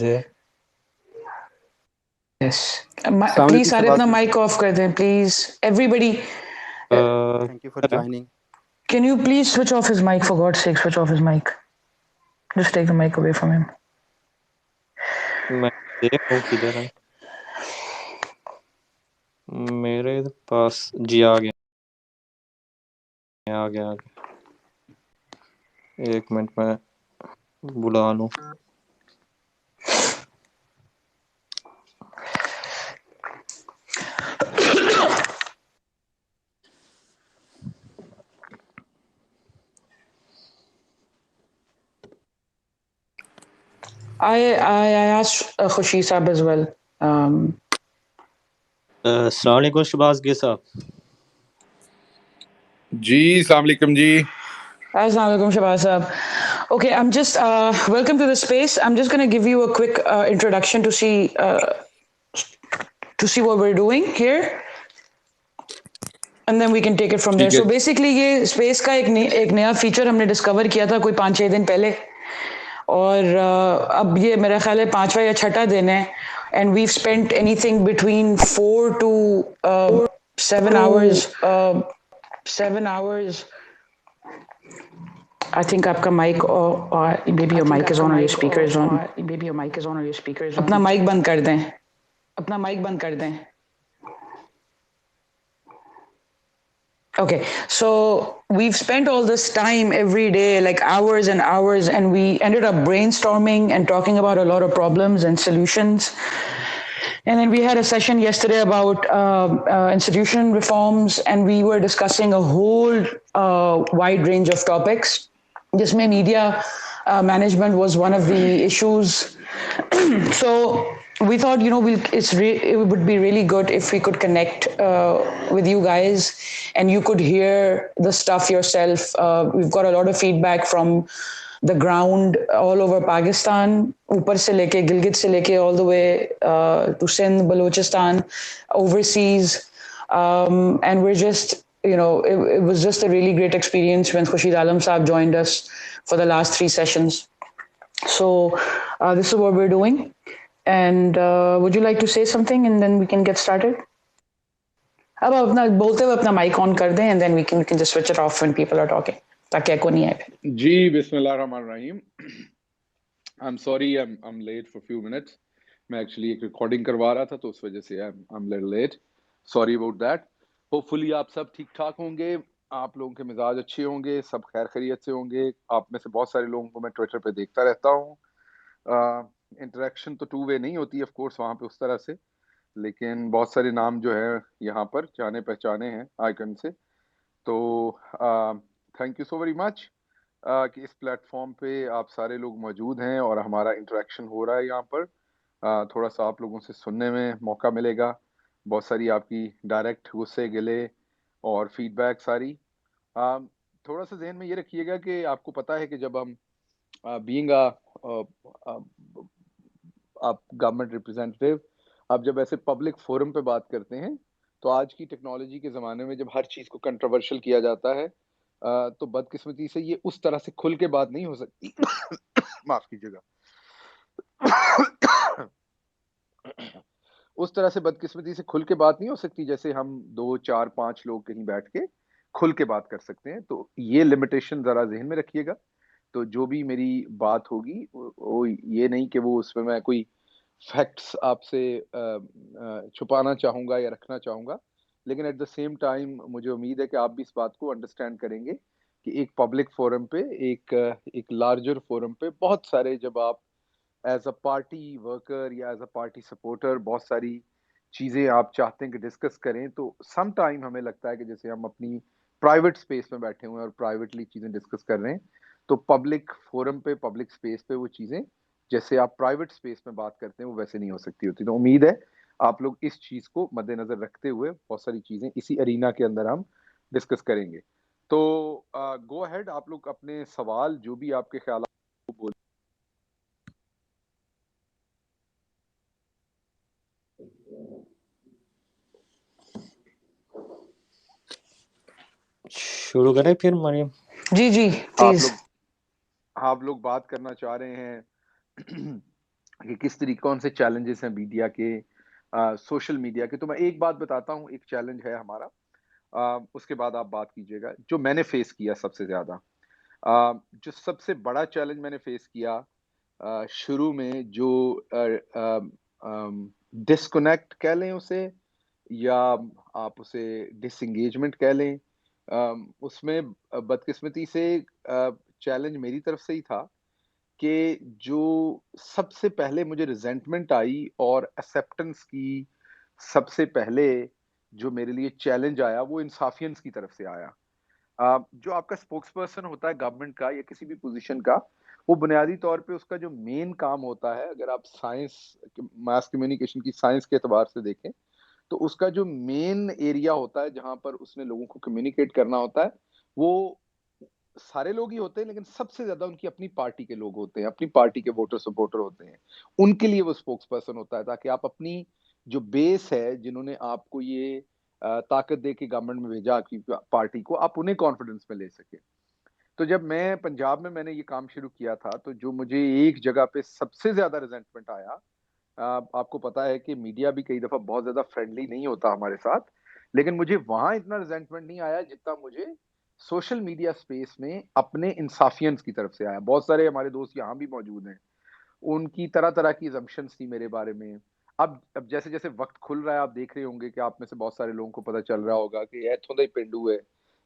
है। Yes. अस्सलाम Please वालेकुम सारे शहबाज अपना भाई। mic off कर दें, please. Everybody, thank you for joining. can you please switch off his mic, for God's sake, switch off his mic. Just take the mic away from him. मैं देख रहा हूँ किधर है मेरे पास। जी आ गया आ गया आ गया। एक मिनट में बुला लूँ। I asked Khushi Saab as well. अस्सलाम वालेकुम शहबाज गे साहब। जी अस्सलाम वालेकुम जी। Assalamu alaikum, Shabazz Saab. Okay, I'm just welcome to the space. I'm just going to give you a quick introduction to see what we're doing here, and then we can take it from there. ठीक है। So basically, ये space का एक नया feature हमने discover किया था कोई 5-6 दिन पहले, और अब ये मेरा ख्याल है 5वां या 6ठा दिन है, and we've spent anything between 4 to 7 hours. 7 hours. I think आपका mic or maybe your mic is on or your speaker is on. Maybe your mic is on or your speaker is on. अपना mic बंद कर दें. अपना mic बंद कर दें. Okay, so we've spent all this time every day, like hours and hours, and we ended up brainstorming and talking about a lot of problems and solutions. And then we had a session yesterday about institution reforms, and we were discussing a whole wide range of topics. जिसमें media management was one of the issues. So we thought, it would be really good if we could connect with you guys, and you could hear the stuff yourself. We've got a lot of feedback from the ground all over Pakistan, ऊपर से लेके गिलगित से लेके all the way to Sindh, Balochistan, overseas, and we're just, it was just a really great experience when Khurshid Alam Saab joined us for the last 3 sessions. So this is what we're doing, and would you like to say something, and then we can get started? अब अपना बोलते हुए अपना mic on कर दें, and then we can just switch it off when people are talking, ताकि एको नहीं आए फिर. जी बिस्मिल्लाहिर्रहमानिर्रहीम। I am sorry, I am late for few minutes. मैं एक्चुअली एक रिकॉर्डिंग करवा रहा था तो उस वजह से I am little late, sorry about that. Hopefully आप सब ठीक ठाक होंगे, आप लोगों के मिजाज अच्छे होंगे, सब खैर खैरियत से होंगे। आप में से बहुत सारे लोगों को मैं ट्विटर पे देखता रहता हूँ। इंटरेक्शन तो टू वे नहीं होती ऑफ कोर्स वहाँ पे उस तरह से, लेकिन बहुत सारे नाम जो है यहाँ पर जाने पहचाने हैं आइकन से। तो thank you so very much कि इस प्लेटफॉर्म पे आप सारे लोग मौजूद हैं और हमारा इंटरेक्शन हो रहा है यहाँ पर। थोड़ा सा आप लोगों से सुनने में मौका मिलेगा, बहुत सारी आपकी डायरेक्ट गुस्से गिले और फीडबैक सारी। थोड़ा सा जहन में ये रखिएगा कि आपको पता है कि जब हम बीइंग आप गवर्नमेंट रिप्रेजेंटेटिव, आप जब ऐसे पब्लिक फोरम पे बात करते हैं तो आज की टेक्नोलॉजी के ज़माने में जब हर चीज़ को कंट्रोवर्शियल किया जाता है तो बदकिस्मती से ये उस तरह से खुल के बात नहीं हो सकती। माफ कीजिएगा। उस तरह से बदकिस्मती से खुल के बात नहीं हो सकती जैसे हम 2 4 5 लोग कहीं बैठ के खुल के बात कर सकते हैं। तो ये लिमिटेशन ज़रा जहन में रखिएगा। तो जो भी मेरी बात होगी वो ये नहीं कि वो उसमें मैं कोई फैक्ट्स आपसे छुपाना चाहूँगा या रखना चाहूँगा, लेकिन एट द सेम टाइम मुझे उम्मीद है कि आप भी इस बात को अंडरस्टैंड करेंगे कि एक पब्लिक फोरम पे, एक लार्जर फोरम पे बहुत सारे, जब आप एज अ पार्टी वर्कर या एज अ पार्टी सपोर्टर बहुत सारी चीज़ें आप चाहते हैं कि डिस्कस करें, तो सम टाइम हमें लगता है कि जैसे हम अपनी प्राइवेट स्पेस में बैठे हुए हैं और प्राइवेटली चीज़ें डिस्कस कर रहे हैं, तो पब्लिक फोरम पे, पब्लिक स्पेस पे वो चीज़ें जैसे आप प्राइवेट स्पेस में बात करते हैं वो वैसे नहीं हो सकती होती। तो उम्मीद है आप लोग इस चीज़ को मद्देनज़र रखते हुए बहुत सारी चीज़ें इसी अरीना के अंदर हम डिस्कस करेंगे। तो गो अहेड, आप लोग अपने सवाल जो भी आपके ख्याल बोल। शुरू करें फिर मरियम? जी आप प्लीज। लोग बात करना चाह रहे हैं कि किस तरीके कौन से चैलेंजेस हैं मीडिया के, सोशल मीडिया के। तो मैं एक बात बताता हूँ, एक चैलेंज है हमारा, उसके बाद आप बात कीजिएगा, जो मैंने फेस किया सबसे ज्यादा। जो सबसे बड़ा चैलेंज मैंने फेस किया शुरू में, जो डिस्कनेक्ट कह लें उसे, या आप उसे डिसएंगेजमेंट कह लें, उसमें बदकिस्मती से चैलेंज मेरी तरफ से ही था कि जो सबसे पहले मुझे रिजेंटमेंट आई और एक्सेप्टेंस की, सबसे पहले जो मेरे लिए चैलेंज आया वो इंसाफियंस की तरफ से आया। जो आपका स्पोक्स पर्सन होता है गवर्नमेंट का या किसी भी पोजीशन का, वो बुनियादी तौर पे उसका जो मेन काम होता है, अगर आप साइंस, मास कम्युनिकेशन की साइंस के एतबार से देखें, तो उसका जो मेन एरिया होता है जहां पर उसने लोगों को कम्युनिकेट करना होता है, वो सारे लोग ही होते हैं, लेकिन सबसे ज्यादा उनकी अपनी पार्टी के लोग होते हैं, अपनी पार्टी के वोटर सपोर्टर होते हैं। उनके लिए वो स्पोक्स पर्सन होता है, ताकि आप अपनी जो बेस है, जिन्होंने आपको ये ताकत दे के गवर्नमेंट में भेजा आपकी पार्टी को, आप उन्हें कॉन्फिडेंस में ले सके। तो जब मैं पंजाब में मैंने ये काम शुरू किया था, तो जो मुझे एक जगह पे सबसे ज्यादा रिजेंटमेंट आया, आपको पता है कि मीडिया भी कई दफा बहुत ज्यादा फ्रेंडली नहीं होता हमारे साथ, लेकिन मुझे वहां इतना रिजेंटमेंट नहीं आया जितना मुझे सोशल मीडिया स्पेस में अपने इंसाफियंस की तरफ से आया। बहुत सारे हमारे दोस्त यहाँ भी मौजूद हैं, उनकी तरह तरह की assumptions थी मेरे बारे में। अब जैसे जैसे वक्त खुल रहा है, आप देख रहे होंगे कि आप में से बहुत सारे लोगों को पता चल रहा होगा कि इत्थों ਦਾ ਹੀ ਪਿੰਡੂ ਹੈ,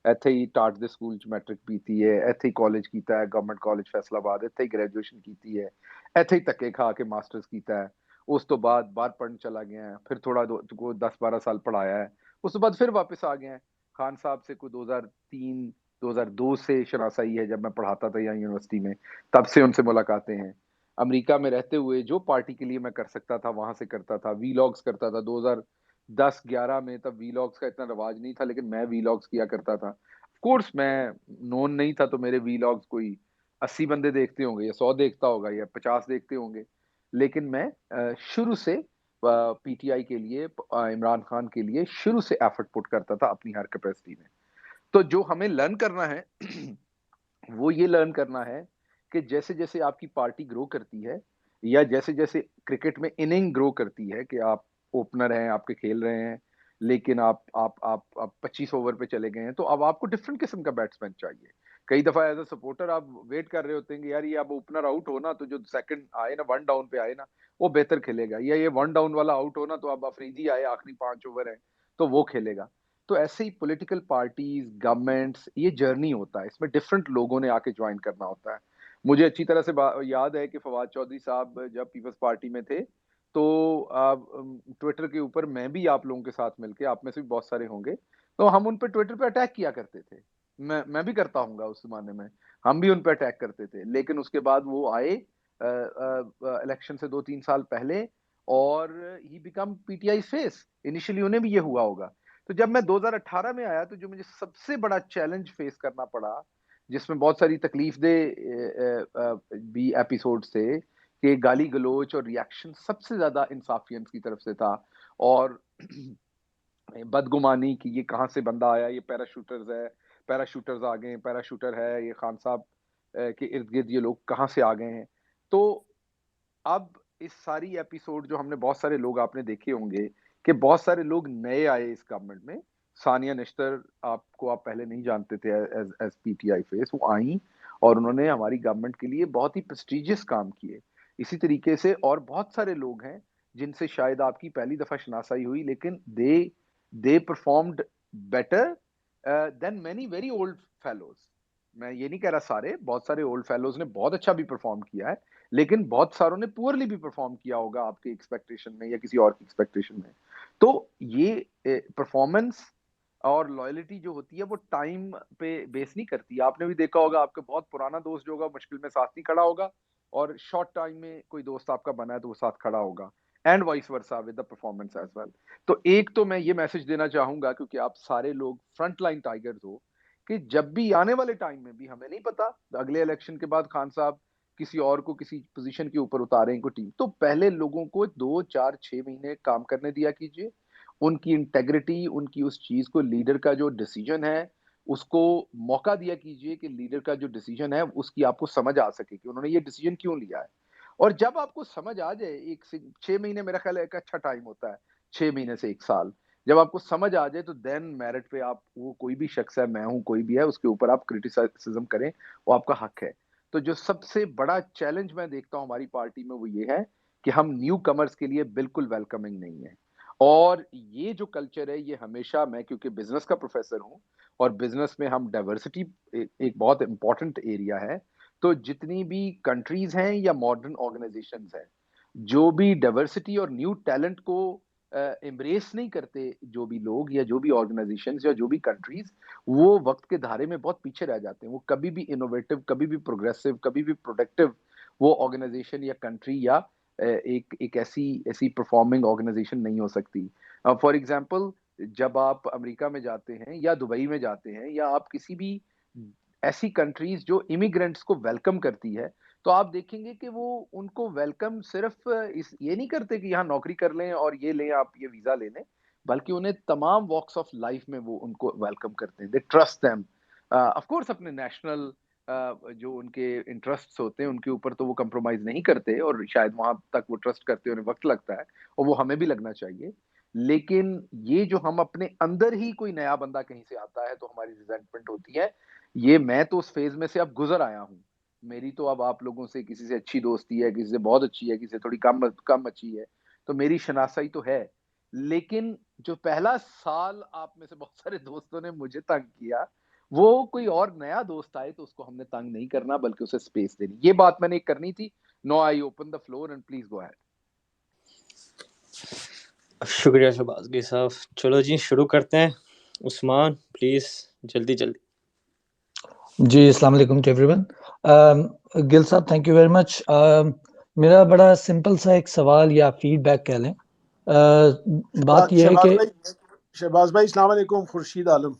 ਇੱਥੇ ਹੀ ਟਾਟ ਦੇ ਸਕੂਲ ਚ ਮੈਟ੍ਰਿਕ ਪੀਤੀ ਹੈ, ਇੱਥੇ ਹੀ ਕਾਲਜ ਕੀਤਾ ਹੈ ਗਵਰਨਮੈਂਟ ਕਾਲਜ ਫੈਸਲਾਬਾਦ, ਇੱਥੇ ਹੀ ਗ੍ਰੈਜੂਏਸ਼ਨ ਕੀਤੀ ਹੈ, ਇੱਥੇ ਹੀ ਧੱਕੇ ਖਾ ਕੇ ਮਾਸਟਰਸ ਕੀਤਾ ਹੈ, ਉਸ ਤੋਂ ਬਾਅਦ ਬਾਹਰ ਪੜਨ ਚਲਾ ਗਿਆ ਹੈ, फिर थोड़ा 10-12 साल पढ़ाया है, उस तो बाद फिर वापस आ गया है। खान साहब से कोई 2003 2002 से शनासाई है, जब मैं पढ़ाता था यहाँ यूनिवर्सिटी में, तब से उनसे मुलाकातें हैं। अमेरिका में रहते हुए जो पार्टी के लिए मैं कर सकता था वहां से करता था, वीलॉग्स करता था 2010-11 में, तब वीलॉग्स का इतना रवाज नहीं था, लेकिन मैं वीलॉग्स किया करता था। ऑफ कोर्स मैं नोन नहीं था, तो मेरे वीलॉग्स कोई 80 बंदे देखते होंगे या 100 देखता होगा या 50 देखते होंगे, लेकिन मैं शुरू से पीटीआई के लिए, इमरान खान के लिए शुरू से एफर्ट पुट करता था अपनी हर कैपेसिटी में। तो जो हमें लर्न करना है वो ये लर्न करना है कि जैसे जैसे आपकी पार्टी ग्रो करती है, या जैसे जैसे क्रिकेट में इनिंग ग्रो करती है, कि आप ओपनर हैं, आपके खेल रहे हैं, लेकिन आप 25 ओवर पे चले गए हैं, तो अब आपको डिफरेंट किस्म का बैट्समैन चाहिए। कई दफा एज अ सपोर्टर आप वेट कर रहे होते हैं कि यार ये अब ओपनर आउट हो ना, तो जो सेकंड आए ना, वन डाउन पे आए ना, वो बेहतर खेलेगा, या ये वन डाउन वाला आउट हो ना, तो अब अफरीदी आए, आखिरी 5 ओवर है, तो वो खेलेगा। तो ऐसे ही पॉलिटिकल पार्टीज, गवर्नमेंट्स, ये जर्नी होता है, इसमें डिफरेंट लोगों ने आके ज्वाइन करना होता है। मुझे अच्छी तरह से याद है कि फवाद चौधरी साहब जब पीपल्स पार्टी में थे, तो ट्विटर के ऊपर मैं भी आप लोगों के साथ मिलके, आप में से भी बहुत सारे होंगे, तो हम उन पे ट्विटर पे अटैक किया करते थे। मैं भी करता हूँ उस जमाने में, हम भी उन पे अटैक करते थे, लेकिन उसके बाद वो आए इलेक्शन से 2-3 साल पहले, और he become PTI face. Initially उन्हें भी ये हुआ होगा। तो जब मैं 2018 में आया, तो जो मुझे सबसे बड़ा चैलेंज फेस करना पड़ा, जिसमें बहुत सारी तकलीफ दे भी एपिसोड थे, कि गाली गलोच और रिएक्शन सबसे ज्यादा इंसाफियंस की तरफ से था, और बदगुमानी कि ये कहाँ से बंदा आया, ये पैराशूटर्स है, पैराशूटर्स आ गए, पैराशूटर है, ये खान साहब के इर्द गिर्द ये लोग कहाँ से आ गए हैं। तो अब इस सारी एपिसोड जो हमने, बहुत सारे लोग आपने देखे होंगे कि बहुत सारे लोग नए आए इस गवर्नमेंट में। सानिया निश्तर आपको, आप पहले नहीं जानते थे एज एज पीटीआई फेस, वो आई और उन्होंने हमारी गवर्नमेंट के लिए बहुत ही प्रेस्टिजियस काम किए। इसी तरीके से और बहुत सारे लोग हैं जिनसे शायद आपकी पहली दफा शनासाई हुई, लेकिन they performed better than many very old fellows. मैं ये नहीं कह रहा सारे, बहुत सारे ओल्ड फेलोज ने बहुत अच्छा भी परफॉर्म किया है, लेकिन बहुत सारों ने पुअरली भी परफॉर्म किया होगा आपके एक्सपेक्टेशन में या किसी और की एक्सपेक्टेशन में। तो ये परफॉर्मेंस और लॉयलिटी जो होती है, वो टाइम पे बेस नहीं करती। आपने भी देखा होगा, आपका बहुत पुराना दोस्त जो होगा मुश्किल में साथ नहीं खड़ा होगा, और शॉर्ट टाइम में कोई दोस्त आपका बना है तो वो साथ खड़ा होगा, and vice versa with the performance as well. तो एक तो मैं ये मैसेज देना चाहूंगा, क्योंकि आप सारे लोग फ्रंट लाइन टाइगर्स हो, कि जब भी आने वाले टाइम में भी, हमें नहीं पता अगले इलेक्शन के बाद खान साहब किसी और को किसी पोजीशन के ऊपर उतारें को टीम, तो पहले लोगों को 2-4-6 महीने काम करने दिया कीजिए। उनकी इंटेग्रिटी, उनकी उस चीज को, लीडर का जो डिसीजन है उसको मौका दिया कीजिए, कि लीडर का जो डिसीजन है उसकी आपको समझ आ सके कि उन्होंने ये डिसीजन क्यों लिया है। और जब आपको समझ आ जाए, 6 महीने मेरा ख्याल है एक अच्छा टाइम होता है, 6 महीने से 1 साल, जब आपको समझ आ जाए तो देन मेरिट पे आप, वो कोई भी शख्स है, मैं हूँ, कोई भी है, उसके ऊपर आप क्रिटिसिज्म करें, वो आपका हक है। तो जो सबसे बड़ा चैलेंज मैं देखता हूँ हमारी पार्टी में वो ये है कि हम न्यू कमर्स के लिए बिल्कुल वेलकमिंग नहीं है। और ये जो कल्चर है ये हमेशा, मैं क्योंकि बिजनेस का प्रोफेसर हूँ और बिजनेस में हम डाइवर्सिटी एक बहुत इंपॉर्टेंट एरिया है, तो जितनी भी कंट्रीज हैं या मॉडर्न ऑर्गेनाइजेशंस हैं, जो भी डाइवर्सिटी और न्यू टैलेंट को एम्ब्रेस नहीं करते, जो भी लोग या जो भी ऑर्गेनाइजेशंस या जो भी कंट्रीज, वो वक्त के धारे में बहुत पीछे रह जाते हैं। वो कभी भी इनोवेटिव, कभी भी प्रोग्रेसिव, कभी भी प्रोडक्टिव वो ऑर्गेनाइजेशन या कंट्री या एक एक ऐसी ऐसी परफॉर्मिंग ऑर्गेनाइजेशन नहीं हो सकती। फॉर एग्जांपल, जब आप अमेरिका में जाते हैं या दुबई में जाते हैं या आप किसी भी ऐसी कंट्रीज जो इमिग्रेंट्स को वेलकम करती है, तो आप देखेंगे कि वो उनको वेलकम सिर्फ इस ये नहीं करते कि यहाँ नौकरी कर लें और ये लें, आप ये वीजा ले लें, बल्कि उन्हें तमाम वॉक्स ऑफ लाइफ में वो उनको वेलकम करते हैं। They trust them. Of course अपने नेशनल जो उनके इंटरेस्ट्स होते हैं उनके ऊपर तो वो कंप्रोमाइज नहीं करते, और शायद वहां तक वो ट्रस्ट करते हैं, उन्हें वक्त लगता है, और वो हमें भी लगना चाहिए। लेकिन ये जो हम अपने अंदर ही, कोई नया बंदा कहीं से आता है तो हमारी रिजेंटमेंट होती है, ये मैं तो उस फेज में से अब गुजर आया हूँ। मेरी तो अब आप लोगों से किसी से अच्छी दोस्ती है, किसी से बहुत अच्छी है, किसी से थोड़ी कम कम अच्छी है, तो मेरी शनासाई तो है। लेकिन जो पहला साल आप में से बहुत सारे दोस्तों ने मुझे तंग किया, वो कोई और नया दोस्त आए तो उसको हमने तंग नहीं करना, बल्कि उसे स्पेस देनी। ये बात मैंने करनी थी। No, I open the floor and please go ahead. शुक्रिया शहबाज़ साहब। चलो जी शुरू करते हैं। उस्मान प्लीज जल्दी जल्दी। जी अस्सलाम वालेकुम टू एवरीवन। गिल साहब थैंक यू वेरी मच। मेरा बड़ा सिंपल सा एक सवाल या फीडबैक कह लें। बात यह है कि शहबाज भाई अस्सलाम वालेकुम। खुर्शीद आलम।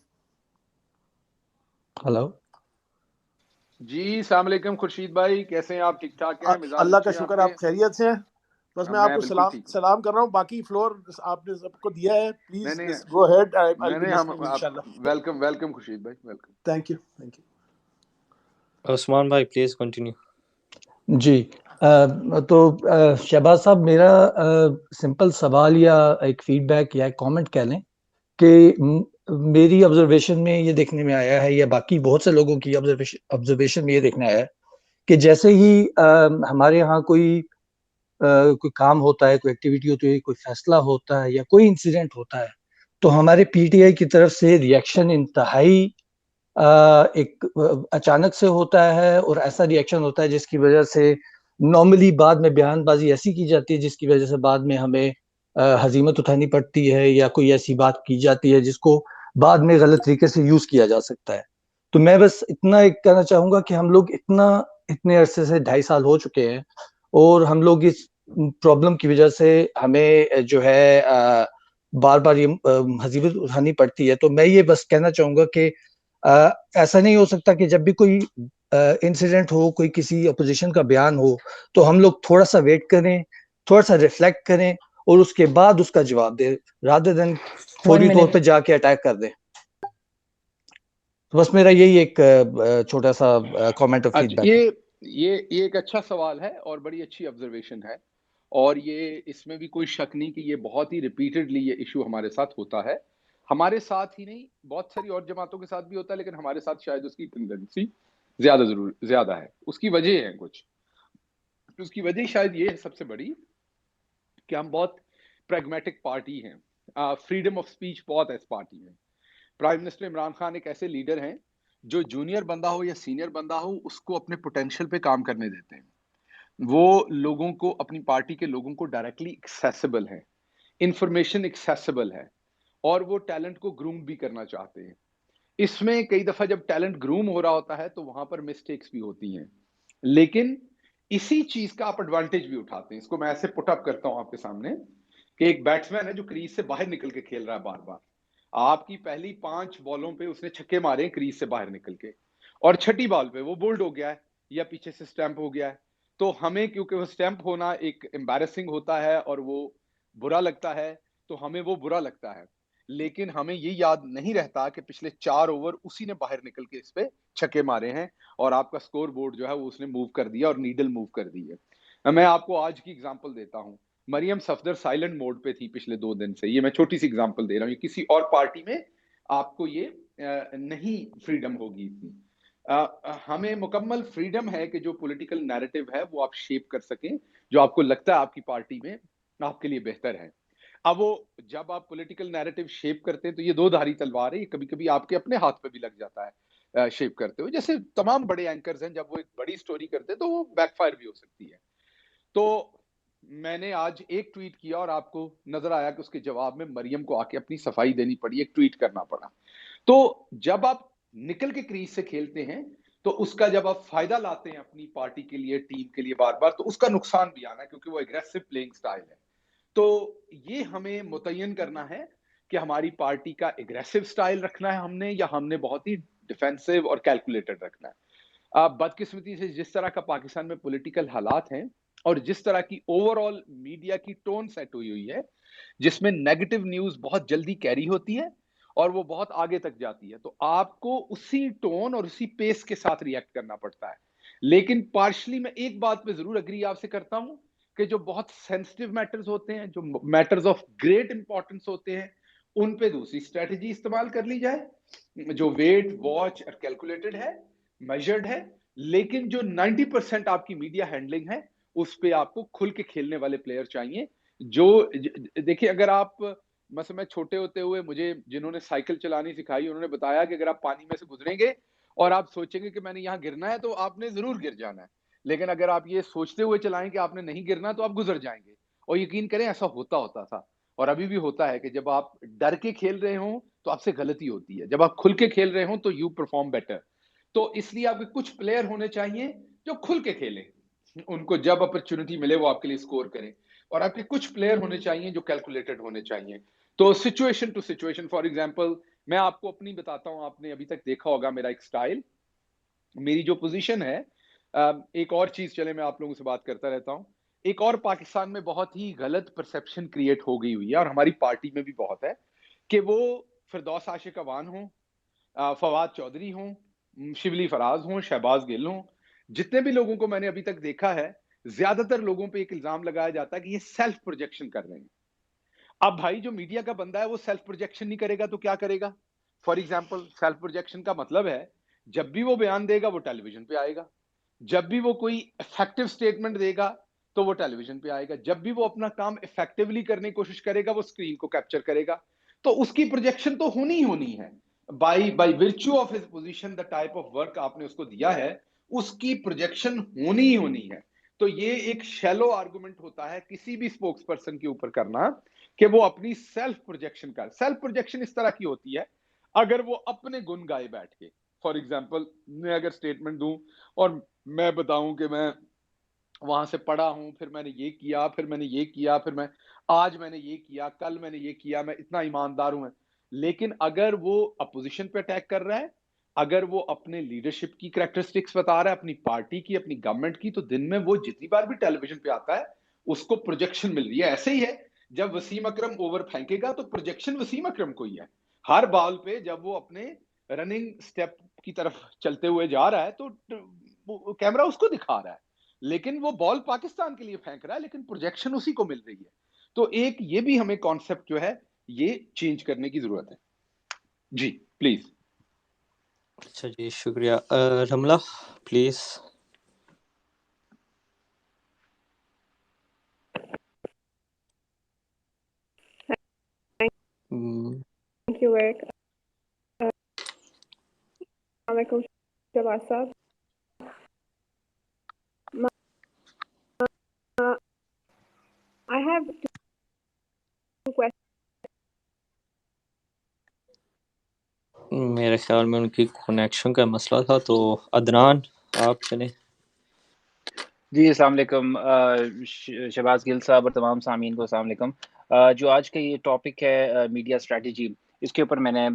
हेलो जी अस्सलाम वालेकुम खुर्शीद भाई, कैसे हैं आप? ठीक ठाक हैं? मिजाज अल्लाह अच्छे का हैं शुक्र, आपके? आप खैरियत से हैं? बस मैं मैं आपको बिल्कुल ठीक हूँ। सलाम कर रहा हूँ। बाकी फ्लोर आपने सबको दिया है, नहीं प्लीज नहीं गो अहेड, आई नहीं विल बी नहीं, हम लिसनिंग आप इंशाल्लाह। वेलकम वेलकम खुर्शीद भाई, welcome. Thank you thank you. Usman भाई प्लीज कंटिन्यू। जी तो शहबाज साहब मेरा सिंपल सवाल या एक फीडबैक या एक कमेंट कह लें कि मेरी ऑब्जर्वेशन में ये देखने में आया है या बाकी बहुत से लोगों की ऑब्जर्वेशन में ये देखने आया है कि जैसे ही हमारे यहाँ कोई काम होता है, कोई एक्टिविटी होती है, कोई फैसला होता है या कोई इंसिडेंट होता है, तो हमारे पीटीआई की तरफ से रिएक्शन इंतहाई एक अचानक से होता है और ऐसा रिएक्शन होता है जिसकी वजह से नॉर्मली बाद में बयानबाजी ऐसी की जाती है जिसकी वजह से बाद में हमें हजीमत उठानी पड़ती है या कोई ऐसी बात की जाती है जिसको बाद में गलत तरीके से यूज किया जा सकता है। तो मैं बस इतना एक कहना चाहूंगा कि हम लोग इतने अरसे से 2.5 साल हो चुके हैं और हम लोग इस प्रॉब्लम की वजह से हमें जो है बार बार ये हजीमत उठानी पड़ती है। तो मैं ये बस कहना चाहूंगा कि ऐसा नहीं हो सकता कि जब भी कोई इंसिडेंट हो, कोई किसी अपोजिशन का बयान हो, तो हम लोग थोड़ा सा वेट करें, थोड़ा सा रिफ्लेक्ट करें और उसके बाद उसका जवाब दें, रादर देन फौरी तौर पे जाके अटैक कर दें। तो बस मेरा यही एक छोटा सा कमेंट और अच्छा, फीडबैक है। ये एक अच्छा सवाल है और बड़ी अच्छी ऑब्जर्वेशन है, और ये इसमें भी कोई शक नहीं कि ये बहुत ही रिपीटेडली ये इशू हमारे साथ होता है। हमारे साथ ही नहीं, बहुत सारी और जमातों के साथ भी होता है, लेकिन हमारे साथ शायद उसकी टेंडेंसी ज्यादा है। उसकी वजह है कुछ, उसकी वजह शायद ये है सबसे बड़ी, कि हम बहुत प्रैग्मेटिक पार्टी हैं। फ्रीडम ऑफ स्पीच बहुत है इस पार्टी में। प्राइम मिनिस्टर इमरान खान एक ऐसे लीडर हैं जो जूनियर बंदा हो या सीनियर बंदा हो, उसको अपने पोटेंशियल पे काम करने देते हैं। वो लोगों को, अपनी पार्टी के लोगों को डायरेक्टली एक्सेसिबल है, इंफॉर्मेशन एक्सेसिबल है, और वो टैलेंट को ग्रूम भी करना चाहते हैं। इसमें कई दफा जब टैलेंट ग्रूम हो रहा होता है तो वहां पर मिस्टेक्स भी होती हैं, लेकिन इसी चीज का आप एडवांटेज भी उठाते हैं। इसको मैं ऐसे पुट अप करता हूं आपके सामने कि एक बैट्समैन है जो क्रीज से बाहर निकल के खेल रहा है बार बार। आपकी पहली 5 बॉलों पे उसने छक्के मारे क्रीज से बाहर निकल के, और छठी बॉल पे वो बोल्ड हो गया है या पीछे से स्टैंप हो गया है। तो हमें, क्योंकि वो स्टैंप होना एक एम्बैरेसिंग होता है और वो बुरा लगता है, तो हमें वो बुरा लगता है। लेकिन हमें ये याद नहीं रहता कि पिछले 4 ओवर उसी ने बाहर निकल के इस पे छक्के मारे हैं, और आपका स्कोर बोर्ड जो है वो उसने मूव कर दिया और नीडल मूव कर दी है। मैं आपको आज की एग्जांपल देता हूं। मरियम सफदर साइलेंट मोड पे थी पिछले 2 दिन से। ये मैं छोटी सी एग्जांपल दे रहा हूं। किसी और पार्टी में आपको ये नहीं फ्रीडम होगी इतनी। हमें मुकम्मल फ्रीडम है कि जो पॉलिटिकल नैरेटिव है वो आप शेप कर सकें, जो आपको लगता है आपकी पार्टी में आपके लिए बेहतर है। अब वो जब आप पॉलिटिकल नैरेटिव शेप करते हैं तो ये दो धारी तलवार है, ये कभी कभी आपके अपने हाथ पे भी लग जाता है शेप करते हुए। जैसे तमाम बड़े एंकर्स हैं, जब वो एक बड़ी स्टोरी करते हैं तो वो बैकफायर भी हो सकती है। तो मैंने आज एक ट्वीट किया और आपको नजर आया कि उसके जवाब में मरियम को आके अपनी सफाई देनी पड़ी, एक ट्वीट करना पड़ा। तो जब आप निकल के क्रीज से खेलते हैं तो उसका जब आप फायदा लाते हैं अपनी पार्टी के लिए, टीम के लिए बार बार, तो उसका नुकसान भी आना है, क्योंकि वो एग्रेसिव प्लेइंग स्टाइल है। तो ये हमें मुतय्यन करना है कि हमारी पार्टी का एग्रेसिव स्टाइल रखना है हमने, या हमने बहुत ही डिफेंसिव और कैलकुलेटेड रखना है। बदकिस्मती से जिस तरह का पाकिस्तान में पॉलिटिकल हालात हैं और जिस तरह की ओवरऑल मीडिया की टोन सेट हुई है, जिसमें नेगेटिव न्यूज बहुत जल्दी कैरी होती है और वो बहुत आगे तक जाती है, तो आपको उसी टोन और उसी पेस के साथ रिएक्ट करना पड़ता है। लेकिन पार्शली मैं एक बात पे जरूर अग्री आपसे करता हूं कि जो बहुत सेंसिटिव मैटर्स होते हैं, जो मैटर्स ऑफ ग्रेट इंपॉर्टेंस होते हैं, उन पे दूसरी स्ट्रेटजी इस्तेमाल कर ली जाए, जो वेट वॉच और कैलकुलेटेड है, मेजर्ड है। लेकिन जो 90% आपकी मीडिया हैंडलिंग है, उस पे आपको खुल के खेलने वाले प्लेयर चाहिए। जो देखिए, अगर आप मतलब, मैं छोटे होते हुए मुझे जिन्होंने साइकिल चलानी सिखाई, उन्होंने बताया कि अगर आप पानी में से गुजरेंगे और आप सोचेंगे कि मैंने यहाँ गिरना है, तो आपने जरूर गिर जाना है। लेकिन अगर आप ये सोचते हुए चलाएं कि आपने नहीं गिरना, तो आप गुजर जाएंगे। और यकीन करें, ऐसा होता था और अभी भी होता है कि जब आप डर के खेल रहे हो तो आपसे गलती होती है, जब आप खुल के खेल रहे हो तो यू परफॉर्म बेटर। तो इसलिए आपके कुछ प्लेयर होने चाहिए जो खुल के खेलें, उनको जब अपॉर्चुनिटी मिले वो आपके लिए स्कोर करें। और आपके कुछ प्लेयर होने चाहिए जो कैलकुलेटेड होने चाहिए। तो situation to situation, for example मैं आपको अपनी बताता हूं, आपने अभी तक देखा होगा मेरा एक स्टाइल, मेरी जो पोजीशन है। एक और चीज, चले मैं आप लोगों से बात करता रहता हूं। एक और पाकिस्तान में बहुत ही गलत परसेप्शन क्रिएट हो गई हुई है, और हमारी पार्टी में भी बहुत है, कि वो फिरदौस आशिक अवान हो, फवाद चौधरी हों, शिबली फराज हों, शहबाज गिल हों, जितने भी लोगों को मैंने अभी तक देखा है, ज्यादातर लोगों पे एक इल्जाम लगाया जाता है कि ये सेल्फ प्रोजेक्शन कर रहे हैं। अब भाई, जो मीडिया का बंदा है वो सेल्फ प्रोजेक्शन नहीं करेगा तो क्या करेगा? फॉर एग्जाम्पल, सेल्फ प्रोजेक्शन का मतलब है जब भी वो बयान देगा वो टेलीविजन पे आएगा, जब भी वो कोई इफेक्टिव स्टेटमेंट देगा तो वो टेलीविजन पे आएगा, जब भी वो अपना काम इफेक्टिवली करने की कोशिश करेगा वो स्क्रीन को कैप्चर करेगा। तो उसकी प्रोजेक्शन तो होनी ही होनी है। By virtue of his position, the type of work आपने उसको दिया है, उसकी प्रोजेक्शन होनी ही होनी है। तो ये एक शैलो आर्गुमेंट होता है किसी भी स्पोक्स पर्सन के ऊपर करना, कि वो अपनी सेल्फ प्रोजेक्शन कर। सेल्फ प्रोजेक्शन इस तरह की होती है, अगर वो अपने गुण गाए बैठ के। फॉर एग्जाम्पल, मैं अगर स्टेटमेंट दूं और मैं बताऊं कि मैं वहां से पढ़ा हूं, फिर मैंने ये किया, फिर मैंने ये किया, फिर मैं आज मैंने ये किया, कल मैंने ये किया, मैं इतना ईमानदार हूं। लेकिन अगर वो अपोजिशन पे अटैक कर रहा है, अगर वो अपने लीडरशिप की कैरेक्टरिस्टिक्स बता रहा है, अपनी पार्टी की, अपनी गवर्नमेंट की, तो दिन में वो जितनी बार भी टेलीविजन पे आता है उसको प्रोजेक्शन मिल रही है। ऐसे ही है, जब वसीम अकरम ओवर फेंकेगा तो प्रोजेक्शन वसीम अकरम को ही है। हर बॉल पे जब वो अपने रनिंग स्टेप की तरफ चलते हुए जा रहा है तो कैमरा उसको दिखा रहा है, लेकिन वो बॉल पाकिस्तान के लिए फेंक रहा है, लेकिन प्रोजेक्शन उसी को मिल रही है। तो एक ये भी हमें कॉन्सेप्ट जो है ये चेंज करने की जरूरत है। जी प्लीज। अच्छा जी, शुक्रिया। रमला please. Thank you, Eric. Assalamualaikum, Shabazz साहब। I have two questions. मेरे ख्याल में उनकी कनेक्शन का मसला था, तो अदनान आप चले। जी अस्सलाम वालेकुम शहबाज गिल साहब और तमाम सामीन को अस्सलाम वालेकुम। जो आज का ये टॉपिक है मीडिया स्ट्रेटजी, इसके ऊपर मैंने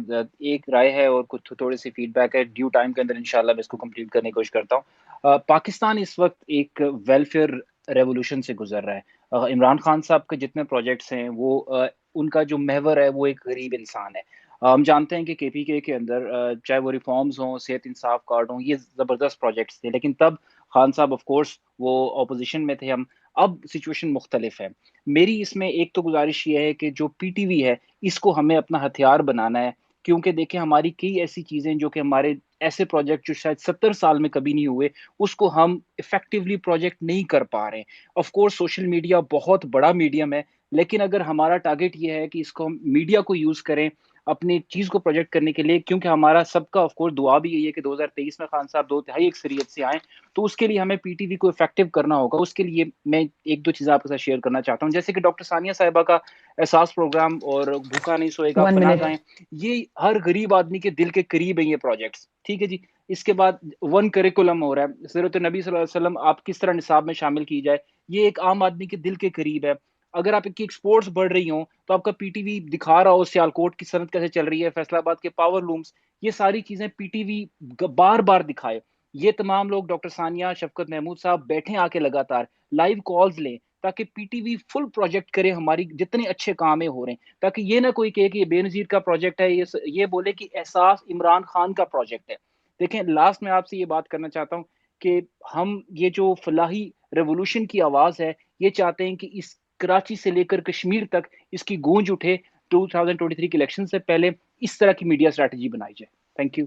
एक राय है और कुछ थोड़ी सी फीडबैक है। ड्यू टाइम के अंदर इंशाल्लाह मैं इसको कंप्लीट करने की कोशिश करता हूँ। पाकिस्तान इस वक्त एक वेलफेयर रेवोल्यूशन से गुजर रहा है। इमरान खान साहब के जितने प्रोजेक्ट्स हैं वो उनका जो महवर है वो एक गरीब इंसान है। हम जानते हैं कि KPK के अंदर चाहे वो रिफॉर्म्स हों, सेहत इंसाफ कार्ड हों, ये ज़बरदस्त प्रोजेक्ट्स थे, लेकिन तब खान साहब ऑफ कोर्स वो ऑपोजिशन में थे। हम अब सिचुएशन मुख्तलिफ है। मेरी इसमें एक तो गुजारिश ये है कि जो पीटीवी है, इसको हमें अपना हथियार बनाना है, क्योंकि देखिए हमारी कई ऐसी चीज़ें जो कि हमारे ऐसे प्रोजेक्ट जो शायद 70 साल में कभी नहीं हुए, उसको हम इफ़ेक्टिवली प्रोजेक्ट नहीं कर पा रहे हैं। ऑफ़ कोर्स सोशल मीडिया बहुत बड़ा मीडियम है, लेकिन अगर हमारा टारगेट ये है कि इसको हम मीडिया को यूज़ करें, अपनी चीज़ को प्रोजेक्ट करने के लिए, क्योंकि हमारा सबका ऑफ़ कोर्स दुआ भी यही है कि 2023 में खान साहब दो तिहाई अक्सरियत से आएँ, तो उसके लिए हमें पीटीवी को इफ़ेक्टिव करना होगा। उसके लिए मैं 1-2 चीज़ें आपके साथ शेयर करना चाहता हूँ। जैसे कि डॉक्टर सानिया साहिबा का एहसास प्रोग्राम और भूखा नहीं सोएगा, 1 पनाह minute. गाहें, ये हर गरीब आदमी के दिल के करीब हैं ये प्रोजेक्ट्स, ठीक है जी। इसके बाद वन करिकुलम हो रहा है, सीरत नबी सल्लल्लाहु अलैहि वसल्लम आप किस तरह निसाब में शामिल की जाए, ये एक आम आदमी के दिल के करीब है। अगर आपकी एक्सपोर्ट्स बढ़ रही हों, तो आपका पीटीवी दिखा रहा हो सियालकोट की सनत कैसे चल रही है, फैसलाबाद के पावर लूम्स, ये सारी चीज़ें पीटीवी बार-बार दिखाए। ये तमाम लोग डॉक्टर सानिया, शफकत महमूद साहब बैठें आके लगातार, लाइव कॉल्स लें, ताकि पीटीवी फुल प्रोजेक्ट करे हमारी जितने अच्छे काम है हो रहे हैं, ताकि ये ना कोई कहे कि ये बेनज़ीर का प्रोजेक्ट है, ये बोले कि एहसास इमरान खान का प्रोजेक्ट है। देखें, लास्ट में आपसे ये बात करना चाहता हूँ कि हम ये जो फलाही रेवोल्यूशन की आवाज़ है, ये चाहते हैं कि इस कराची से लेकर कश्मीर तक इसकी गूंज उठे। 2023 के इलेक्शन से पहले इस तरह की मीडिया स्ट्रैटेजी बनाई जाए। Thank you.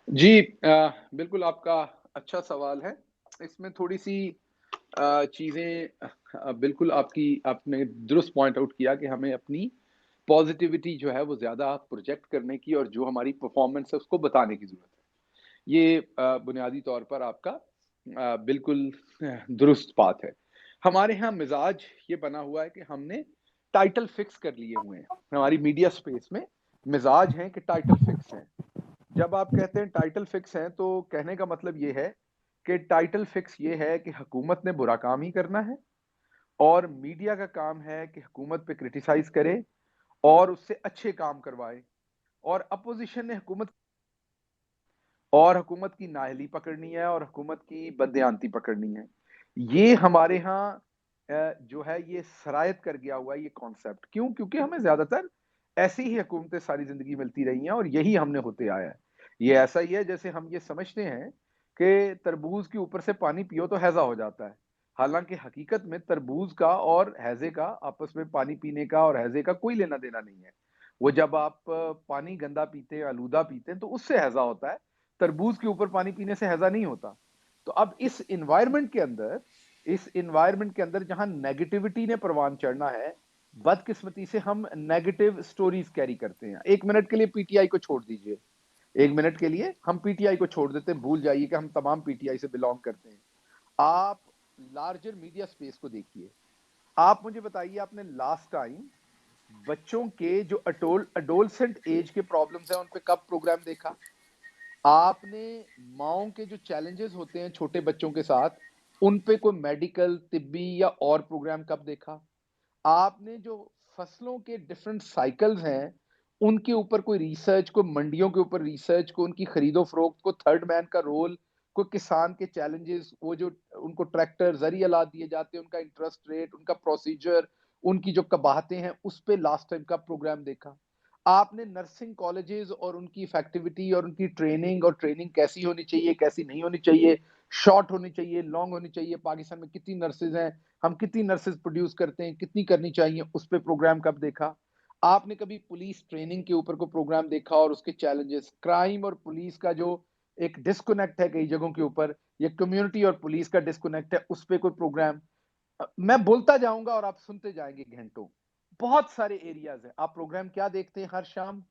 जी बिल्कुल आपका अच्छा सवाल है। इसमें थोड़ी सी चीज़ें बिल्कुल आपने दुरुस्त पॉइंट आउट किया कि हमें अपनी पॉजिटिविटी जो है वो ज़्यादा प्रोजेक्ट करने की और जो हमारी परफॉर्मेंस है उसको बताने की ज़रूरत है। ये बुनियादी तौर पर आपका बिल्कुल दुरुस्त बात है। हमारे यहाँ मिजाज ये बना हुआ है कि हमने टाइटल फिक्स कर लिए हुए हैं। हमारी मीडिया स्पेस में मिजाज हैं कि टाइटल फिक्स हैं। जब आप कहते हैं टाइटल फिक्स हैं तो कहने का मतलब ये है कि टाइटल फिक्स ये है कि हुकूमत ने बुरा काम ही करना है और मीडिया का काम है कि हुकूमत पे क्रिटिसाइज करे और उससे अच्छे काम करवाए और अपोजिशन ने हुकूमत की नाअहली पकड़नी है और हुकूमत की बददियानती पकड़नी है। ये हमारे यहाँ जो है ये सरायत कर गया हुआ है ये कॉन्सेप्ट। क्यों? क्योंकि हमें ज्यादातर ऐसी ही हुकूमतें सारी जिंदगी मिलती रही हैं और यही हमने होते आया है। ये ऐसा ही है जैसे हम ये समझते हैं कि तरबूज के ऊपर से पानी पियो तो हैजा हो जाता है। हालांकि हकीकत में तरबूज का और हैजे का आपस में पानी पीने का और हैजे का कोई लेना देना नहीं है। वो जब आप पानी गंदा पीते हैं, आलूदा पीते हैं तो उससे हैजा होता है। तरबूज के ऊपर पानी पीने से हैजा नहीं होता। तो अब इस इन्वायरमेंट के अंदर जहां नेगेटिविटी ने परवान चढ़ना है, बदकिस्मती से हम नेगेटिव स्टोरीज कैरी करते हैं। 1 मिनट के लिए पीटीआई को छोड़ दीजिए। 1 मिनट के लिए हम पीटीआई को छोड़ देते हैं, भूल जाइए कि हम तमाम पीटीआई से बिलोंग करते हैं। आप लार्जर मीडिया स्पेस को देखिए। आप मुझे बताइए आपने लास्ट टाइम बच्चों के जो अडोलसेंट एज के प्रॉब्लम्स हैं उन पे कब प्रोग्राम देखा? आपने माओं के जो चैलेंजेस होते हैं छोटे बच्चों के साथ उन पे कोई मेडिकल, तिब्बी या और प्रोग्राम कब देखा? आपने जो फसलों के डिफरेंट साइकिल्स हैं उनके ऊपर कोई रिसर्च, कोई मंडियों के ऊपर रिसर्च, को उनकी खरीदो फरोख्त, को थर्ड मैन का रोल, कोई किसान के चैलेंजेस, वो जो उनको ट्रैक्टर जरिए अला दिए जाते हैं, उनका इंटरेस्ट रेट, उनका प्रोसीजर, उनकी जो कबाहतें हैं उस पे लास्ट टाइम का प्रोग्राम देखा? आपने नर्सिंग कॉलेजेस और उनकी इफेक्टिविटी और उनकी ट्रेनिंग कैसी होनी चाहिए, कैसी नहीं होनी चाहिए, शॉर्ट होनी चाहिए, लॉन्ग होनी चाहिए, पाकिस्तान में कितनी नर्सेज हैं, हम कितनी नर्सेज प्रोड्यूस करते हैं, कितनी करनी चाहिए, उस पे प्रोग्राम कब देखा? आपने कभी पुलिस ट्रेनिंग के ऊपर को प्रोग्राम देखा और उसके चैलेंजेस, क्राइम और पुलिस का जो एक डिस्कनेक्ट है कई जगहों के ऊपर, ये कम्युनिटी और पुलिस का डिस्कनेक्ट है, उस पे कोई प्रोग्राम? मैं बोलता जाऊंगा और आप सुनते जाएंगे घंटों। बहुत सारे एरियाज हैं। आप प्रोग्राम क्या देखते हैं हर शाम?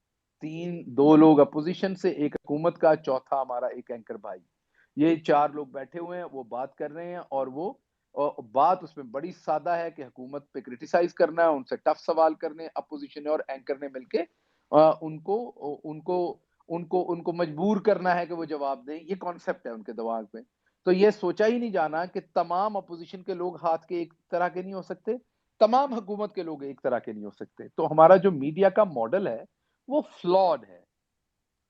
2 लोग अपोजिशन से, एक हुकूमत का, चौथा हमारा एक एंकर भाई। ये 4 लोग बैठे हुए हैं, वो बात कर रहे हैं और वो बात उसमें बड़ी सादा है कि हुकूमत पे क्रिटिसाइज करना है, उनसे टफ सवाल करने, अपोजिशन और एंकर ने मिलके उनको उनको उनको उनको मजबूर करना है कि वो जवाब दें। ये कॉन्सेप्ट है उनके दिमाग में। तो ये सोचा ही नहीं जाना कि तमाम अपोजिशन के लोग हाथ के एक तरह के नहीं हो सकते, तमाम हुकूमत के लोग एक तरह के नहीं हो सकते। तो हमारा जो मीडिया का मॉडल है वो फ्लॉड है।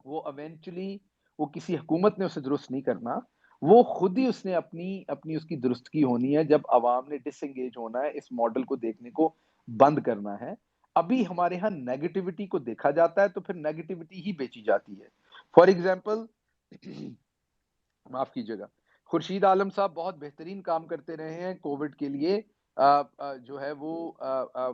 वो इवेंचुअली वो किसी हुकूमत ने उसे दुरुस्त नहीं करना, वो खुद ही उसने अपनी अपनी उसकी दुरुस्तगी होनी है जब अवाम ने डिसएंगेज होना है, इस मॉडल को देखने को बंद करना है। अभी हमारे यहाँ नेगेटिविटी को देखा जाता है तो फिर नेगेटिविटी ही बेची जाती है। फॉर एग्जाम्पल माफ कीजिएगा, खुर्शीद आलम साहब बहुत बेहतरीन काम करते रहे हैं कोविड के लिए, जो है वो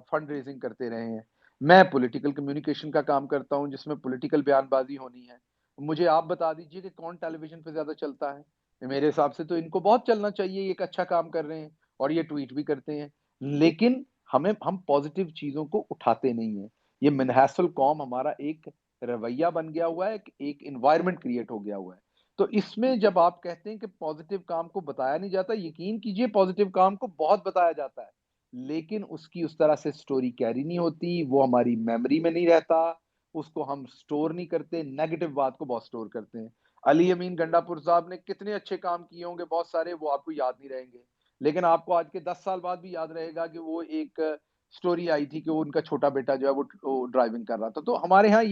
फंड रेजिंग करते रहे हैं। मैं पॉलिटिकल कम्युनिकेशन का काम करता हूं जिसमें पॉलिटिकल बयानबाजी होनी है। मुझे आप बता दीजिए कि कौन टेलीविजन पे ज्यादा चलता है। मेरे हिसाब से तो इनको बहुत चलना चाहिए, ये एक अच्छा काम कर रहे हैं और ये ट्वीट भी करते हैं, लेकिन हम पॉजिटिव चीजों को उठाते नहीं है। ये मिनहासल कौम हमारा एक रवैया बन गया हुआ है, एक इन्वायरमेंट क्रिएट हो गया हुआ है। तो इसमें जब आप कहते हैं कि पॉजिटिव काम को बताया नहीं जाता, यकीन कीजिए पॉजिटिव काम को बहुत बताया जाता है, लेकिन उसकी उस तरह से स्टोरी कैरी नहीं होती, वो हमारी मेमोरी में नहीं रहता, उसको हम स्टोर नहीं करते, नेगेटिव बात को बहुत स्टोर करते हैं। अली अमीन गंडापुर साहब ने कितने अच्छे काम किए होंगे बहुत सारे, वो आपको याद नहीं रहेंगे, लेकिन आपको आज के 10 साल बाद भी याद रहेगा कि वो एक स्टोरी आई थी कि वो उनका छोटा बेटा जो है वो ड्राइविंग कर रहा था। तो हमारे यहाँ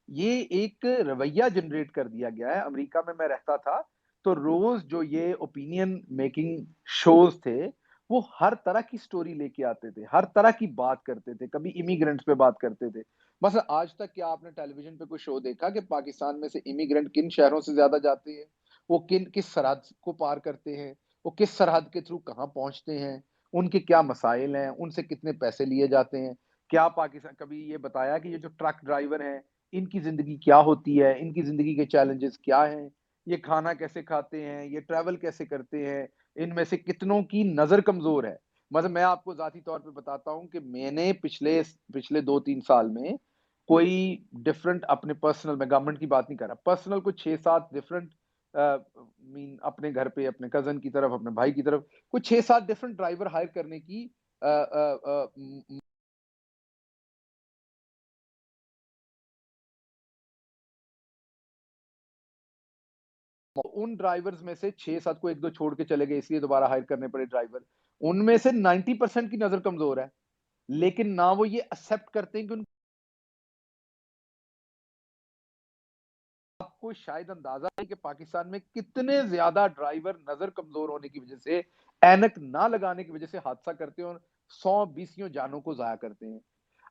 ये एक रवैया जनरेट कर दिया गया है। अमेरिका में मैं रहता था तो रोज जो ये ओपिनियन मेकिंग शोज थे, वो हर तरह की स्टोरी लेके आते थे, हर तरह की बात करते थे, कभी इमिग्रेंट्स पे बात करते थे। बस आज तक क्या आपने टेलीविजन पे कोई शो देखा कि पाकिस्तान में से इमिग्रेंट किन शहरों से ज्यादा जाते हैं, वो किस सरहद को पार करते हैं, वो किस सरहद के थ्रू कहाँ पहुंचते हैं, उनके क्या मसाइल हैं, उनसे कितने पैसे लिए जाते हैं? क्या पाकिस्तान कभी ये बताया कि ये जो ट्रक ड्राइवर हैं, इनकी जिंदगी क्या होती है, इनकी जिंदगी के चैलेंजेस क्या हैं, ये खाना कैसे खाते हैं, ये ट्रैवल कैसे करते हैं, इनमें से कितनों की नजर कमजोर है? मतलब मैं आपको जाती तौर पे बताता हूं कि मैंने पिछले पिछले 2-3 साल में कोई डिफरेंट अपने पर्सनल, मैं गवर्नमेंट की बात नहीं कर रहा, पर्सनल कुछ 6-7 डिफरेंट मीन अपने घर पे अपने कजन की तरफ, अपने भाई की तरफ कुछ 6-7 डिफरेंट ड्राइवर हायर करने की उन ड्राइवर्स में से 6-7 को 1-2 छोड़ के चले गए, इसलिए दोबारा हायर करने पड़े ड्राइवर। उनमें से 90% की नजर कमजोर है, लेकिन ना वो ये एक्सेप्ट करते हैं कि आपको शायद अंदाजा है कि पाकिस्तान में कितने ज्यादा ड्राइवर नजर कमजोर होने की वजह से, ऐनक ना लगाने की वजह से हादसा करते हैं और 100-20 जानों को जाया करते हैं।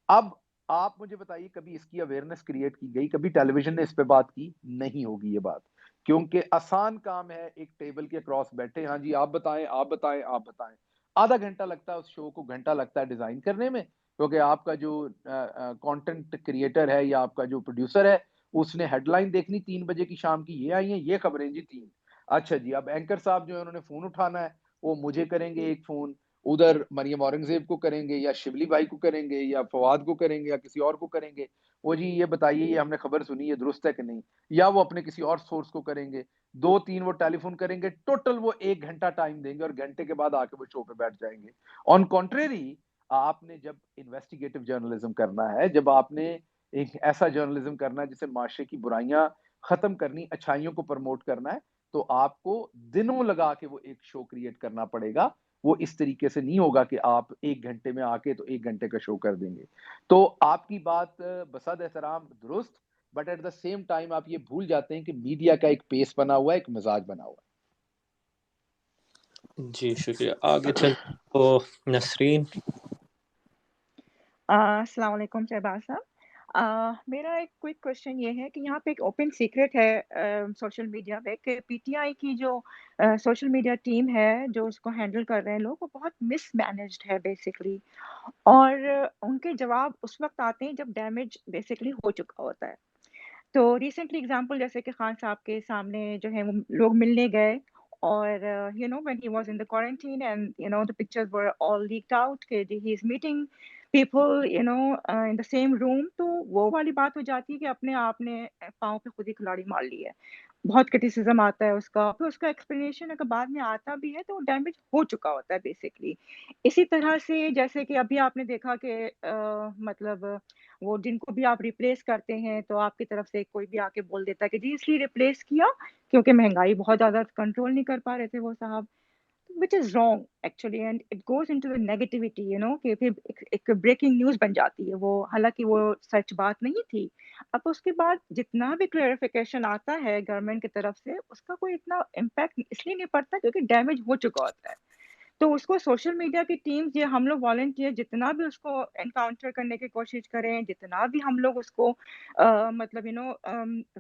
अब आप मुझे बताइए, कभी इसकी अवेयरनेस क्रिएट की गई? कभी टेलीविजन ने इस पे बात की? नहीं होगी ये बात, क्योंकि आसान काम है एक टेबल के क्रॉस बैठे, हाँ जी आप बताएं, आप बताएं, आप बताएं। आधा घंटा लगता है उस शो को, घंटा लगता है डिजाइन करने में, क्योंकि आपका जो कंटेंट क्रिएटर है या आपका जो प्रोड्यूसर है, उसने हेडलाइन देखनी 3 बजे की शाम की, ये आई है ये खबरें जी 3। अच्छा जी, अब एंकर साहब जो है उन्होंने फोन उठाना है, वो मुझे करेंगे एक फोन, उधर मरियम औरंगजेब को करेंगे या शिबली भाई को करेंगे या फवाद को करेंगे या किसी और को करेंगे, वो जी ये बताइए ये हमने खबर सुनी, ये दुरुस्त है कि नहीं, या वो अपने किसी और सोर्स को करेंगे। 2-3 वो टेलीफोन करेंगे, टोटल वो 1 घंटा टाइम देंगे और घंटे के बाद आके वो शो पे बैठ जाएंगे। ऑन कॉन्ट्रेरी, आपने जब इन्वेस्टिगेटिव जर्नलिज्म करना है, जब आपने एक ऐसा जर्नलिज्म करना है जिसे माशरे की बुराइयां खत्म करनी, अच्छाइयों को प्रमोट करना है, तो आपको दिनों लगा के वो एक शो क्रिएट करना पड़ेगा। वो इस तरीके से नहीं होगा कि आप 1 घंटे में आके तो 1 घंटे का शो कर देंगे। तो आपकी बात बसद एहतराम दुरुस्त, but at the same time आप ये भूल जाते हैं कि मीडिया का एक पेस बना हुआ है, एक मिजाज बना हुआ है। जी शुक्रिया। आगे चल तो नसरीन। अस्सलाम वालेकुम शहबाज साहब। मेरा एक क्विक क्वेश्चन ये है कि यहाँ पे एक ओपन सीक्रेट है सोशल मीडिया पे कि पीटीआई की जो सोशल मीडिया टीम है जो उसको हैंडल कर रहे हैं लोग, वो बहुत मिसमैनेज्ड है बेसिकली। और उनके जवाब उस वक्त आते हैं जब डैमेज बेसिकली हो चुका होता है। तो रिसेंटली एग्जांपल जैसे कि खान साहब के सामने जो है वो लोग मिलने गए और you know when he was in the quarantine and you know the pictures were all leaked out कि he is meeting people you know in the same room. तो वो वाली बात हो जाती है कि अपने आप ने पाँव पे खुद ही खिलाड़ी मार ली है। बहुत क्रिटिसिज्म आता है उसका, फिर उसका एक्सप्लेनेशन अगर बाद में आता भी है तो डैमेज हो चुका होता है बेसिकली। इसी तरह से जैसे कि अभी आपने देखा कि मतलब वो जिनको भी आप रिप्लेस करते हैं तो आपकी तरफ से कोई भी आके बोल देता है कि जी इसलिए रिप्लेस किया क्योंकि महंगाई बहुत ज़्यादा कंट्रोल नहीं कर पा रहे थे वो साहब। Which is wrong actually and it goes into the negativity you know कि फिर एक ब्रेकिंग न्यूज़ बन जाती है वो, हालाँकि वो सच बात नहीं थी। अब उसके बाद जितना भी क्लैरिफिकेशन आता है गवर्नमेंट की तरफ से उसका कोई इतना इम्पैक्ट इसलिए नहीं पड़ता क्योंकि डैमेज हो चुका होता है। तो उसको सोशल मीडिया की टीम्स या हम लोग वॉलंटियर जितना भी उसको एनकाउंटर करने की कोशिश करें, जितना भी हम लोग उसको मतलब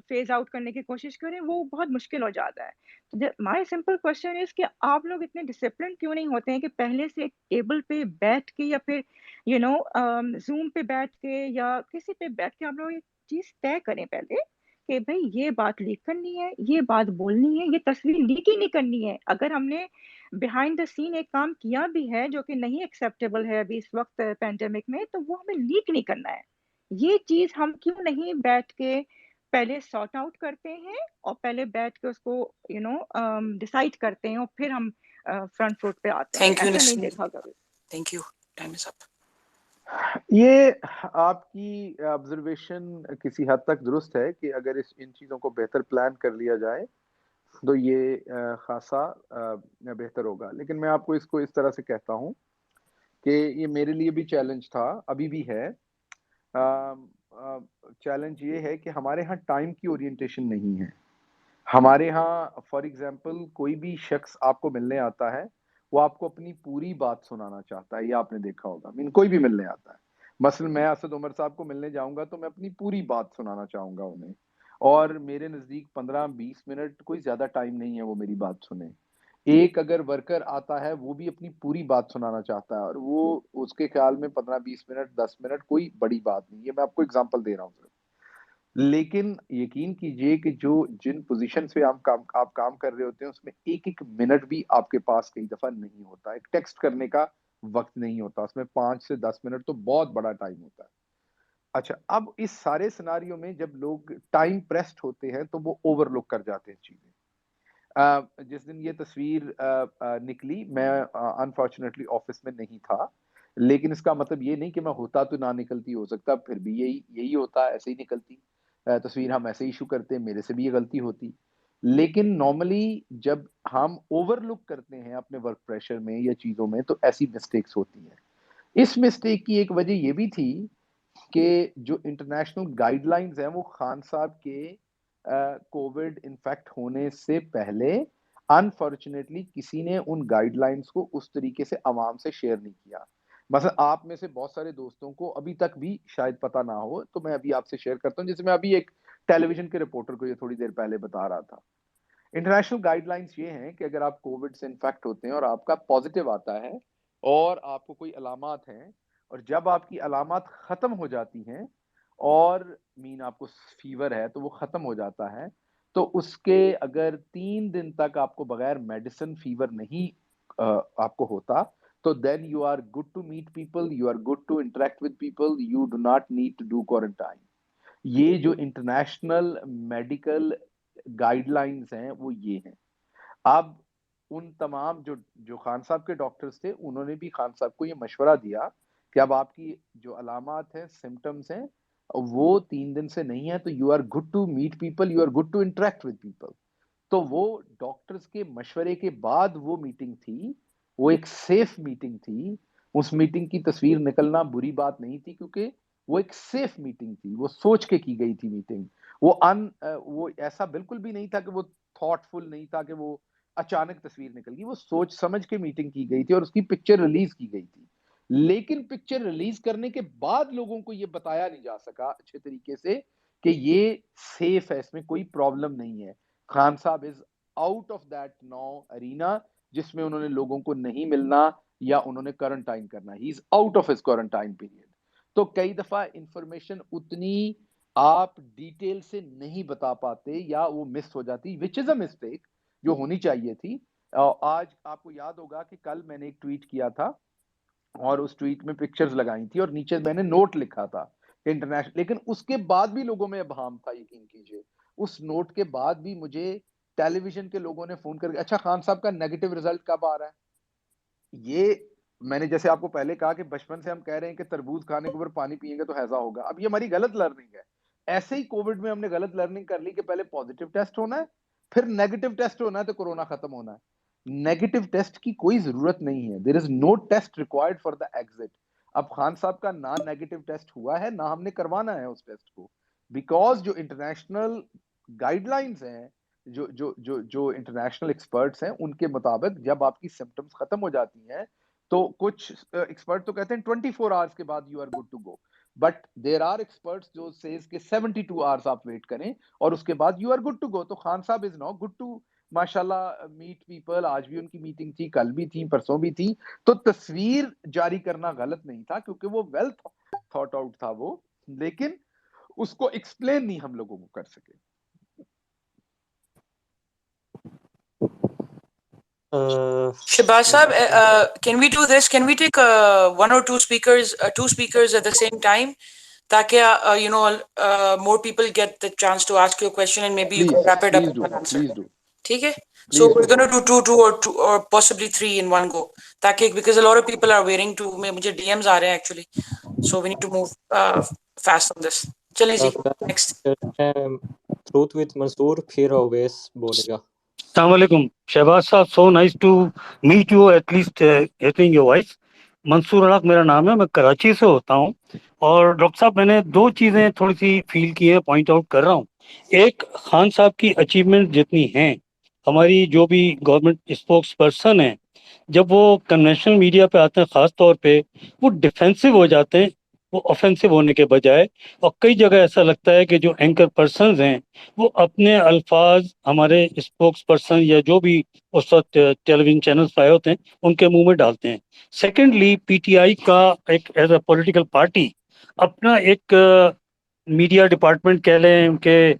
फेज आउट करने की कोशिश करें, वो बहुत मुश्किल हो जाता है। तो माय सिंपल क्वेश्चन इज कि आप लोग इतने डिसिप्लिन क्यों नहीं होते हैं कि पहले से एक टेबल पे बैठ के या फिर जूम पे बैठ के या किसी पे बैठ के आप लोग एक चीज तय करें पहले कि भाई ये बात लीक करनी है, ये बात बोलनी है, ये तस्वीर लीक ही नहीं करनी है। अगर हमने बिहाइंड द सीन एक काम किया भी है जो कि नहीं एक्सेप्टेबल है अभी इस वक्त पैंडेमिक में, तो वो हमें लीक नहीं करना है। ये चीज हम क्यों नहीं बैठ के पहले सॉर्ट आउट करते हैं और पहले बैठ के उसको डिसाइड करते हैं और फिर हम फ्रंट फुट पे आते हैं। Thank you, ऐसा नहीं Nisreen. देखा कभी। Thank you. Time is up. ये आपकी ऑब्जर्वेशन किसी हद तक दुरुस्त है कि अगर इन चीज़ों को बेहतर प्लान कर लिया जाए तो ये खासा बेहतर होगा। लेकिन मैं आपको इसको इस तरह से कहता हूँ कि ये मेरे लिए भी चैलेंज था, अभी भी है। चैलेंज ये है कि हमारे यहाँ टाइम की ओरिएंटेशन नहीं है। हमारे यहाँ फॉर एग्जांपल कोई भी शख्स आपको मिलने आता है, वो आपको अपनी पूरी बात सुनाना चाहता है, ये आपने देखा होगा। कोई भी मिलने आता है, मसलन मैं असद उमर साहब को मिलने जाऊंगा तो मैं अपनी पूरी बात सुनाना चाहूंगा उन्हें, और मेरे नज़दीक 15-20 मिनट कोई ज़्यादा टाइम नहीं है वो मेरी बात सुने। एक अगर वर्कर आता है वो भी अपनी पूरी बात सुनाना चाहता है, और वो उसके ख्याल में 15-20 मिनट 10 मिनट कोई बड़ी बात नहीं है। मैं आपको एग्जांपल दे रहा हूँ सिर्फ। लेकिन यकीन कीजिए कि जिन पोजीशन पे आप काम कर रहे होते हैं उसमें एक एक मिनट भी आपके पास कई दफा नहीं होता। एक टेक्स्ट करने का वक्त नहीं होता, उसमें 5 से 10 मिनट तो बहुत बड़ा टाइम होता है। अच्छा, अब इस सारे सिनारियों में जब लोग टाइम प्रेस्ड होते हैं तो वो ओवरलुक कर जाते हैं चीजें। जिस दिन ये तस्वीर निकली, मैं अनफॉर्चुनेटली ऑफिस में नहीं था, लेकिन इसका मतलब ये नहीं कि मैं होता तो ना निकलती, हो सकता फिर भी यही होता, ऐसे ही निकलती तस्वीर। हम ऐसे इशू करते हैं, मेरे से भी ये गलती होती। लेकिन नॉर्मली जब हम ओवरलुक करते हैं अपने वर्क प्रेशर में या चीज़ों में, तो ऐसी मिस्टेक्स होती हैं। इस मिस्टेक की एक वजह ये भी थी कि जो इंटरनेशनल गाइडलाइंस हैं वो खान साहब के कोविड इन्फेक्ट होने से पहले अनफॉर्चुनेटली किसी ने उन गाइडलाइंस को उस तरीके से आवाम से शेयर नहीं किया। मतलब आप में से बहुत सारे दोस्तों को अभी तक भी शायद पता ना हो, तो मैं अभी आपसे शेयर करता हूँ। जैसे मैं अभी एक टेलीविजन के रिपोर्टर को ये थोड़ी देर पहले बता रहा था। इंटरनेशनल गाइडलाइंस ये हैं कि अगर आप कोविड से इन्फेक्ट होते हैं और आपका पॉजिटिव आता है और आपको कोई अलामात हैं, और जब आपकी अलामात खत्म हो जाती हैं और आपको फीवर है तो वो खत्म हो जाता है, तो उसके अगर 3 दिन तक आपको बगैर मेडिसिन फीवर नहीं आपको होता, तो then you are good to meet people, you are good to interact with people, you do not need to do quarantine. ये जो इंटरनेशनल मेडिकल गाइडलाइंस हैं वो ये हैं। अब उन तमाम जो खान साहब के डॉक्टर्स थे, उन्होंने भी खान साहब को ये मशवरा दिया कि अब आपकी जो अलामात हैं, सिम्टम्स हैं, वो 3 दिन से नहीं है, तो you are good to meet people, you are good to interact with people. तो वो डॉक्टर्स के मशवरे के बाद वो मीटिंग थी, वो एक सेफ मीटिंग थी। उस मीटिंग की तस्वीर निकलना बुरी बात नहीं थी, क्योंकि वो एक सेफ मीटिंग थी, वो सोच के की गई थी मीटिंग। वो ऐसा बिल्कुल भी नहीं था कि वो थॉटफुल नहीं था कि वो अचानक तस्वीर निकल गई। वो सोच समझ के मीटिंग की गई थी और उसकी पिक्चर रिलीज की गई थी। लेकिन पिक्चर रिलीज करने के बाद लोगों को ये बताया नहीं जा सका अच्छे तरीके से कि ये सेफ है, इसमें कोई प्रॉब्लम नहीं है। खान साहब is out of that now arena, जिसमें उन्होंने लोगों को नहीं मिलना या उन्होंने क्वारंटाइन करना। He is out of his quarantine period. तो कई दफा इंफॉर्मेशन उतनी आप डिटेल से नहीं बता पाते या वो मिस हो जाती, विच इज अ मिस्टेक जो होनी चाहिए थी। आज आपको याद होगा कि कल मैंने एक ट्वीट किया था और उस ट्वीट में पिक्चर्स लगाई थी और नीचे मैंने नोट लिखा था इंटरनेशनल। लेकिन उसके बाद भी लोगों में अभाम था, यकीन कीजिए। उस नोट के बाद भी मुझे टेलीविजन के लोगों ने फोन करके, अच्छा खान साहब का नेगेटिव रिजल्ट कब आ रहा है? ये मैंने जैसे आपको पहले कहा कि बचपन से हम कह रहे हैं कि तरबूज खाने के ऊपर पानी पिएंगे तो हैजा होगा। अब ये हमारी गलत लर्निंग है। ऐसे ही कोविड में हमने गलत लर्निंग कर ली कि पहले पॉजिटिव टेस्ट होना है, फिर नेगेटिव टेस्ट होना है, तो कोरोना खत्म होना है। नेगेटिव टेस्ट की कोई जरूरत नहीं है। There is no test required for the exit. अब खान साहब का ना नेगेटिव टेस्ट हुआ है, ना हमने करवाना है उस टेस्ट को, बिकॉज जो इंटरनेशनल गाइडलाइंस हैं जो जो जो जो इंटरनेशनल एक्सपर्ट्स हैं उनके मुताबिक जब आपकी सिम्टम्स खत्म हो जाती हैं तो कुछ एक्सपर्ट तो कहते हैं 24 आवर्स के बाद you are good to go, but there are experts जो सेज के 72 आवर्स आप वेट करें और उसके बाद you are good to go. तो खान साहब इज नाउ गुड टू माशाल्लाह मीट पीपल। आज भी उनकी मीटिंग थी, कल भी थी, परसों भी थी। तो तस्वीर जारी करना गलत नहीं था क्योंकि वो वेल थॉट आउट था वो, लेकिन उसको एक्सप्लेन नहीं हम लोगों को कर सके। Shahbaz Saab, can we do this? Can we take one or two speakers at the same time? ताकि more people get the chance to ask you a question and maybe you can wrap it up with an answer. Please do. ठीक है? So we're going to do two or possibly three in one go. ताकि because a lot of people are waiting to मुझे DMs आ रहे हैं actually. So we need to move fast on this. चलिए जी, next. Truth with Mansoor, फिर Awais बोलेगा. Assalamualaikum. Shahbaz साहब, so nice to meet you, at least hearing your voice. Mansoor अनक मेरा नाम है, मैं कराची से होता हूँ। और डॉक्टर साहब, मैंने दो चीज़ें थोड़ी सी फील की है, पॉइंट आउट कर रहा हूँ। एक, खान साहब की अचीवमेंट जितनी हैं, हमारी जो भी गवर्नमेंट स्पोक्स पर्सन हैं, जब वो कन्वेंशनल मीडिया पे आते हैं ख़ास तौर पे, वो डिफेंसिव हो जाते हैं, वो ऑफेंसिव होने के बजाय। और कई जगह ऐसा लगता है कि जो एंकर पर्सनस हैं वो अपने अल्फाज हमारे स्पोक्स पर्सन या जो भी उस वक्त टेलीविजन चैनल्स आए होते हैं उनके मुंह में डालते हैं। सेकेंडली, पीटीआई का एक एज अ पॉलिटिकल पार्टी अपना एक मीडिया डिपार्टमेंट कह लें, उनके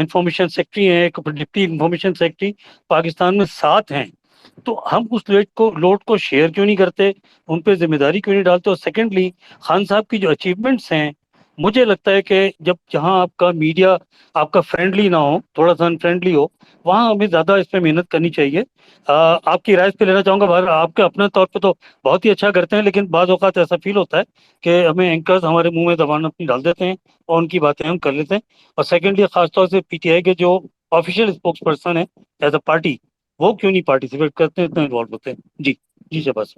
इंफॉर्मेशन सेक्रेटरी हैं, एक डिप्टी इंफॉर्मेशन सेक्रेटरी पाकिस्तान में 7 हैं। तो हम उस लोड को शेयर क्यों नहीं करते, उन पे जिम्मेदारी क्यों नहीं डालते? और सेकेंडली, खान साहब की जो अचीवमेंट्स हैं, मुझे लगता है कि जब जहां आपका मीडिया आपका फ्रेंडली ना हो, थोड़ा सा अनफ्रेंडली हो, वहां हमें ज़्यादा इस पर मेहनत करनी चाहिए। आपकी राय पे लेना चाहूँगा। बाहर आपके अपने तौर पे तो बहुत ही अच्छा करते हैं, लेकिन बाज़ औक़ात ऐसा फील होता है कि हमें एंकर्स हमारे मुंह में ज़बान अपनी डाल देते हैं और उनकी बातें हम कर लेते हैं। और सेकेंडली, ख़ासतौर से पीटीआई के जो ऑफिशियल स्पोक्स पर्सन है एज अ पार्टी, वो क्यों नहीं पार्टिसिपेट करते हैं, इतना इन्वॉल्व होते हैं? जी जी शहबाज।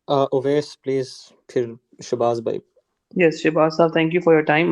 Awais, please, फिर शहबाज भाई. यस शहबाज साहब, thank you for your time.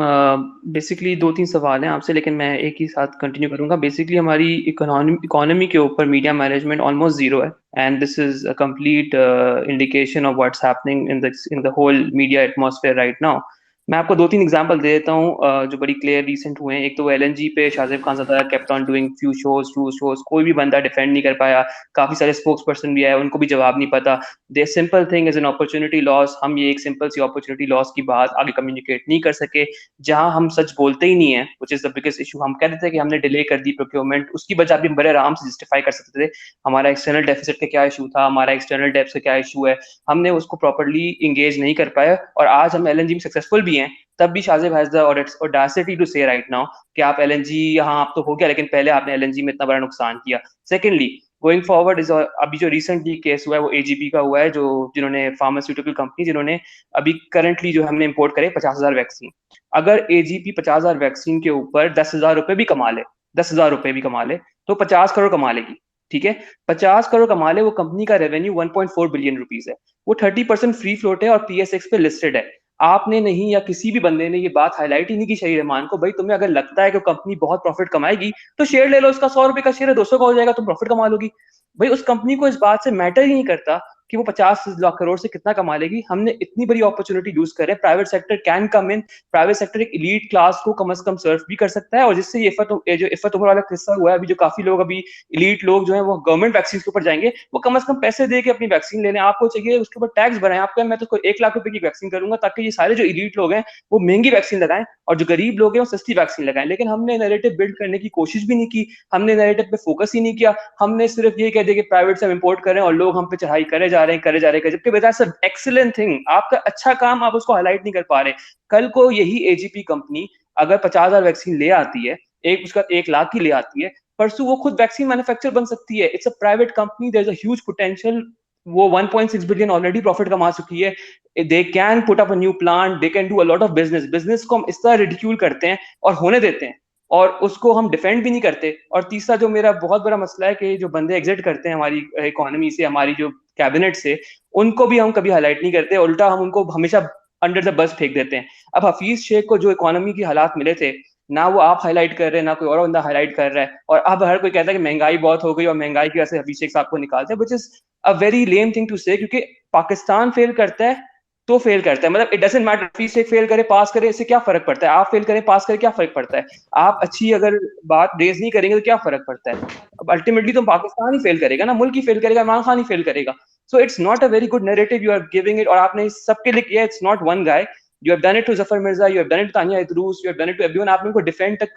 Basically 2-3 सवाल हैं आपसे, लेकिन मैं एक ही साथ कंटिन्यू करूंगा। बेसिकली हमारी इकोनॉमी के ऊपर मीडिया मैनेजमेंट ऑलमोस्ट जीरो है, and this is a complete indication of what's happening in the whole media atmosphere right now. मैं आपको 2-3 एग्जांपल दे देता हूँ जो बड़ी क्लियर रिसेंट हुए हैं। एक तो एलएनजी पे Shahzeb Khanzada kept on doing few shows, कोई भी बंदा डिफेंड नहीं कर पाया। काफी सारे स्पोक्स पर्सन भी आए, उनको भी जवाब नहीं पता। The simple thing is an opportunity loss. हम ये एक सिंपल सी अपॉर्चुनिटी लॉस की बात आगे कम्युनिकेट नहीं कर सके। जहां हम सच बोलते ही नहीं है, which is the biggest issue. हम कह देते हैं कि हमने डिले कर दी प्रोक्योरमेंट, उसकी वजह भी बड़े आराम से जस्टिफाई कर सकते थे। हमारा एक्सटर्नल डेफिसिट का क्या इशू था, हमारा एक्सटर्नल डेब्ट का क्या इशू है, हमने उसको प्रॉपर्ली इंगेज नहीं कर पाया। और आज हम एलएनजी में सक्सेसफुल भी हैं, तब भी Shahzeb has the audacity to say right now कि आप एलएनजी यहाँ आप तो हो गया, लेकिन पहले आपने एलएनजी में इतना बड़ा नुकसान किया। सेकेंडली, गोइंग फॉरवर्ड इज अभी जो रिसेंटली केस हुआ है वो एजीपी का हुआ है, जो जिन्होंने फार्मास्यूटिकल कंपनी जिन्होंने अभी करंटली जो हमने इंपोर्ट करे 50,000 वैक्सीन। अगर एजीपी 50,000 वैक्सीन के ऊपर 10,000 रुपए भी कमा ले, 10,000 रुपए भी कमा ले, तो 50 करोड़ कमा लेगी। ठीक है, 50 करोड़ कमा ले, वो कंपनी का रेवेन्यू 1.4 बिलियन रुपीज है। वो 30% फ्री फ्लोट है और पीएसएक्स पे लिस्टेड है। आपने नहीं या किसी भी बंदे ने ये बात हाईलाइट ही नहीं की शहीद रहमान को, भाई तुम्हें अगर लगता है कि कंपनी बहुत प्रॉफिट कमाएगी तो शेयर ले लो, उसका 100 रुपए का शेयर है 200 का हो जाएगा, तुम प्रॉफिट कमा लोगी। भाई उस कंपनी को इस बात से मैटर ही नहीं करता कि वो 50 लाख करोड़ से कितना कमा लेगी। हमने इतनी बड़ी अपॉर्चुनिटी यूज कर रहे हैं। Private sector can come in, private sector एक एलीट क्लास को कम से कम सर्व भी कर सकता है। और जिससे ये जो इफ्फत उमर वाला किस्सा हुआ है, अभी जो काफी लोग अभी एलीट लोग जो है वो गवर्नमेंट वैक्सीन के ऊपर जाएंगे, वो कम से कम पैसे दे के अपनी वैक्सीन लेने। आपको चाहिए उसके ऊपर टैक्स भराएं। आपको मैं तो 1 लाख रुपए की वैक्सीन करूंगा ताकि ये सारे जो एलीट लोग हैं वो महंगी वैक्सीन लगाएं और जो गरीब लोग हैं वो सस्ती वैक्सीन लगाएं। लेकिन हमने नैरेटिव बिल्ड करने की कोशिश भी नहीं की, हमने नैरेटिव पे फोकस ही नहीं किया। हमने सिर्फ ये कह दिया कि प्राइवेट से हम इंपोर्ट कर रहे हैं और लोग हम पे चढ़ाई करे जा रहे हैं, जबकि बजाय सब एक्सीलेंट थिंग, आपका अच्छा काम आप उसको हाईलाइट नहीं कर पा रहे। कल को यही एजीपी कंपनी अगर 50,000 वैक्सीन ले आती है, उसका 1 लाख की ले आती है, परसों वो खुद वैक्सीन मैन्युफैक्चर बन सकती है। It's a private company, there is a huge potential. वो 1.6 बिलियन ऑलरेडी प्रॉफिट कमा चुकी है। They can put up a new plant, they can do a lot of business को हम इस तरह रिडिक्यूल करते हैं और होने देते हैं, और उसको हम डिफेंड भी नहीं करते। और तीसरा जो मेरा बहुत बड़ा मसला है कि जो बंदे एग्जिट करते हैं हमारी इकोनॉमी से, हमारी जो कैबिनेट से, उनको भी हम कभी हाईलाइट नहीं करते, उल्टा हम उनको हमेशा अंडर द बस फेंक देते हैं। अब हफीज शेख को जो इकोनॉमी के हालात मिले थे, ना वो आप हाईलाइट कर रहे हैं, ना कोई और बंदा हाईलाइट कर रहा है, और अब हर कोई कहता है कि महंगाई बहुत हो गई और महंगाई की वजह से अभिषेक साहब को निकालते हैं, which is a very lame thing to say, क्योंकि पाकिस्तान फेल करता है तो फेल करता है, मतलब it doesn't matter Abhishek fail करे पास करे, इससे क्या फर्क पड़ता है, आप फेल करें पास करे क्या फर्क पड़ता है, आप अच्छी अगर बात रेज नहीं करेंगे तो क्या फर्क पड़ता है, अब अल्टीमेटली तो पाकिस्तान ही फेल करेगा ना, मुल्क ही फेल करेगा, इमरान खान ही फेल करेगा। So it's not a very good narrative you are giving it, और आपने सबके लिए किया, it's not one guy, you have done it to Zafar Mirza, you have done it to Tanya Idrus, you have done it to everyone, आपने उनको defend तक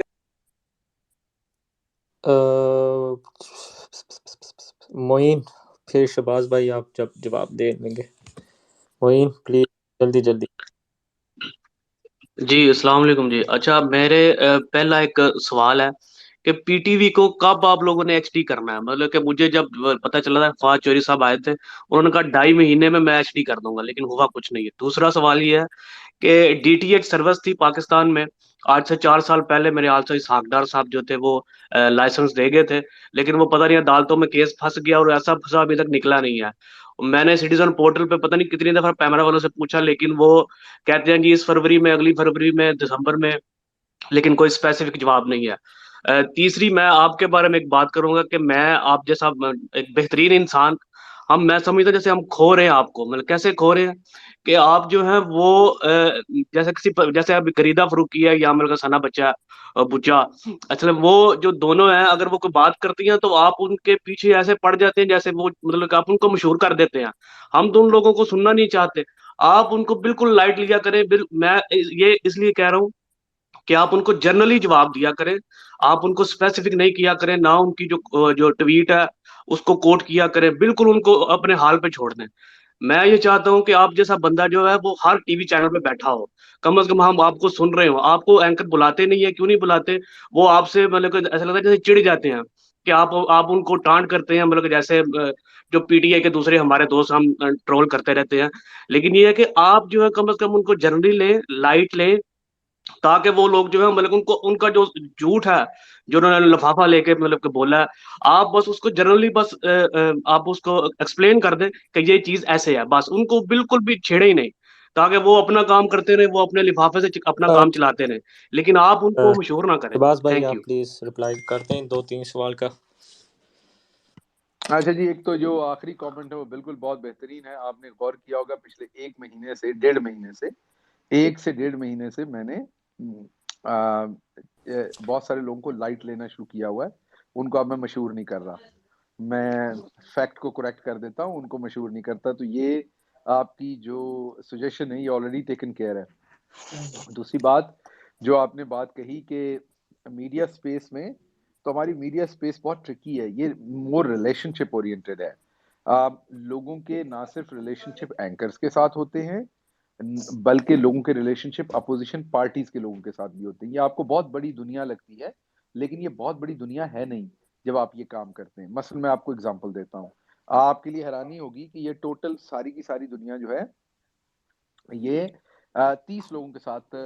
मोइन, फिर शहबाज भाई आप जब जवाब दे लेंगे। मोइन प्लीज जल्दी जल्दी। जी अस्सलाम वालेकुम जी। अच्छा मेरे पहला एक सवाल है कि पीटीवी को कब आप लोगों ने एचडी करना है, मतलब कि मुझे जब पता चला था फवाद चौधरी साहब आए थे, उन्होंने कहा 2.5 महीने में मैं एचडी कर दूंगा, लेकिन हुआ कुछ नहीं है। दूसरा सवाल ये है कि डीटीएच सर्विस थी पाकिस्तान में, आज से 4 साल पहले मेरे ख्याल से इसहाकडार साहब जो थे वो लाइसेंस दे गए थे, लेकिन वो पता नहीं अदालतों में केस फंस गया और ऐसा फंसा अभी तक निकला नहीं है। मैंने सिटीजन पोर्टल पे पता नहीं कितनी दफा पैमरा वालों से पूछा, लेकिन वो कहते हैं जी इस फरवरी में, अगली फरवरी में, दिसंबर में, लेकिन कोई स्पेसिफिक जवाब नहीं है। तीसरी मैं आपके बारे में एक बात करूंगा कि मैं आप जैसा एक बेहतरीन इंसान, मैं समझता जैसे हम खो रहे हैं आपको, मतलब कैसे खो रहे हैं कि आप जो है वो जैसे जैसे अभी करीदा फरूकी है या मतलब सना बच्चा बुच्चा, असल वो जो दोनों हैं, अगर वो कोई बात करती हैं तो आप उनके पीछे ऐसे पड़ जाते हैं जैसे वो मतलब कि आप उनको मशहूर कर देते हैं। हम तो उन लोगों को सुनना नहीं चाहते, आप उनको बिल्कुल लाइट लिया करें। मैं ये इसलिए कह रहा हूँ कि आप उनको जनरली जवाब दिया करें, आप उनको स्पेसिफिक नहीं किया करें, ना उनकी जो जो ट्वीट है उसको कोट किया करें, बिल्कुल उनको अपने हाल पे छोड़ दें। मैं ये चाहता हूँ कि आप जैसा बंदा जो है वो हर टीवी चैनल पे बैठा हो, कम से कम हम आपको सुन रहे हो। आपको एंकर बुलाते नहीं है, क्यों नहीं बुलाते? वो आपसे मतलब कि ऐसा लगता है जैसे चिढ़ जाते हैं कि आप उनको टांट करते हैं, मतलब कि जैसे जो पीटीआई के दूसरे हमारे दोस्त हम ट्रोल करते रहते हैं। लेकिन ये है कि आप जो है कम से कम उनको जनरली लें, लाइट लें, ताकि वो लोग जो है मतलब उनको उनका जो झूठ है जो उन्होंने लिफाफा लेके मतलब कि बोला है, आप बस उसको जनरली बस आप उसको एक्सप्लेन कर दें कि ये चीज ऐसे है, बस उनको बिल्कुल भी छेड़े ही नहीं, ताकि वो अपना काम करते रहे, वो अपने लिफाफे से अपना काम चलाते रहे, लेकिन आप उनको मशहूर ना करें। शहबाज भाई थैंक आप यू। प्लीज रिप्लाई करते हैं 2-3 सवाल का। अच्छा जी, एक तो जो आखिरी कमेंट है वो बिल्कुल बहुत बेहतरीन है। आपने गौर किया होगा पिछले 1 महीने से 1.5 महीने से 1 से 1.5 महीने से मैंने बहुत सारे लोगों को लाइट लेना शुरू किया हुआ है। उनको अब मैं मशहूर नहीं कर रहा, मैं फैक्ट को करेक्ट कर देता हूँ, उनको मशहूर नहीं करता। तो ये आपकी जो सजेशन है ये ऑलरेडी टेकन केयर है। दूसरी बात जो आपने बात कही कि मीडिया स्पेस में, तो हमारी मीडिया स्पेस बहुत ट्रिकी है, ये मोर रिलेशनशिप ओरिएंटेड है। लोगों के ना सिर्फ रिलेशनशिप एंकर्स के साथ होते हैं, बल्कि लोगों के रिलेशनशिप अपोजिशन पार्टीज के लोगों के साथ भी होते हैं। ये आपको बहुत बड़ी दुनिया लगती है, लेकिन ये बहुत बड़ी दुनिया है नहीं जब आप ये काम करते हैं। मसलन मैं आपको एग्जांपल देता हूँ, आपके लिए हैरानी होगी कि ये टोटल सारी की सारी दुनिया जो है ये 30 लोगों के साथ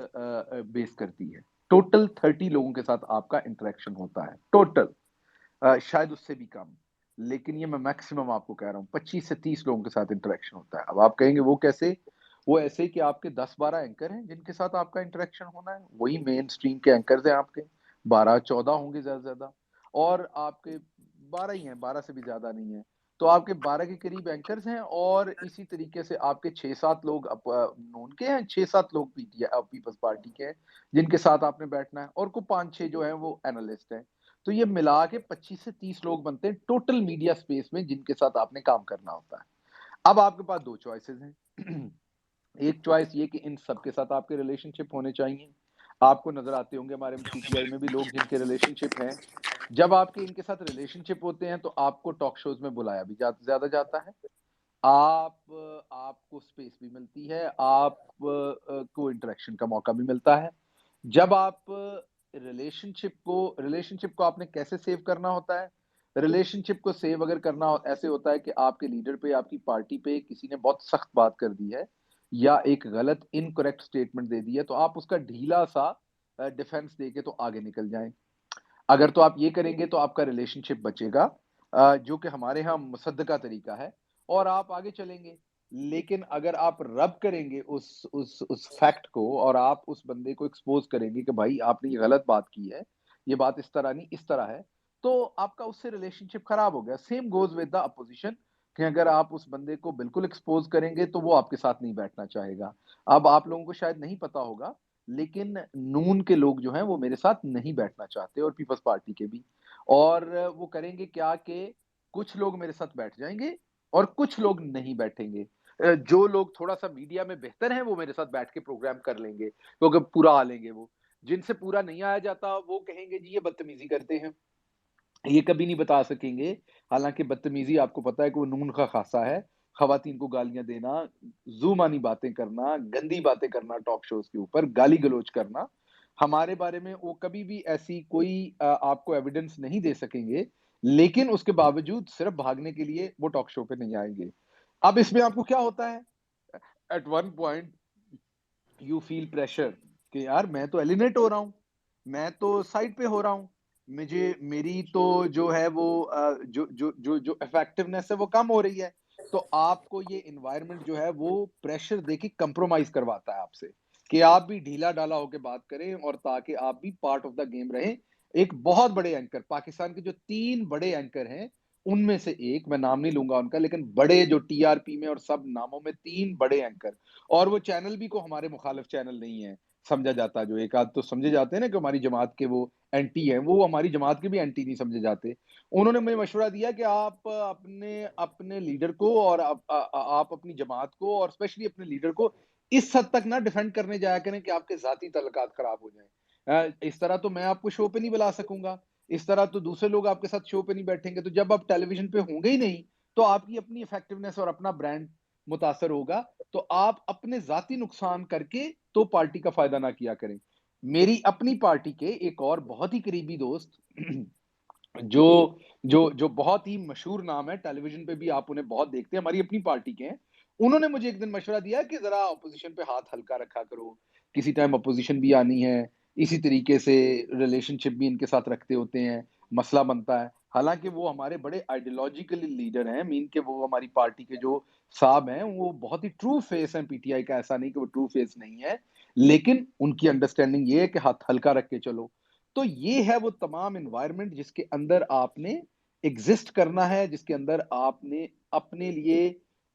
बेस करती है। टोटल 30 लोगों के साथ आपका इंटरेक्शन होता है टोटल, शायद उससे भी कम, लेकिन ये मैं मैक्सिमम आपको कह रहा हूँ 25 से 30 लोगों के साथ इंटरेक्शन होता है। अब आप कहेंगे वो कैसे? वो ऐसे कि आपके 10-12 एंकर हैं जिनके साथ आपका इंटरेक्शन होना है, वही मेन स्ट्रीम के एंकर्स हैं आपके, 12-14 होंगे ज्यादा से ज्यादा, और आपके 12 ही हैं, 12 से भी ज्यादा नहीं है। तो आपके 12 के करीब एंकर्स हैं, और इसी तरीके से आपके 6-7 लोग नून के हैं, 6-7 लोग पीपल्स पार्टी के हैं जिनके साथ आपने बैठना है, और को 5-6 जो हैं वो एनालिस्ट हैं। तो ये मिला के 25 से 30 लोग बनते हैं टोटल मीडिया स्पेस में जिनके साथ आपने काम करना होता है। अब आपके पास 2 चॉइसेस हैं। एक चॉइस ये कि इन सबके साथ आपके रिलेशनशिप होने चाहिए। आपको नजर आते होंगे हमारे पीटीआई में भी लोग जिनके रिलेशनशिप हैं। जब आपके इनके साथ रिलेशनशिप होते हैं तो आपको टॉक शोज में बुलाया भी ज्यादा जाता है, आपको स्पेस भी मिलती है, आप को इंटरेक्शन का मौका भी मिलता है। जब आप रिलेशनशिप को आपने कैसे सेव करना होता है? रिलेशनशिप को सेव अगर करना ऐसे होता है कि आपके लीडर पे, आपकी पार्टी पे किसी ने बहुत सख्त बात कर दी है या एक गलत इनकरेक्ट स्टेटमेंट दे दी है, तो आप उसका ढीला सा डिफेंस देके तो आगे निकल जाएं। अगर तो आप ये करेंगे तो आपका रिलेशनशिप बचेगा, जो कि हमारे यहाँ मुसद्दका तरीका है, और आप आगे चलेंगे। लेकिन अगर आप रब करेंगे उस फैक्ट को और आप उस बंदे को एक्सपोज करेंगे कि भाई आपने ये गलत बात की है, ये बात इस तरह नहीं इस तरह है, तो आपका उससे रिलेशनशिप खराब हो गया। Same goes with the opposition कि अगर आप उस बंदे को बिल्कुल एक्सपोज करेंगे तो वो आपके साथ नहीं बैठना चाहेगा। अब आप लोगों को शायद नहीं पता होगा, लेकिन नून के लोग जो हैं वो मेरे साथ नहीं बैठना चाहते और पीपल्स पार्टी के भी। और वो करेंगे क्या कि कुछ लोग मेरे साथ बैठ जाएंगे और कुछ लोग नहीं बैठेंगे। जो लोग थोड़ा सा मीडिया में बेहतर हैं वो मेरे साथ बैठ के प्रोग्राम कर लेंगे, क्योंकि पूरा आ लेंगे। वो जिनसे पूरा नहीं आया जाता वो कहेंगे जी ये बदतमीजी करते हैं, ये कभी नहीं बता सकेंगे। हालांकि बदतमीजी आपको पता है कि वो नून का खासा है, खवातीन को गालियां देना, जुबानी बातें करना, गंदी बातें करना, टॉक शोज के ऊपर गाली गलोच करना। हमारे बारे में वो कभी भी ऐसी कोई आपको एविडेंस नहीं दे सकेंगे, लेकिन उसके बावजूद सिर्फ भागने के लिए वो टॉक शो पे नहीं आएंगे। अब इसमें आपको क्या होता है, at one point you feel pressure कि यार मैं तो एलिनेट हो रहा हूँ, मैं तो साइड पे हो रहा हूँ, मुझे मेरी तो जो है वो जो इफेक्टिवनेस है वो कम हो रही है। तो आपको ये एनवायरनमेंट जो है वो प्रेशर देके कंप्रोमाइज करवाता है आपसे कि आप भी ढीला डाला होकर बात करें और ताकि आप भी पार्ट ऑफ द गेम रहें। एक बहुत बड़े एंकर, पाकिस्तान के जो 3 बड़े एंकर हैं उनमें से एक, मैं नाम नहीं लूंगा उनका, लेकिन बड़े जो टीआरपी में और सब नामों में 3 बड़े एंकर, और वो चैनल भी को हमारे मुखालिफ चैनल नहीं है समझा जाता। जो एक आध तो समझे जाते हैं ना कि हमारी जमात के वो एंटी हैं, वो हमारी जमात के भी एंटी नहीं समझे जाते। उन्होंने मुझे मशवरा दिया कि आप अपने अपने लीडर को और आप अपनी जमात को और स्पेशली अपने लीडर को इस हद तक ना डिफेंड करने जाया करें कि आपके जाती तल्लुकात खराब हो जाएं। इस तरह तो मैं आपको शो पे नहीं बुला सकूंगा, इस तरह तो दूसरे लोग आपके साथ शो पे नहीं बैठेंगे। तो जब आप टेलीविजन पे होंगे ही नहीं तो आपकी अपनी इफेक्टिवनेस और अपना ब्रांड मुतासर होगा। तो आप अपने जाती नुकसान करके तो पार्टी का फायदा ना किया करें। मेरी अपनी पार्टी के एक और बहुत ही करीबी दोस्त जो जो जो बहुत ही मशहूर नाम है, टेलीविजन पे भी आप उन्हें बहुत देखते हैं, हमारी अपनी पार्टी के हैं। उन्होंने मुझे एक दिन मशवरा दिया कि जरा अपोजिशन पे हाथ हल्का रखा करो, किसी टाइम अपोजिशन भी आनी है, इसी तरीके से रिलेशनशिप भी इनके साथ रखते होते हैं, मसला बनता है। हालांकि वो हमारे बड़े आइडियोलॉजिकली लीडर हैं, मीन के वो हमारी पार्टी के जो साहब हैं वो बहुत ही ट्रू फेस हैं पीटीआई का, ऐसा नहीं कि वो ट्रू फेस नहीं है, लेकिन उनकी अंडरस्टैंडिंग ये है कि हाथ हल्का रख के चलो। तो ये है वो तमाम एनवायरनमेंट जिसके अंदर आपने एग्जिस्ट करना है, जिसके अंदर आपने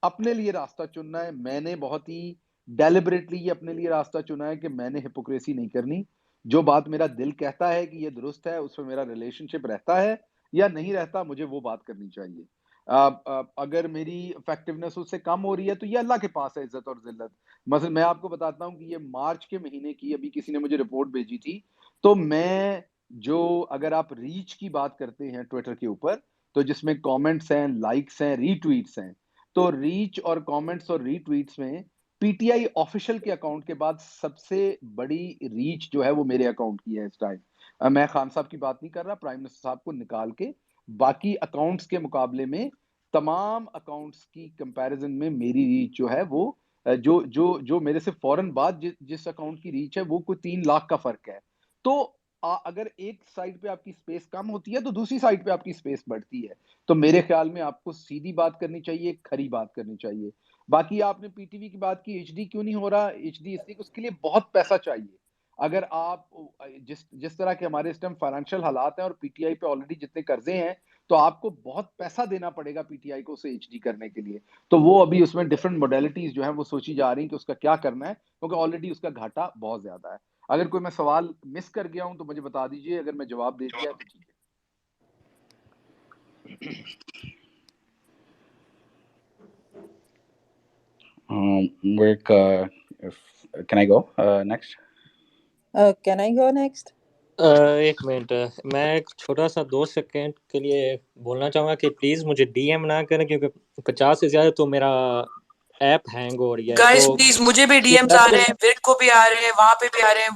अपने लिए रास्ता चुनना है। मैंने बहुत ही डेलिबरेटली ये अपने लिए रास्ता चुना है कि मैंने हिपोक्रेसी नहीं करनी। जो बात मेरा दिल कहता है कि ये दुरुस्त है, उसमें मेरा रिलेशनशिप रहता है या नहीं रहता, मुझे वो बात करनी चाहिए। अगर मेरी इफेक्टिवनेस उससे कम हो रही है तो ये अल्लाह के पास है इज्जत और जिल्लत। मसलन मैं आपको बताता हूँ कि ये मार्च के महीने की अभी किसी ने मुझे रिपोर्ट भेजी थी। तो मैं जो अगर आप रीच की बात करते हैं ट्विटर के ऊपर, तो जिसमें कमेंट्स हैं, लाइक्स हैं, रीट्वीट्स हैं, तो रीच और कमेंट्स और रीट्वीट्स में पीटीआई ऑफिशियल के अकाउंट के बाद सबसे बड़ी रीच जो है वो मेरे अकाउंट की है इस टाइम। मैं खान साहब की बात नहीं कर रहा, प्राइम मिनिस्टर साहब को निकाल के बाकी अकाउंट्स के मुकाबले में तमाम अकाउंट्स की कंपैरिजन में मेरी रीच जो है वो जो जो जो मेरे से फौरन बाद जिस अकाउंट की रीच है वो कोई 3 लाख का फर्क है। तो अगर एक साइड पे आपकी स्पेस कम होती है तो दूसरी साइड पे आपकी स्पेस बढ़ती है। तो मेरे ख्याल में आपको सीधी बात करनी चाहिए, खरी बात करनी चाहिए। बाकी आपने पीटीवी की बात की, एचडी क्यों नहीं हो रहा, एचडी इसलिए उसके लिए बहुत पैसा चाहिए। अगर आप जिस जिस तरह के हमारे इस टाइम फाइनेंशियल हालात हैं और पीटीआई पे ऑलरेडी जितने कर्जे हैं, तो आपको बहुत पैसा देना पड़ेगा पीटीआई को उसे एचडी करने के लिए। तो वो अभी उसमें डिफरेंट मोडेलिटीज जो है वो सोची जा रही हैं कि उसका क्या करना है, क्योंकि ऑलरेडी उसका घाटा बहुत ज्यादा है। अगर कोई मैं सवाल मिस कर गया हूं तो मुझे बता दीजिए, अगर मैं जवाब दे दिया तो ठीक है। Rick, can I go next? Can I go next? एक मिनट, मैं एक छोटा सा 2 सेकंड के लिए बोलना चाहूँगा कि प्लीज़ मुझे डीएम ना करें, क्योंकि 50 से ज़्यादा तो मेरा ऐप हैंग हो रही है। Guys, तो please, मुझे भी DMs आ रहे हैं, विर्क को भी आ रहे हैं, वहाँ पे भी आ रहे हैं।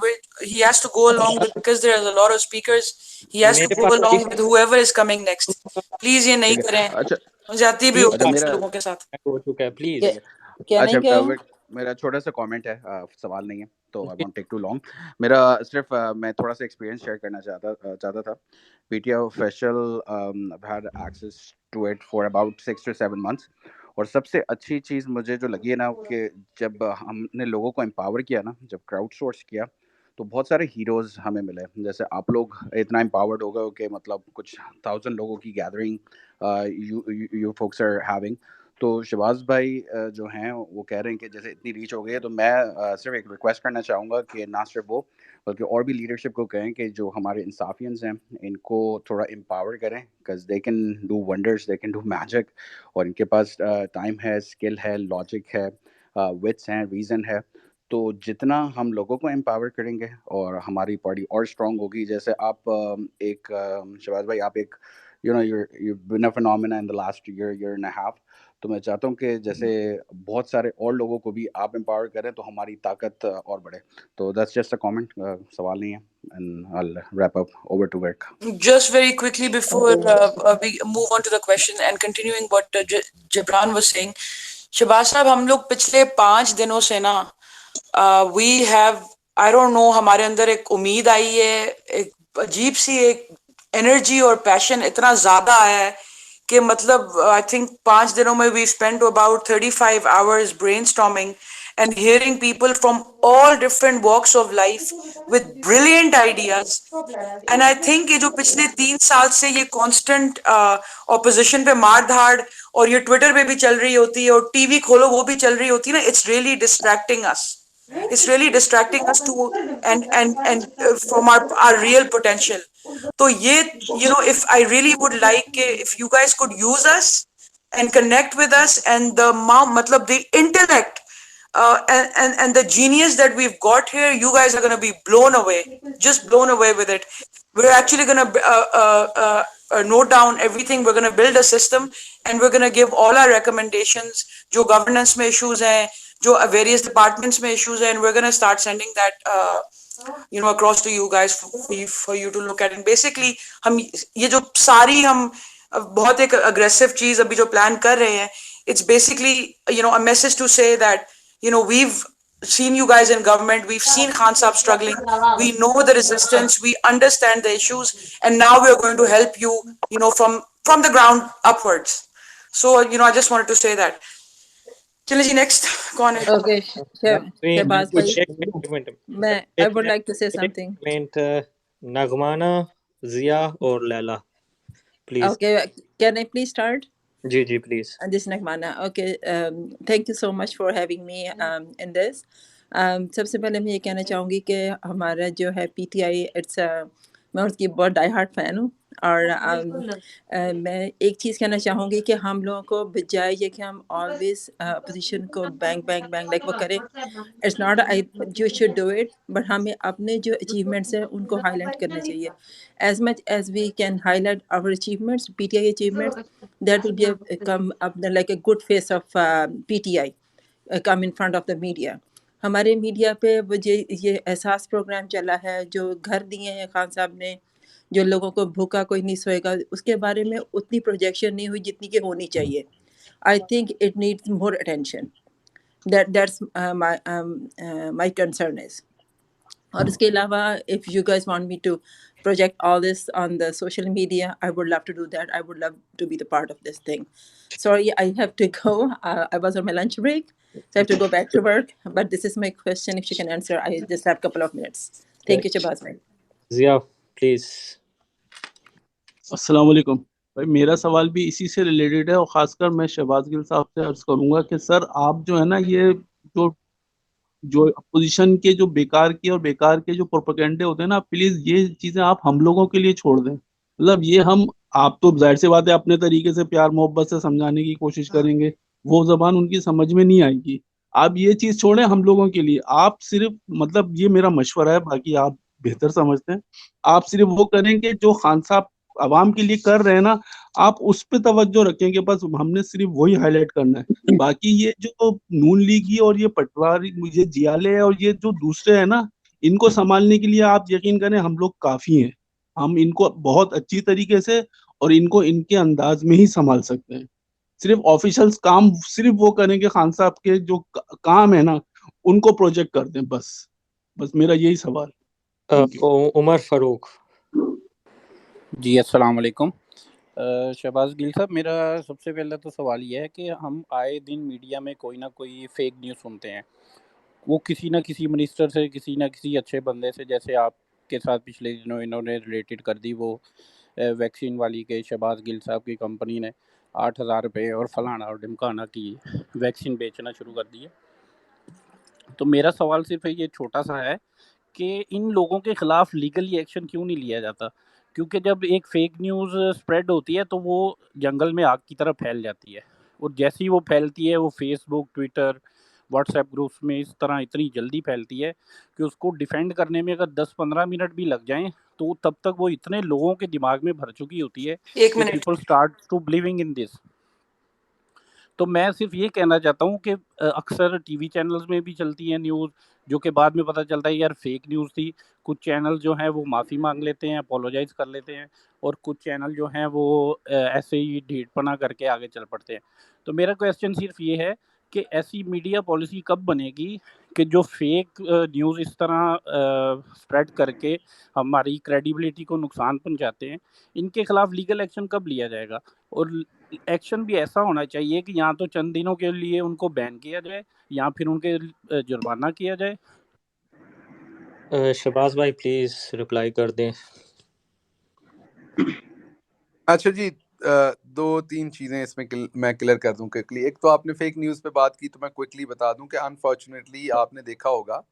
He has to go along with, because there are a lot of speakers. He has to मेरे go pass along with whoever is coming next. Please ये नहीं करें, अच्छा जाती भी अच्छा होगी मेरा लोगों के साथ। हो चुका है, प्लीज़। Can I अच्छा go? मेरा छोटा सा कमेंट है, सवाल नहीं है, तो I won't take too long. मेरा सिर्फ मैं थोड़ा सा एक्सपीरियंस शेयर करना चाहता था। PTI official had access to it for about 6 to 7 months, और सबसे अच्छी चीज़ मुझे जो लगी है ना कि जब हमने लोगों को एम्पावर किया ना, जब क्राउड सोर्स किया, तो बहुत सारे हीरोज़ हमें मिले। जैसे आप लोग इतना एम्पावर्ड हो गए हो कि मतलब कुछ 1000 लोगों की gathering you folks are having. तो शहबाज भाई जो हैं वो कह रहे हैं कि जैसे इतनी रीच हो गई है, तो मैं सिर्फ एक रिक्वेस्ट करना चाहूँगा कि ना सिर्फ वो बल्कि और भी लीडरशिप को कहें कि जो हमारे इंसाफियंस हैं इनको थोड़ा एम्पावर करें, because they can do wonders, they can do magic. और इनके पास टाइम है, स्किल है, लॉजिक है, विट्स हैं, रीज़न है। तो जितना हम लोगों को एम्पावर करेंगे और हमारी पार्टी और स्ट्रांग होगी। जैसे आप शहबाज भाई, आप एक you've been a phenomena in the last year and a half। तो मैं चाहता हूँ कि जैसे बहुत सारे और लोगों को भी आप एम्पावर करें तो हमारी ताकत और बढ़े। तो that's just a comment, सवाल नहीं है, and I'll wrap up. Over to Virk. Just very quickly before we move on to the question and continuing what Jibran was saying, Shahbaz साहब, हम लोग पिछले 5 दिनों से ना we have, I don't know, हमारे अंदर एक उम्मीद आई है, एक अजीब सी एक एनर्जी और पैशन इतना ज्यादा आया है कि मतलब आई थिंक 5 दिनों में we spent about 35 hours brainstorming and hearing people from all different walks of life with brilliant ideas। and I think ये जो पिछले 3 साल से ये constant opposition पे मार धाड़ और ये ट्विटर पे भी चल रही होती है और टीवी खोलो वो भी चल रही होती है ना, it's really distracting us। It's really distracting us to and from our real potential। तो ये, if I really would like if you guys could use us and connect with us and the matlab the intellect and the genius that we've got here, you guys are going to be blown away, just blown away with it। We're actually going to note down everything, we're going to build a system and we're going to give all our recommendations, जो governance में issues हैं, जो various departments में issues हैं, and we're going to start sending that across to you guys for you to look at। And basically हम ये जो सारी हम बहुत एक aggressive चीज अभी जो plan कर रहे हैं, it's basically a message to say that we've seen you guys in government, we've seen Khan Saab struggling, we know the resistance, we understand the issues, and now we are going to help you from the ground upwards। So I just wanted to say that। चलिए जी, next कौन है? Okay, Shahbaz भाई, I would like to say something। नगमाना, जिया और Laila, please। Okay, can I please start? Ji ji, please। This is Nagmana। Okay, thank you so much for having me in this। सबसे पहले मैं ये कहना चाहूँगी कि हमारा जो है PTI, मैं उसकी बहुत डाई हार्ट फैन हूँ। और मैं एक चीज़ कहना चाहूँगी कि हम लोगों को बजाय ये कि हम ऑलवेज अपोजिशन को बैंग बैंग बैंग लाइक वो करें, it's not I you should do it, but हमें अपने जो अचीवमेंट्स हैं उनको हाईलाइट करना चाहिए। As much as we can highlight our achievements, PTI achievements, that will be come up like a good face of PTI come in front of the media। हमारे media पे वो ये एहसास प्रोग्राम चला है जो घर दिए हैं खान साहब ने, जो लोगों को भूखा कोई नहीं सोएगा, उसके बारे में उतनी प्रोजेक्शन नहीं हुई जितनी कि होनी चाहिए। I think it needs more attention, that's my concern is. और इसके अलावा if you guys want me to project all this on the social media, I would love to do that। I would love to be the part of this thing। Sorry, I have to go। I was on my lunch break, so I have to go back to work, but this is my question, if you can answer। I just have a couple of minutes। Thank you Shahbaz भाई। Zia, please। अस्सलाम वालेकुम भाई, मेरा सवाल भी इसी से related है और खासकर मैं शहबाज गिल साहब से अर्ज करूंगा कि सर आप जो है ना, ये जो अपोजिशन के जो बेकार के जो प्रोपेगेंडे होते हैं ना, प्लीज ये चीजें आप हम लोगों के लिए छोड़ दें। मतलब ये आप तो जाहिर सी बात है अपने तरीके से प्यार मोहब्बत से समझाने की कोशिश करेंगे, वो जबान उनकी समझ में नहीं आएगी। आप ये चीज छोड़ें हम लोगों के लिए। आप सिर्फ मतलब ये मेरा मशवरा है, बाकी आप बेहतर समझते हैं। आप सिर्फ वो करेंगे जो खान साहब आवाम के लिए कर रहे हैं ना, आप उस पे तवज्जो रखेंगे, बस हमने सिर्फ वही हाईलाइट करना है। बाकी ये जो नून लीगी और ये पटवारी, ये जियाले है और ये जो दूसरे हैं ना, इनको संभालने के लिए आप यकीन करें हम लोग काफी हैं। हम इनको बहुत अच्छी तरीके से और इनको इनके अंदाज में ही संभाल सकते हैं। सिर्फ ऑफिशियल्स काम सिर्फ वो करेंगे, खान साहब के जो काम है ना उनको प्रोजेक्ट कर दें, बस मेरा यही सवाल। उमर फारूक। जी अस्सलाम वालेकुम। शहबाज गिल साहब, मेरा सबसे पहला तो सवाल ये है कि हम आए दिन मीडिया में कोई ना कोई फेक न्यूज़ सुनते हैं, वो किसी ना किसी मिनिस्टर से, किसी ना किसी अच्छे बंदे से, जैसे आपके साथ पिछले दिनों इन्होंने रिलेटेड कर दी वो वैक्सीन वाली के शहबाज गिल साहब की कंपनी ने 8,000 रुपये और फलाना और ढिमकाना की वैक्सीन बेचना शुरू कर दी है। तो मेरा सवाल सिर्फ ये छोटा सा है कि इन लोगों के खिलाफ लीगली एक्शन क्यों नहीं लिया जाता? क्योंकि जब एक फेक न्यूज़ स्प्रेड होती है तो वो जंगल में आग की तरह फैल जाती है, और जैसे ही वो फैलती है वो फेसबुक, ट्विटर, व्हाट्सएप ग्रुप्स में इस तरह इतनी जल्दी फैलती है कि उसको डिफेंड करने में अगर 10-15 मिनट भी लग जाएं तो तब तक वो इतने लोगों के दिमाग में भर चुकी होती है एक कि minute people start to believing in this. तो मैं सिर्फ ये कहना चाहता हूँ कि अक्सर टीवी चैनल्स में भी चलती है न्यूज़, जो कि बाद में पता चलता है यार फेक न्यूज़ थी। कुछ चैनल जो हैं वो माफ़ी मांग लेते हैं, अपोलोजाइज़ कर लेते हैं, और कुछ चैनल जो हैं वो ऐसे ही ढीठपना करके आगे चल पड़ते हैं। तो मेरा क्वेश्चन सिर्फ ये है कि ऐसी मीडिया पॉलिसी कब बनेगी कि जो फेक न्यूज़ इस तरह स्प्रेड करके हमारी क्रेडिबिलिटी को नुकसान पहुंचाते हैं, इनके खिलाफ लीगल एक्शन कब लिया जाएगा? और एक्शन भी ऐसा होना चाहिए कि या तो चंद दिनों के लिए उनको बैन किया जाए या फिर उनके जुर्माना किया जाए। शहबाज भाई प्लीज़ रिप्लाई कर दें। अच्छा जी, 2-3 चीज़ें इसमें मैं क्लियर कर दूं क्विकली। एक तो आपने फेक न्यूज़ पे बात की, तो मैं क्विकली बता दूं कि अनफॉर्चुनेटली आपने देखा होगा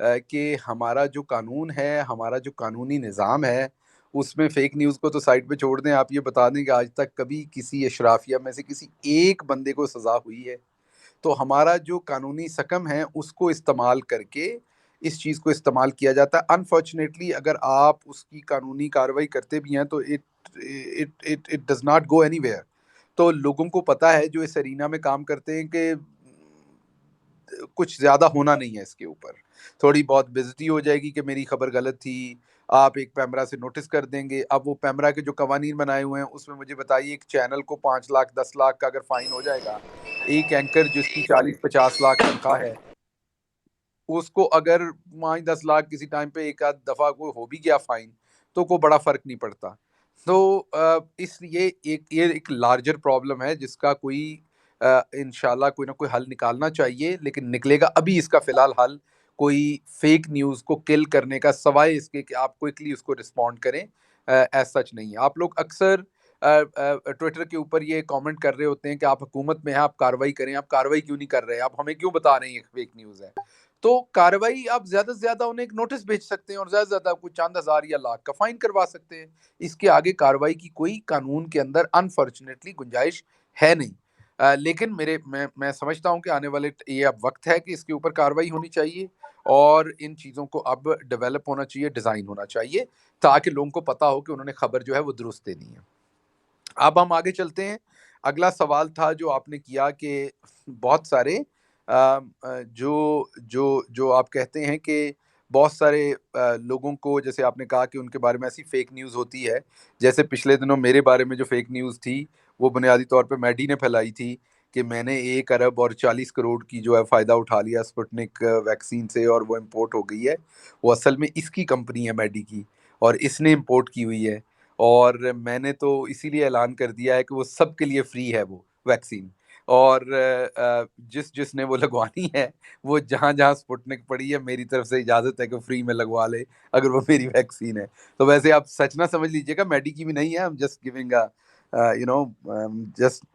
कि हमारा जो कानून है, हमारा जो कानूनी निज़ाम है, उसमें फेक न्यूज़ को तो साइड पे छोड़ दें। आप ये बता दें कि आज तक कभी किसी अशराफिया में से किसी एक बंदे को सज़ा हुई है? तो हमारा जो कानूनी सकम है उसको इस्तेमाल करके इस चीज़ को इस्तेमाल किया जाता है। अनफॉर्चुनेटली अगर आप उसकी कानूनी कार्रवाई करते भी हैं तो it does not go anywhere. तो लोगों को पता है जो इस अरीना में काम करते हैं कि कुछ ज़्यादा होना नहीं है इसके ऊपर। थोड़ी बहुत बेइज़्ज़ती हो जाएगी कि मेरी खबर गलत थी, आप एक पैमरा से नोटिस कर देंगे। अब वो पैमरा के जो कवानीन बनाए हुए हैं उसमें मुझे बताइए, एक चैनल को 5 लाख 10 लाख का अगर फ़ाइन हो जाएगा, एक एंकर जिसकी 40-50 लाख तनख्वाह है, उसको अगर 5-10 लाख किसी टाइम पे एक आध दफ़ा कोई हो भी गया फ़ाइन, तो कोई बड़ा फ़र्क नहीं पड़ता। तो इसलिए ये एक लार्जर प्रॉब्लम है जिसका कोई इंशाल्लाह कोई ना कोई हल निकालना चाहिए, लेकिन निकलेगा। अभी इसका फ़िलहाल हल कोई फ़ेक न्यूज़ को किल करने का, सिवाय इसके कि आप क्विकली उसको रिस्पॉन्ड करें, एज़ सच नहीं है। आप लोग अक्सर ट्विटर के ऊपर ये कमेंट कर रहे होते हैं कि आप हुकूमत में हैं, आप कार्रवाई करें। आप कार्रवाई क्यों नहीं कर रहे? आप हमें क्यों बता रहे हैं ये फ़ेक न्यूज़ है? तो कार्रवाई आप ज़्यादा से ज़्यादा उन्हें एक नोटिस भेज सकते हैं और ज़्यादा से ज़्यादा कोई चंद हज़ार या लाख का फ़ाइन करवा सकते हैं। इसके आगे कार्रवाई की कोई कानून के अंदर अनफॉर्चुनेटली गुंजाइश है नहीं। लेकिन मैं समझता हूँ कि आने वाले ये अब वक्त है कि इसके ऊपर कार्रवाई होनी चाहिए और इन चीज़ों को अब डेवलप होना चाहिए, डिज़ाइन होना चाहिए, ताकि लोगों को पता हो कि उन्होंने खबर जो है वो दुरुस्त देनी है। अब हम आगे चलते हैं। अगला सवाल था जो आपने किया कि बहुत सारे जो आप कहते हैं कि बहुत सारे लोगों को, जैसे आपने कहा कि उनके बारे में ऐसी फेक न्यूज़ होती है। जैसे पिछले दिनों मेरे बारे में जो फेक न्यूज़ थी, वो बुनियादी तौर पे मैडी ने फैलाई थी कि मैंने 1 अरब और 40 करोड़ की जो है फ़ायदा उठा लिया स्पुतनिक वैक्सीन से और वो इम्पोर्ट हो गई है। वो असल में इसकी कंपनी है मैडी की, और इसने इम्पोर्ट की हुई है। और मैंने तो इसीलिए ऐलान कर दिया है कि वो सबके लिए फ्री है वो वैक्सीन, और जिसने वो लगवानी है, वो जहाँ-जहाँ स्पुतनिक पड़ी है, मेरी तरफ से इजाज़त है कि फ्री में लगवा ले, अगर वो मेरी वैक्सीन है। तो वैसे आप सच ना समझ लीजिएगा, मैडी की भी नहीं है। I am just giving you know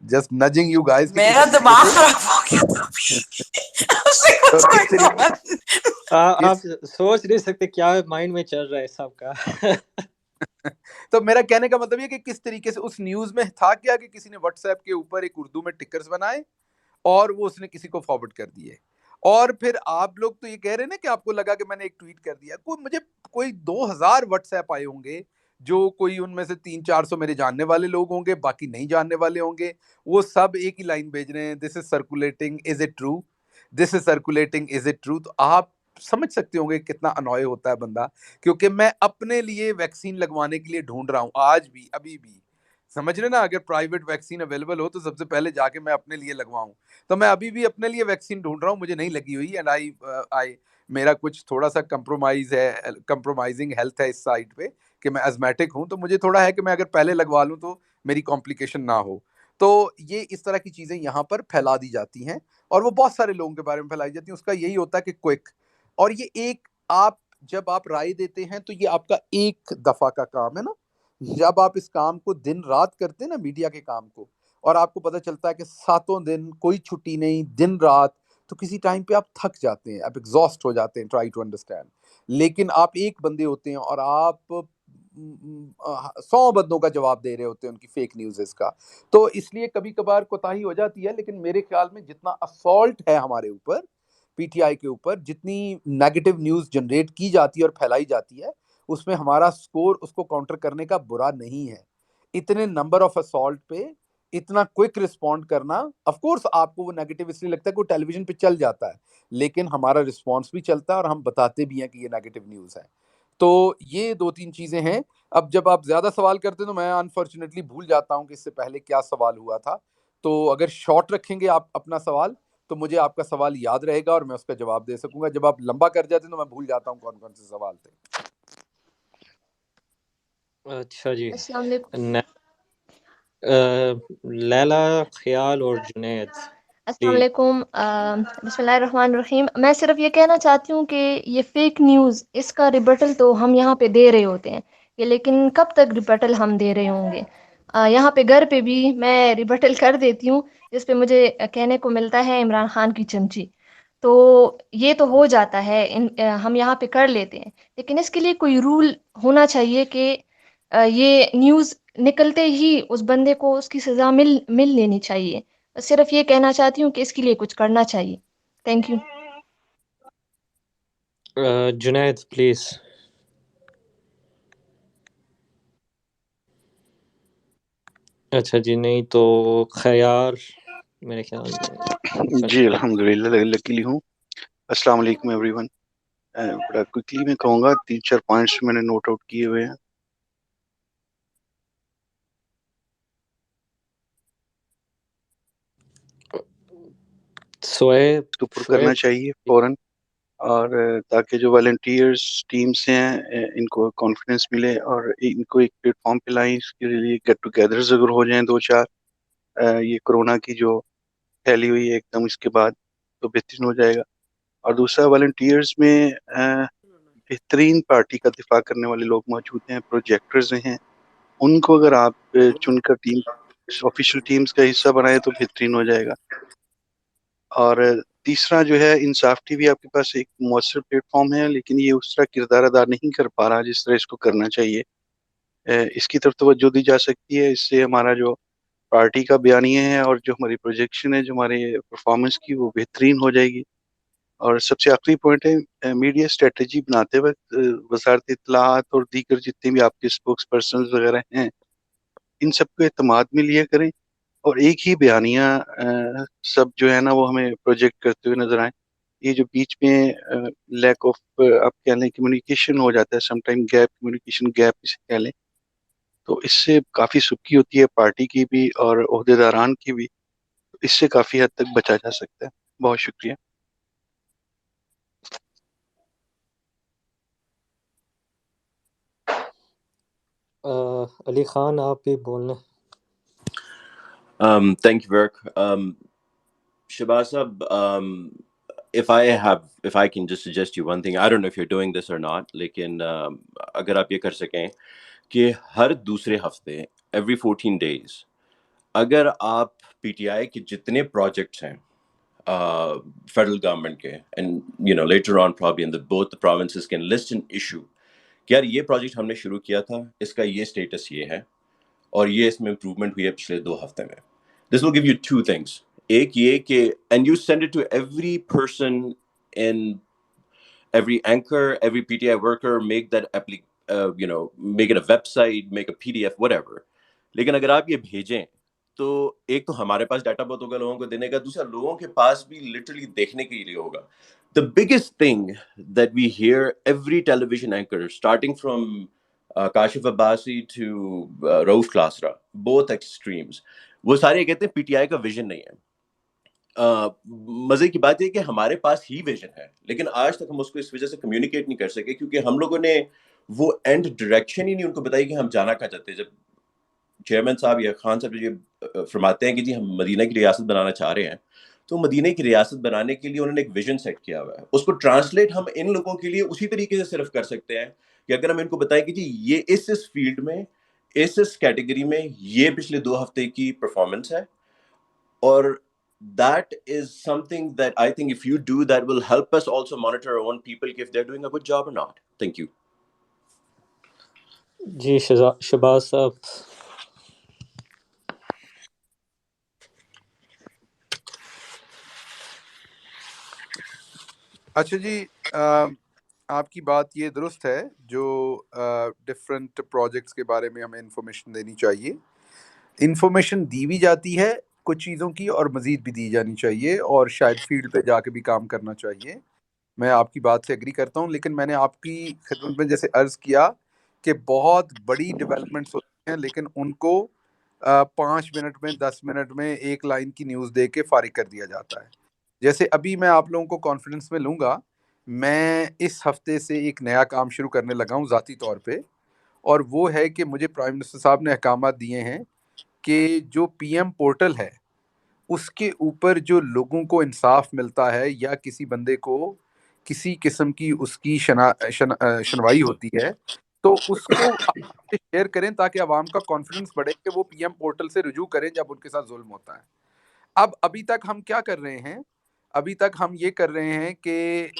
just nudging you guys कि मेरा किस दिमाग तरीके खराब हो गया था उससे तो कुछ किस कोई तरीके आप किस सोच नहीं सकते क्या माइंड में चल रहा है सबका। तो मेरा कहने का मतलब ये कि किस तरीके से उस न्यूज़ में था क्या कि किसी ने व्हाट्सएप के ऊपर एक उर्दू में टिकर्स बनाए और वो उसने किसी को फॉरवर्ड कर दिए, और फिर आप लोग तो ये कह रहे हैं ना कि आपको लगा कि मैंने एक ट्वीट कर दिया। कोई 2000 व्हाट्सएप आए होंगे, जो कोई उनमें से 300-400 मेरे जानने वाले लोग होंगे, बाकी नहीं जानने वाले होंगे। वो सब एक ही लाइन भेज रहे हैं, this is circulating, is it true? This is circulating, is it true? तो आप समझ सकते होंगे कितना अनॉय होता है बंदा, क्योंकि मैं अपने लिए वैक्सीन लगवाने के लिए ढूंढ रहा हूँ आज भी, अभी भी। समझ रहे ना, अगर प्राइवेट वैक्सीन अवेलेबल हो तो सबसे पहले जाके मैं अपने लिए लगवाऊं। तो मैं अभी भी अपने लिए वैक्सीन ढूंढ रहा हूँ, मुझे नहीं लगी हुई। एंड आई मेरा कुछ थोड़ा सा कंप्रोमाइजिंग हेल्थ है इस साइड पे, कि मैं एजमेटिक हूँ, तो मुझे थोड़ा है कि मैं अगर पहले लगवा लूँ तो मेरी कॉम्प्लिकेशन ना हो। तो ये इस तरह की चीज़ें यहाँ पर फैला दी जाती हैं और वो बहुत सारे लोगों के बारे में फैलाई जाती हैं। उसका यही होता है कि क्विक, और ये एक आप जब आप राय देते हैं तो ये आपका एक दफ़ा का काम है ना। जब आप इस काम को दिन-रात करते हैं ना, मीडिया के काम को, और आपको पता चलता है कि सातों दिन कोई छुट्टी नहीं, दिन-रात, तो किसी टाइम पे आप थक जाते हैं, आप एग्ज़ॉस्ट हो जाते हैं, ट्राई टू अंडरस्टैंड। लेकिन आप एक बंदे होते हैं और आप 100 बंदों का जवाब दे रहे होते हैं उनकी फेक न्यूज़ेस का। तो इसलिए कभी-कभार कोताही हो जाती है, लेकिन मेरे ख्याल में जितना असॉल्ट है हमारे ऊपर, पीटीआई के ऊपर, जितनी नेगेटिव न्यूज़ जनरेट की जाती है और फैलाई जाती है, उसमें हमारा स्कोर उसको काउंटर करने का बुरा नहीं है। इतने नंबर ऑफ असॉल्ट पे इतना क्विक रिस्पॉन्ड करना, ऑफ कोर्स आपको वो नेगेटिव इसलिए लगता है कि वो टेलीविज़न पे चल जाता है, लेकिन हमारा रिस्पॉन्स भी चलता है और हम बताते भी हैं कि ये नेगेटिव न्यूज़ है। तो ये 2-3 चीज़ें हैं। अब जब आप ज़्यादा सवाल करते हैं तो मैं अनफॉर्च्यूनेटली भूल जाता हूँ कि इससे पहले क्या सवाल हुआ था। तो अगर शॉर्ट रखेंगे आप अपना सवाल, तो मुझे आपका सवाल याद रहेगा और मैं उसका जवाब दे सकूँगा। जब आप लंबा कर जाते हैं तो मैं भूल जाता हूँ कौन-कौन से सवाल थे। अच्छा जी। अस्सलाम वालेकुम। लैला, ख़याल और जुनैद, अस्सलाम प्लीज़। वालेकुम। बिस्मिल्लाहिर्रहमानिर्रहीम। मैं सिर्फ ये कहना चाहती हूँ कि ये फेक न्यूज़, इसका रिबटल तो हम यहाँ पे दे रहे होते हैं ये, लेकिन कब तक रिबटल हम दे रहे होंगे? यहाँ पे घर पे भी मैं रिबटल कर देती हूँ, जिस पे मुझे कहने को मिलता है इमरान खान की चमची। तो ये तो हो जाता है, हम यहाँ पे कर लेते हैं, लेकिन इसके लिए कोई रूल होना चाहिए कि ये न्यूज़ निकलते ही उस बंदे को उसकी सज़ा मिल लेनी चाहिए। सिर्फ ये कहना चाहती हूँ कि इसके लिए कुछ करना चाहिए। Thank you. जुनैद प्लीज़। अच्छा जी, नहीं तो ख़याल मेरे ख़्याल में जी, अल्हम्दुलिल्लाह लकीली हूँ। अस्सलाम वालेकुम एवरीवन। बड़ा क्विकली मैं कहूँगा 3-4 पॉइंट्स मैंने नोट आउट किए हुए हैं। तो पुर करना शोएब चाहिए फ़ौरन, और ताकि जो वॉलंटियर्स टीम्स हैं इनको कॉन्फिडेंस मिले और इनको एक प्लेटफ़ॉर्म पे लाएँ। इसके लिए गेट टुगेदर्स अगर हो जाएँ 2-4 ये कोरोना की जो फैली हुई है एकदम, इसके बाद तो बेहतरीन हो जाएगा। और दूसरा, वॉलंटियर्स में बेहतरीन पार्टी का दिफ़ा करने वाले लोग मौजूद हैं, प्रोजेक्टर्स हैं। उनको अगर आप चुनकर टीम ऑफ़िशियल टीम्स का हिस्सा बनाएँ तो बेहतरीन हो जाएगा। और तीसरा जो है, इंसाफ टीवी आपके पास एक मौसर प्लेटफ़ॉर्म है, लेकिन ये उस तरह किरदार अदा नहीं कर पा रहा जिस तरह इसको करना चाहिए। इसकी तरफ तवज्जो दी जा सकती है, इससे हमारा जो पार्टी का बयानिया है और जो हमारी प्रोजेक्शन है, जो हमारे परफ़ॉर्मेंस की, वो बेहतरीन हो जाएगी। और सबसे आखिरी पॉइंट है, मीडिया स्ट्रैटेजी बनाते वक़्त वज़ारत इत्तलाआत और दीगर जितने भी आपके स्पोक्स पर्सन्स वग़ैरह हैं, इन सबको एतमाद में लिया करें और एक ही बयानिया सब जो है ना वो हमें प्रोजेक्ट करते हुए नज़र आएँ। ये जो बीच में लैक ऑफ आप कह लें कम्युनिकेशन हो जाता है, समटाइम कम्युनिकेशन गैप इसे कह लें, तो इससे काफ़ी सुक्की होती है पार्टी की भी और ओहदेदारान की भी। इससे काफ़ी हद तक बचा जा सकता है। बहुत शुक्रिया। अली खान, आप भी बोलना। Thank you, Virk. Shabazz sab, if I can just suggest you one thing, I don't know if you're doing this or not, लेकिन अगर आप ये कर सकें कि हर दूसरे हफ्ते every 14 days अगर आप पीटीआई के जितने प्रोजेक्ट्स हैं federal government के, and you know later on probably in both the provinces can list an issue कि यार ये प्रोजेक्ट हमने शुरू किया था, इसका ये स्टेटस ये है और ये इसमें इम्प्रूवमेंट हुई है पिछले 2 हफ्ते में। This will give you 2 things. एक ये कि and you send it to every person in every anchor, every PTI worker, make that make it a website, make a PDF, whatever. लेकिन अगर आप ये भेजें तो एक तो हमारे पास डाटा बहुत होगा लोगों को देने का, दूसरा लोगों के पास भी लिटरली देखने के लिए होगा। The biggest thing that we hear every television anchor, starting from Kashif Abbasi to Rauf Klasra, both extremes, वो सारे कहते हैं पीटीआई का विजन नहीं है। मजे की बात है कि हमारे पास ही विजन है, लेकिन आज तक हम उसको इस वजह से कम्युनिकेट नहीं कर सके क्योंकि हम लोगों ने वो एंड डायरेक्शन ही नहीं उनको बताई कि हम जाना कहाँ चाहते हैं। जब चेयरमैन साहब या खान साहब ये फरमाते हैं कि जी हम मदीना की रियासत बनाना चाह रहे हैं, तो मदीना की रियासत बनाने के लिए उन्होंने एक विजन सेट किया हुआ है। उसको ट्रांसलेट हम इन लोगों के लिए उसी तरीके से सिर्फ कर सकते हैं कि अगर हम इनको बताएं कि जी ये इस फील्ड में, इस कैटेगरी में ये पिछले 2 हफ्ते की परफॉर्मेंस है, और that is something that I think if you do, that will help us also monitor our own people if they're doing a good job or not. Thank you. जी शहबाज साहब। अच्छा जी, आपकी बात ये दुरुस्त है जो डिफरेंट प्रोजेक्ट्स के बारे में हमें इंफॉर्मेशन देनी चाहिए। इंफॉर्मेशन दी भी जाती है कुछ चीज़ों की, और मज़ीद भी दी जानी चाहिए, और शायद फील्ड पे जाके भी काम करना चाहिए। मैं आपकी बात से एग्री करता हूँ, लेकिन मैंने आपकी खिदमत में जैसे अर्ज़ किया कि बहुत बड़ी डेवलपमेंट्स होती हैं, लेकिन उनको 5 मिनट में, 10 मिनट में एक लाइन की न्यूज़ दे के फारिग कर दिया जाता है। जैसे अभी मैं आप लोगों को कॉन्फिडेंस में लूँगा, मैं इस हफ्ते से एक नया काम शुरू करने लगा हूँ ज़ाती तौर पे, और वो है कि मुझे प्राइम मिनिस्टर साहब ने अहकामात दिए हैं कि जो पीएम पोर्टल है, उसके ऊपर जो लोगों को इंसाफ मिलता है या किसी बंदे को किसी किस्म की उसकी सुनवाई होती है, तो उसको आप शेयर करें ताकि आवाम का कॉन्फिडेंस बढ़े कि वो पीएम पोर्टल से रुजू करें जब उनके साथ जुल्म होता है। अब अभी तक हम क्या कर रहे हैं? अभी तक हम ये कर रहे हैं कि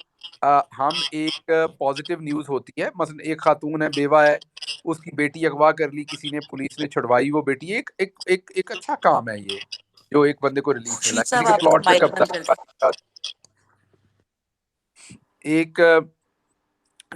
हम एक पॉजिटिव न्यूज़ होती है, मसलन एक खातून है, बेवा है, उसकी बेटी अगवा कर ली किसी ने, पुलिस ने छुड़वाई वो बेटी। एक अच्छा काम है ये, जो एक बंदे को रिलीफ मिला खुर्शीद है, साहब किसी के आपका प्लॉट पे माइक कब्जा बंद कर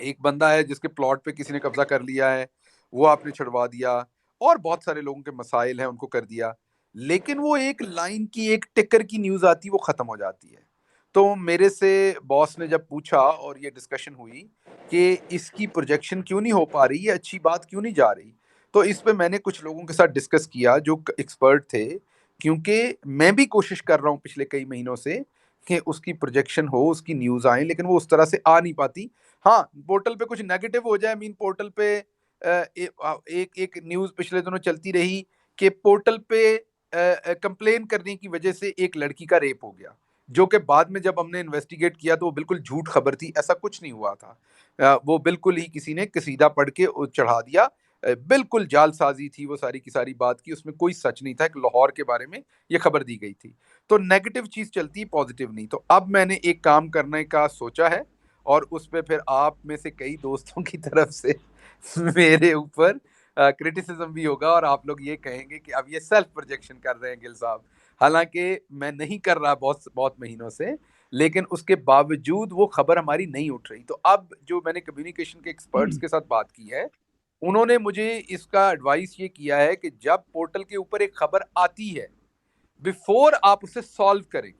एक बंदा है जिसके प्लॉट पे किसी ने कब्जा कर लिया है, वो आपने छुड़वा दिया, और बहुत सारे लोगों के मसाइल हैं उनको कर दिया। लेकिन वो एक लाइन की, एक टिकर की न्यूज़ आती है, वो ख़त्म हो जाती है। तो मेरे से बॉस ने जब पूछा और ये डिस्कशन हुई कि इसकी प्रोजेक्शन क्यों नहीं हो पा रही, ये अच्छी बात क्यों नहीं जा रही, तो इस पे मैंने कुछ लोगों के साथ डिस्कस किया जो एक्सपर्ट थे, क्योंकि मैं भी कोशिश कर रहा हूँ पिछले कई महीनों से कि उसकी प्रोजेक्शन हो, उसकी न्यूज़ आए, लेकिन वो उस तरह से आ नहीं पाती। हाँ, पोर्टल पे कुछ नेगेटिव हो जाए, मीन पोर्टल पे एक न्यूज़ पिछले दिनों चलती रही कि पोर्टल पे कंप्लेन करने की वजह से एक लड़की का रेप हो गया, जो कि बाद में जब हमने इन्वेस्टिगेट किया तो वो बिल्कुल झूठ खबर थी, ऐसा कुछ नहीं हुआ था। वो बिल्कुल ही किसी ने कसीदा पढ़ के चढ़ा दिया, बिल्कुल जालसाजी थी वो सारी की सारी बात की, उसमें कोई सच नहीं था। एक लाहौर के बारे में ये खबर दी गई थी। तो नेगेटिव चीज़ चलती है, पॉजिटिव नहीं। तो अब मैंने एक काम करने का सोचा है, और उस पे फिर आप में से कई दोस्तों की तरफ से मेरे ऊपर क्रिटिसिज्म भी होगा, और आप लोग ये कहेंगे कि अब ये सेल्फ प्रोजेक्शन कर रहे हैं गिल साहब। हालांकि मैं नहीं कर रहा बहुत बहुत महीनों से, लेकिन उसके बावजूद वो खबर हमारी नहीं उठ रही। तो अब जो मैंने कम्युनिकेशन के एक्सपर्ट्स के साथ बात की है, उन्होंने मुझे इसका एडवाइस ये किया है कि जब पोर्टल के ऊपर एक खबर आती है, बिफोर आप उसे सॉल्व करें,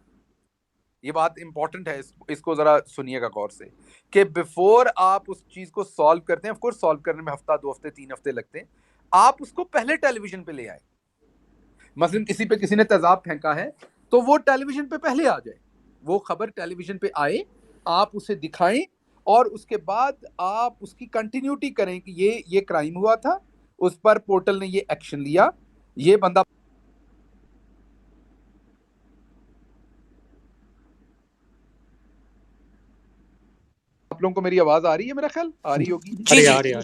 ये बात इंपॉर्टेंट है, इसको जरा सुनिएगा गौर से, कि बिफोर आप उस चीज को सॉल्व करते हैं, ऑफ कोर्स सॉल्व करने में हफ्ता, 2 हफ्ते, 3 हफ्ते लगते हैं, आप उसको पहले टेलीविजन पे ले आए। मसलन किसी पे किसी ने तेजाब फेंका है, तो वो टेलीविजन पे पहले आ जाए, वो खबर टेलीविजन पे आए, आप उसे दिखाएं, और उसके बाद आप उसकी कंटिन्यूटी करें कि ये क्राइम हुआ था, उस पर पोर्टल ने ये एक्शन लिया, ये बंदा। आप लोगों को मेरी आवाज आ रही है? मेरा ख्याल आ रही होगी। जी आ जी रही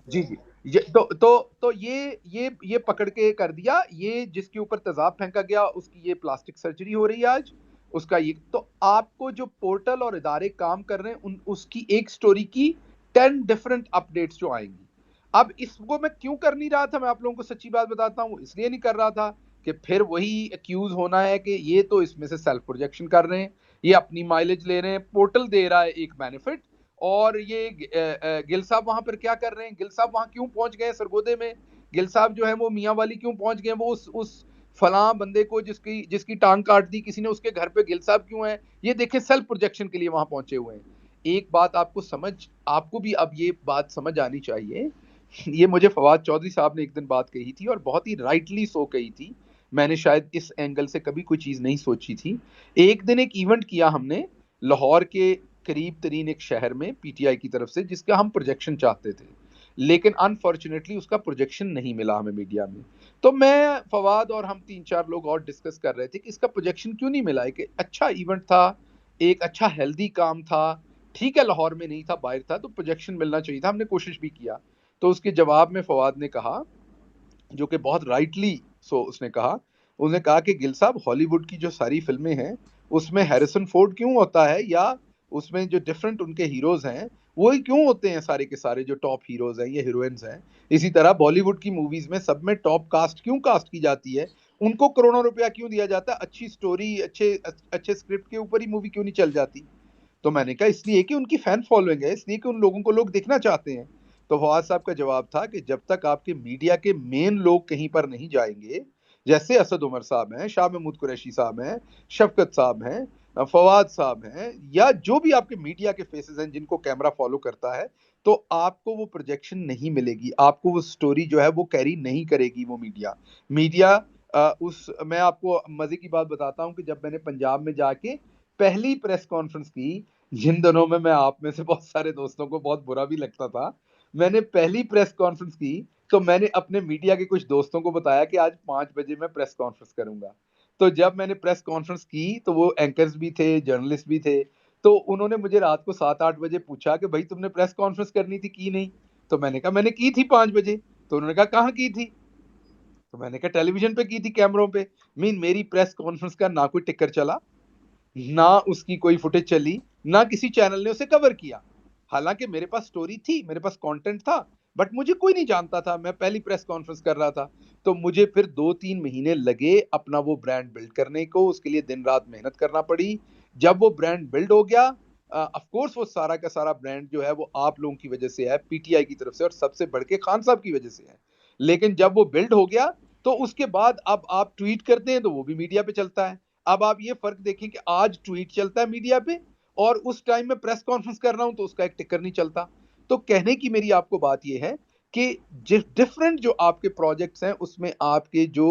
जी जी ये तो ये पकड़ के कर दिया, ये जिसके ऊपर तेजाब फेंका गया उसकी ये प्लास्टिक सर्जरी हो रही है आज, उसका ये। तो आपको जो पोर्टल और इदारे काम कर रहे हैं, उसकी एक स्टोरी की 10 डिफरेंट अपडेट्स जो आएंगी। अब इसको मैं क्यों कर नहीं रहा था, मैं आप लोगों को सच्ची बात बताता हूँ, इसलिए नहीं कर रहा था कि फिर वही एक्यूज होना है कि ये तो इसमें से सेल्फ प्रोजेक्शन कर रहे हैं, ये अपनी माइलेज ले रहे हैं, पोर्टल दे रहा है एक बेनिफिट, और ये गिल साहब वहां पर क्या कर रहे हैं, गिल साहब वहां क्यों पहुंच गए सरगोदे में, गिल साहब जो है वो मियां वाली क्यों पहुंच गए, वो उस फलां बंदे को जिसकी टांग काट दी किसी ने, उसके घर पे गिल साहब क्यों है, ये देखें सेल्फ प्रोजेक्शन के लिए वहां पहुंचे हुए हैं। एक बात आपको भी अब ये बात समझ आनी चाहिए, ये मुझे फवाद चौधरी साहब ने एक दिन बात कही थी, और बहुत ही राइटली सो कही थी, मैंने शायद इस एंगल से कभी कोई चीज नहीं सोची थी। एक दिन एक इवेंट किया हमने लाहौर के करीब तरीन एक शहर में पीटीआई की तरफ से, जिसका हम प्रोजेक्शन चाहते थे। लेकिन अनफॉर्चुनेटली उसका प्रोजेक्शन नहीं मिला हमें मीडिया में। तो मैं, फवाद और हम 3-4 लोग और डिस्कस कर रहे थे कि इसका प्रोजेक्शन क्यों नहीं मिला। एक अच्छा इवेंट था, एक अच्छा हेल्दी काम था, ठीक है लाहौर में नहीं था, बाहर था, तो प्रोजेक्शन मिलना चाहिए था, हमने कोशिश भी किया। तो उसके जवाब में फवाद ने कहा, जो कि बहुत राइटली उसने कहा कि गिल साहब, हॉलीवुड की जो सारी फिल्में हैं उसमें हैरिसन फोर्ड क्यों होता है, या उसमें जो डिफरेंट उनके हीरोज हैं वही क्यों होते हैं, सारे के सारे जो टॉप हीरोज हैं ये हीरोइंस हैं। इसी तरह बॉलीवुड की मूवीज में सब में टॉप कास्ट क्यों कास्ट की जाती है, उनको करोड़ों रुपया क्यों दिया जाता है, अच्छी स्टोरी, अच्छे स्क्रिप्ट के ऊपर ही मूवी क्यों नहीं चल जाती। तो मैंने कहा इसलिए कि उनकी फैन फॉलोइंग है, इसलिए कि उन लोगों को लोग देखना चाहते हैं। तो फवाद साहब का जवाब था कि जब तक आपके मीडिया के मेन लोग कहीं पर नहीं जाएंगे, जैसे असद उमर साहब हैं, शाह महमूद कुरैशी साहब हैं, शफकत साहब हैं, फवाद साहब हैं, या जो भी आपके मीडिया के फेसेस हैं जिनको कैमरा फॉलो करता है, तो आपको वो प्रोजेक्शन नहीं मिलेगी, आपको वो स्टोरी जो है वो कैरी नहीं करेगी वो मीडिया। मैं आपको मजे की बात बताता हूँ कि जब मैंने पंजाब में जाके पहली प्रेस कॉन्फ्रेंस की, जिन दिनों में मैं आप में से बहुत सारे दोस्तों को बहुत बुरा भी लगता था, मैंने पहली प्रेस कॉन्फ्रेंस की तो मैंने अपने मीडिया के कुछ दोस्तों को बताया कि आज 5 बजे मैं प्रेस कॉन्फ्रेंस करूंगा। तो जब मैंने प्रेस कॉन्फ्रेंस की तो वो एंकर्स भी थे, जर्नलिस्ट भी थे, तो उन्होंने मुझे रात को 7-8 बजे पूछा कि भाई तुमने प्रेस कॉन्फ्रेंस करनी थी की नहीं। तो मैंने कहा मैंने की थी 5 बजे। तो उन्होंने कहा कहाँ की थी। तो मैंने कहा टेलीविजन पे की थी, कैमरों पे। मेरी प्रेस कॉन्फ्रेंस का ना कोई टिकर चला, ना उसकी कोई फुटेज चली, ना किसी चैनल ने उसे कवर किया। हालांकि मेरे पास स्टोरी थी, मेरे पास कंटेंट था, बट मुझे कोई नहीं जानता था, मैं पहली प्रेस कॉन्फ्रेंस कर रहा था। तो मुझे फिर 2-3 महीने लगे अपना वो ब्रांड बिल्ड करने को, उसके लिए दिन रात मेहनत करना पड़ी। जब वो ब्रांड बिल्ड हो गया, ऑफ कोर्स वो सारा का सारा ब्रांड जो है वो आप लोगों की वजह से है, पीटीआई की तरफ से, और सबसे बढ़ के खान साहब की वजह से है। लेकिन जब वो बिल्ड हो गया तो उसके बाद अब आप ट्वीट करते हैं तो वो भी मीडिया पे चलता है। अब आप ये फर्क देखें कि आज ट्वीट चलता है मीडिया पे, और उस टाइम में प्रेस कॉन्फ्रेंस कर रहा हूं तो उसका एक टिकर नहीं चलता। तो कहने की मेरी आपको बात यह है कि डिफरेंट जो आपके प्रोजेक्ट्स हैं उसमें आपके जो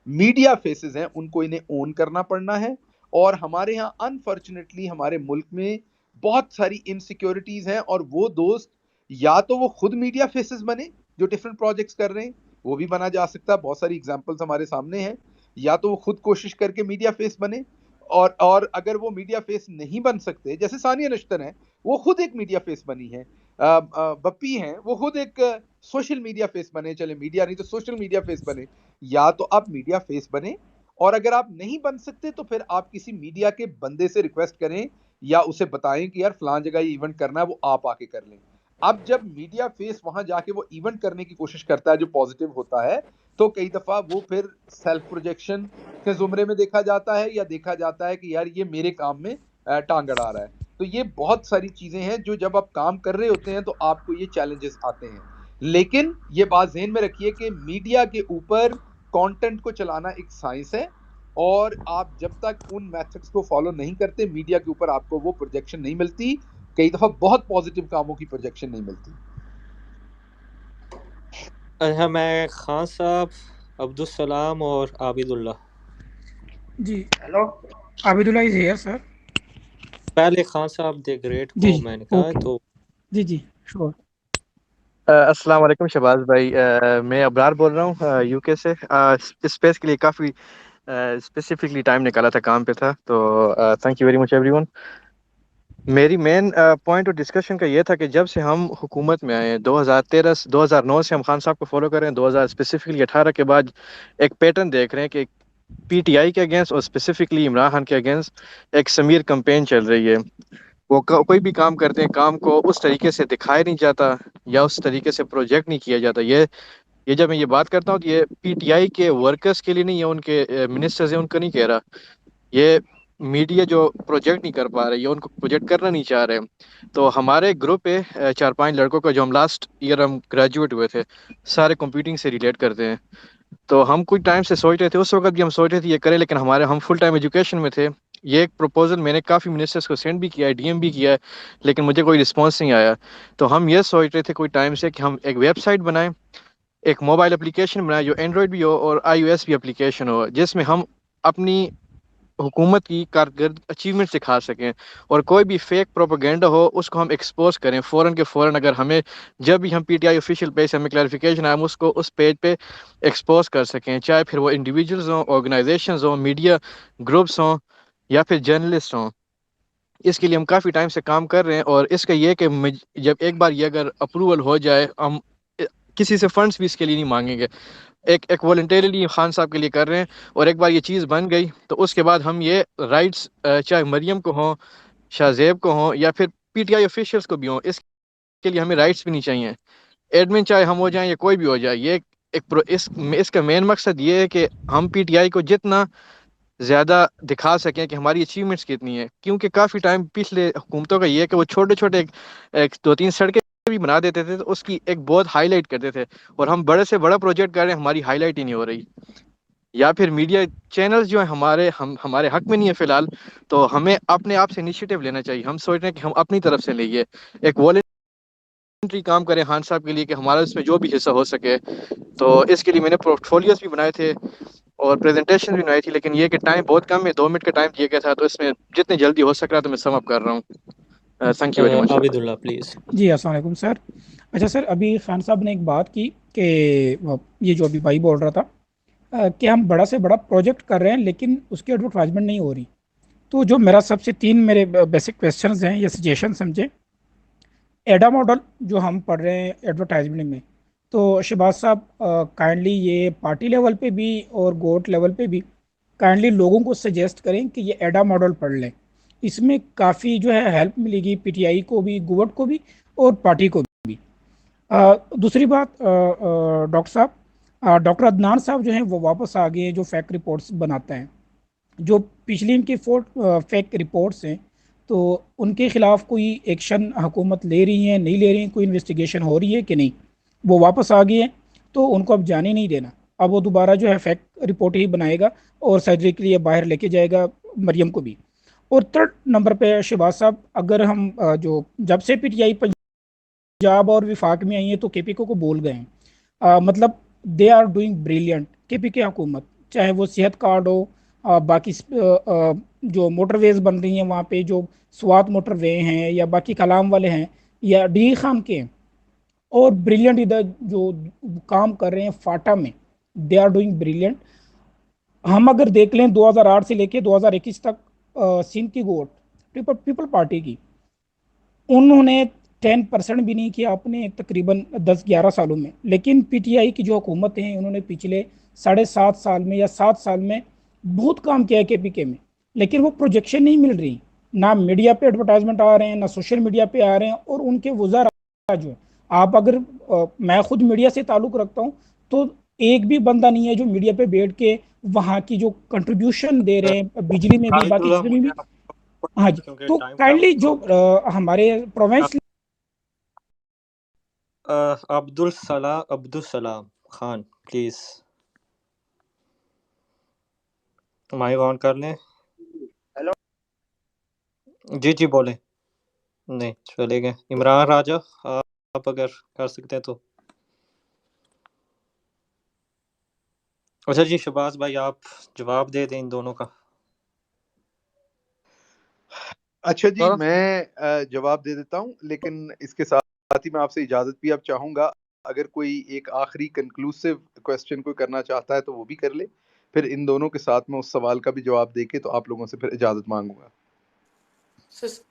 मीडिया फेसेस हैं उनको इन्हें ओन करना पड़ना है। और हमारे यहाँ अनफॉर्चुनेटली हमारे मुल्क में बहुत सारी इनसिक्योरिटीज हैं, और वो दोस्त या तो वो खुद मीडिया फेसेस बने जो डिफरेंट प्रोजेक्ट्स कर रहे हैं, वो भी बना जा सकता है, बहुत सारी एग्जांपल्स हमारे सामने हैं, या तो वो खुद कोशिश करके मीडिया फेस बने। और अगर वो मीडिया फेस नहीं बन सकते, जैसे सानिया नश्तर है, वो खुद एक मीडिया फेस बनी है, बप्पी हैं, वो खुद एक सोशल मीडिया फेस बने, चले मीडिया नहीं तो सोशल मीडिया फेस बने। या तो आप मीडिया फेस बने, और अगर आप नहीं बन सकते तो फिर आप किसी मीडिया के बंदे से रिक्वेस्ट करें या उसे बताएं कि यार फलां जगह ये इवेंट करना है, वो आप आके कर लें। अब जब मीडिया फेस वहां जाके वो इवेंट करने की कोशिश करता है जो पॉजिटिव होता है, तो कई दफा वो फिर सेल्फ प्रोजेक्शन के जुमरे में देखा जाता है, या देखा जाता है कि यार ये मेरे काम में टांग अड़ा रहा है। तो ये बहुत सारी चीजें हैं जो जब आप काम कर रहे होते हैं तो आपको ये चैलेंजेस आते हैं। लेकिन ये बात ज़हन में रखिए कि मीडिया के ऊपर कंटेंट को चलाना एक साइंस है, और आप जब तक उन मेथड्स को फॉलो नहीं करते, मीडिया के ऊपर आपको वो प्रोजेक्शन नहीं मिलती, कई दफा बहुत पॉजिटिव कामों की प्रोजेक्शन नहीं मिलती। अच्छा, मैं खान साहब, अब्दुल सलाम और आबिदुल्ला। जी हेलो, आबिदुल्ला इज हियर सर। पहले खान साहब द ग्रेट जी को मैंने कहा तो जी श्योर। अस्सलाम वालेकुम शहबाज भाई, मैं अबरार बोल रहा हूँ यूके से। इस स्पेस के लिए काफ़ी स्पेसिफिकली टाइम निकाला था, काम पे था, तो thank you very much everyone. मेरी मेन पॉइंट ऑफ डिस्कशन का ये था कि जब से हम हुकूमत में आए हैं 2009 से हम खान साहब को फॉलो कर रहे हैं, 2000 स्पेसिफिकली 18 के बाद एक पैटर्न देख रहे हैं कि पीटीआई के अगेंस्ट और स्पेसिफिकली इमरान खान के अगेंस्ट एक समीर कैंपेन चल रही है। वो कोई भी काम करते हैं, काम को उस तरीके से दिखाया नहीं जाता या उस तरीके से प्रोजेक्ट नहीं किया जाता। ये जब मैं ये बात करता हूँ तो ये पीटीआई के वर्कर्स के लिए नहीं है, उनके मिनिस्टर्स हैं उनका नहीं कह रहा। ये मीडिया जो प्रोजेक्ट नहीं कर पा रहे, ये उनको प्रोजेक्ट करना नहीं चाह रहे। तो हमारे ग्रुप है 4-5 लड़कों का, जो हम लास्ट ईयर हम ग्रेजुएट हुए थे, सारे कंप्यूटिंग से रिलेट करते हैं। तो हम कुछ टाइम से सोच रहे थे, उस वक्त भी हम सोच रहे थे ये करें, लेकिन हम फुल टाइम एजुकेशन में थे। ये एक प्रपोजल मैंने काफ़ी मिनिस्टर्स को सेंड भी किया है, डीएम भी किया है, लेकिन मुझे कोई रिस्पॉन्स नहीं आया। तो हम ये सोच रहे थे कोई टाइम से कि हम एक वेबसाइट बनाएं, एक मोबाइल एप्लीकेशन बनाएं जो एंड्रॉयड भी हो और iOS भी एप्लीकेशन हो, जिसमें हम अपनी हुकूमत की कारगर अचीवमेंट दिखा सकें, और कोई भी फेक प्रोपेगेंडा हो उसको हम एक्सपोज करें फ़ौरन के फ़ौरन। अगर हमें जब भी हम पीटीआई ऑफिशियल पेज से हमें क्लैरिफिकेशन आए, हम उसको उस पेज पे एक्सपोज कर सकें, चाहे फिर वो इंडिविजुअल्स हों, ऑर्गेनाइजेशंस हों, मीडिया ग्रुप्स हों, या फिर जर्नलिस्ट हों। इसके लिए हम काफ़ी टाइम से काम कर रहे हैं, और इसका ये है कि जब एक बार ये अगर अप्रूवल हो जाए, हम किसी से फंड्स भी इसके लिए नहीं मांगेंगे, एक एक वॉलंटरीली खान साहब के लिए कर रहे हैं। और एक बार ये चीज़ बन गई तो उसके बाद हम ये राइट्स, चाहे मरियम को हों, शाहजेब को हों, या फिर पीटीआई ऑफिशियल्स को भी हों, इसके लिए हमें राइट्स भी नहीं चाहिए। एडमिन चाहे हम हो जाएं या कोई भी हो जाए, ये इसका मेन मकसद ये है कि हम पीटीआई को जितना ज़्यादा दिखा सकें कि हमारी अचीवमेंट्स कितनी है। क्योंकि काफ़ी टाइम पिछले हुकूमतों का ये है कि वो छोटे छोटे एक दो तीन सड़कें भी बना देते थे तो उसकी एक बहुत हाईलाइट करते थे, और हम बड़े से बड़ा प्रोजेक्ट कर रहे हैं, हमारी हाईलाइट ही नहीं हो रही। या फिर मीडिया चैनल्स जो है हमारे हक में नहीं है फिलहाल, तो हमें अपने आप से इनिशिएटिव लेना चाहिए। हम सोच रहे हैं कि हम अपनी तरफ से लेंगे, एक वॉलंटरी काम करें खान साहब के लिए कि हमारा इसमें जो भी हिस्सा हो सके। तो इसके लिए मैंने पोर्टफोलियोज भी बनाए थे और प्रेजेंटेशन भी बनाई थी, लेकिन ये कि टाइम बहुत कम है, 2 मिनट का टाइम दिया गया था, तो इसमें जितने जल्दी हो सक रहा तो मैं सम अप कर रहा हूँ। Thank you very much. Abidullah please. जी अस्सलाम वालेकुम सर। अच्छा सर, अभी खान साहब ने एक बात की कि ये जो अभी भाई बोल रहा था कि हम बड़ा से बड़ा प्रोजेक्ट कर रहे हैं लेकिन उसकी एडवर्टाइजमेंट नहीं हो रही। तो जो मेरा सबसे 3 मेरे बेसिक क्वेश्चंस हैं या सजेशन समझे। एडा मॉडल जो हम पढ़ रहे हैं एडवर्टाइजमेंट में, तो शहबाज साहब काइंडली ये पार्टी लेवल पे भी और गोट लेवल पे भी काइंडली लोगों को सजेस्ट करें कि ये एडा मॉडल पढ़ लें। इसमें काफ़ी जो है हेल्प मिलेगी पीटीआई को भी, गुवट को भी और पार्टी को भी। दूसरी बात डॉक्टर साहब, डॉक्टर अदनान साहब जो हैं वो वापस आ गए हैं जो फैक्ट रिपोर्ट्स बनाते हैं। जो पिछली इनकी 4 फेक रिपोर्ट्स हैं, तो उनके खिलाफ कोई एक्शन हुकूमत ले रही है नहीं ले रही है, कोई इन्वेस्टिगेशन हो रही है कि नहीं। वो वापस आ गए हैं तो उनको अब जाने नहीं देना। अब वो दोबारा जो है फैक्ट रिपोर्ट ही बनाएगा और सर्जरी के लिए बाहर लेके जाएगा मरियम को भी। और थर्ड नंबर पे शहबाज साहब, अगर हम जो जब से पीटीआई पंजाब और विफाक में आई है तो केपीको को बोल गए हैं। मतलब they are doing brilliant KPK हुकूमत, चाहे वो सेहत कार्ड हो, बाकी जो मोटरवेज बन रही हैं वहाँ पे, जो स्वात मोटरवे हैं या बाकी कलाम वाले हैं या डी खान के हैं, और ब्रिलियंट इधर जो काम कर रहे हैं फाटा में, दे आर डूइंग ब्रिलियंट। हम अगर देख लें 2008 से लेके 2021 तक सिंध की वोट पीपल पार्टी की, उन्होंने 10% भी नहीं किया अपने तकरीबन 10-11 सालों में। लेकिन पीटीआई की जो हुकूमत है उन्होंने पिछले 7.5 साल में या 7 साल में बहुत काम किया है केपीके में, लेकिन वो प्रोजेक्शन नहीं मिल रही। ना मीडिया पे एडवर्टाइजमेंट आ रहे हैं, ना सोशल मीडिया पे आ रहे हैं, और उनके वज़ारा जो है, आप अगर मैं खुद मीडिया से ताल्लुक़ रखता हूँ, तो एक भी बंदा नहीं है जो मीडिया पे बैठ के वहाँ की जो कंट्रीब्यूशन दे रहे हैं बिजली में भी, बाकी आबिदुल्ला चीज़ों में भी। मुझे हाँ जी, क्योंकि तो टाइम काइंडली कम, जो हमारे province Abdul Salam Khan please mic on कर लें। हेलो। जी जी बोलें। नहीं चले गए। इमरान राजा, आप अगर कर सकते हैं तो। अच्छा जी शहबाज भाई आप जवाब दे दें इन दोनों का। अच्छा जी, मैं जवाब दे देता हूँ, लेकिन इसके साथ ही मैं आपसे इजाज़त भी अब चाहूँगा। अगर कोई एक आखिरी कंक्लूसिव क्वेश्चन कोई करना चाहता है तो वो भी कर ले, फिर इन दोनों के साथ में उस सवाल का भी जवाब देके तो आप लोगों से फिर इजाज़त मांगूंगा।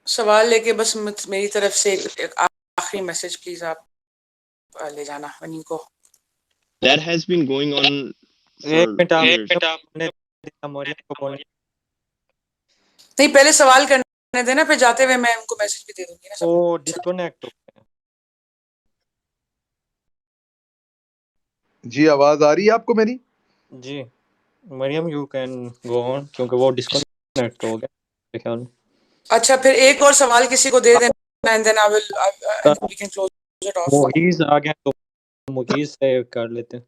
सवाल लेके बस मेरी तरफ से एक आखिरी मैसेज प्लीज आप ले जाना वनीम को। That has been going on for एक मिनट आप years. ने मरियम को बोलने। नहीं, पहले सवाल करने देना, फिर जाते हुए मैं उनको मैसेज भी दे दूंगी ना। वो डिस्कनेक्ट हो गया। जी, आवाज़ आ रही है आपको मेरी? जी Maryam you can go on, क्योंकि वो डिस्कनेक्ट हो गया मेरे ख्याल में। अच्छा, फिर एक और सवाल किसी को दे देना and then I will we can close it off. Mughees आ गया तो मुगीज से कर लेते हैं।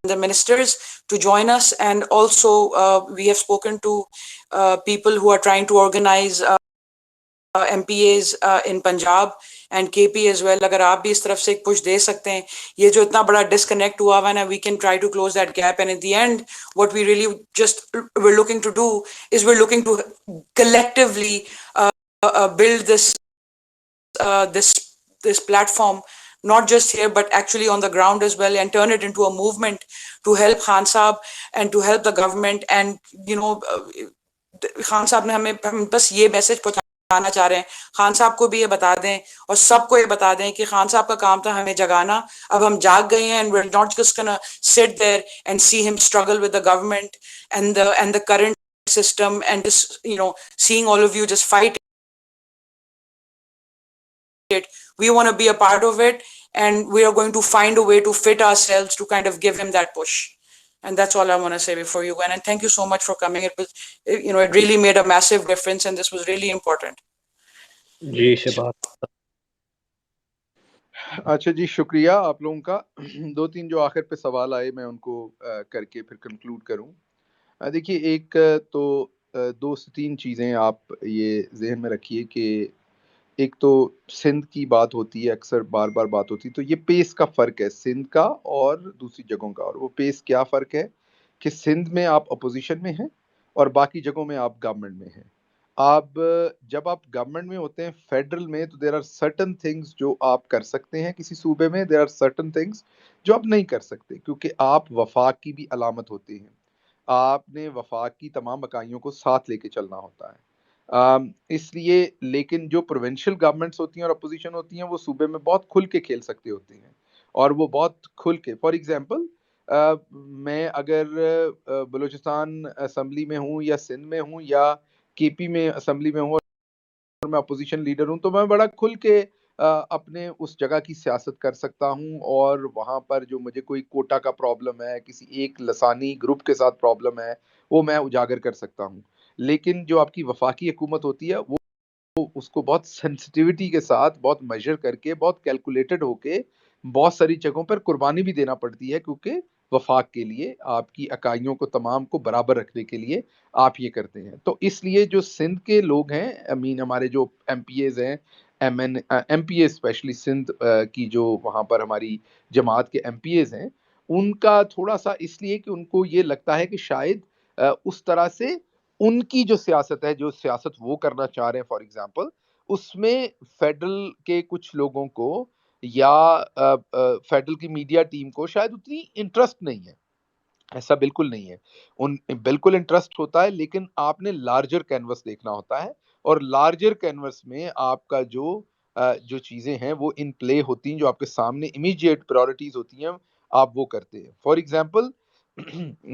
the ministers to join us, and also we have spoken to people who are trying to organize MPAs in Punjab and KP as well. अगर आप भी इस तरफ से एक push दे सकते हैं, ये जो इतना बड़ा disconnect हुआ है ना, we can try to close that gap. And at the end, what we really we're looking to do is we're looking to collectively build this platform, not just here but actually on the ground as well, and turn it into a movement to help Khan Saab and to help the government. And you know, Khan Saab ने हम बस ये message पहुंचाना चाह रहे हैं, खान साहब को भी ये बता दें और सबको ये बता दें कि खान साहब का काम था हमें जगाना, अब हम जाग गए हैं, and we're not just gonna sit there and see him struggle with the government and the current system and just, you know, seeing all of you just fight it. We want to be a part of it, and we are going to find a way to fit ourselves to kind of give him that push. And that's all I want to say before you go. And thank you so much for coming. It was, you know, it really made a massive difference, and this was really important. जी शहबाज। अच्छा जी, शुक्रिया आप लोगों का। दो तीन जो आखिर पे सवाल आए मैं उनको करके फिर कंक्लूड करूं। देखिए, एक तो दो से तीन चीज़ें आप ये जहन में रखिए कि एक तो सिंध की बात होती है, अक्सर बार बार बात होती है, तो ये पेस का फ़र्क है सिंध का और दूसरी जगहों का। और वो पेस क्या फ़र्क है कि सिंध में आप अपोजिशन में हैं और बाकी जगहों में आप गवर्नमेंट में हैं। आप जब आप गवर्नमेंट में होते हैं फेडरल में, तो देयर आर सर्टन थिंग्स जो आप कर सकते हैं किसी सूबे में, देयर आर सर्टन थिंग्स जो आप नहीं कर सकते, क्योंकि आप वफाक की भी अलामत होती हैं। आपने वफाक की तमाम इकाइयों को साथ लेके चलना होता है। इसलिए लेकिन जो प्रोविंशियल गवर्नमेंट्स होती हैं और अपोजिशन होती हैं, वो सूबे में बहुत खुल के खेल सकती होती हैं, और वो बहुत खुल के, फॉर एग्जांपल मैं अगर बलूचिस्तान असेंबली में हूँ या सिंध में हूँ या केपी में असेंबली में हूँ और मैं अपोजिशन लीडर हूँ, तो मैं बड़ा खुल के अपने उस जगह की सियासत कर सकता हूँ, और वहाँ पर जो मुझे कोई कोटा का प्रॉब्लम है, किसी एक लसानी ग्रुप के साथ प्रॉब्लम है, वो मैं उजागर कर सकता हूँ। लेकिन जो आपकी वफाकी हुकूमत होती है, वो उसको बहुत सेंसिटिविटी के साथ, बहुत मेजर करके, बहुत कैलकुलेटेड होके, बहुत सारी जगहों पर कुर्बानी भी देना पड़ती है, क्योंकि वफाक के लिए, आपकी इकाइयों को तमाम को बराबर रखने के लिए आप ये करते हैं। तो इसलिए जो सिंध के लोग हैं, आई मीन हमारे जो MPAs हैं, MPA स्पेशली सिंध की जो वहाँ पर हमारी जमात के MPAs हैं, उनका थोड़ा सा इसलिए कि उनको ये लगता है कि शायद उस तरह से उनकी जो सियासत है, जो सियासत वो करना चाह रहे हैं, फॉर एग्जांपल, उसमें फेडरल के कुछ लोगों को या फेडरल की मीडिया टीम को शायद उतनी इंटरेस्ट नहीं है। ऐसा बिल्कुल नहीं है, उन बिल्कुल इंटरेस्ट होता है, लेकिन आपने लार्जर कैनवस देखना होता है, और लार्जर कैनवस में आपका जो चीज़ें हैं वो इन प्ले होती हैं, जो आपके सामने इमीडिएट प्रायोरिटीज होती हैं, आप वो करते हैं। फॉर एग्जांपल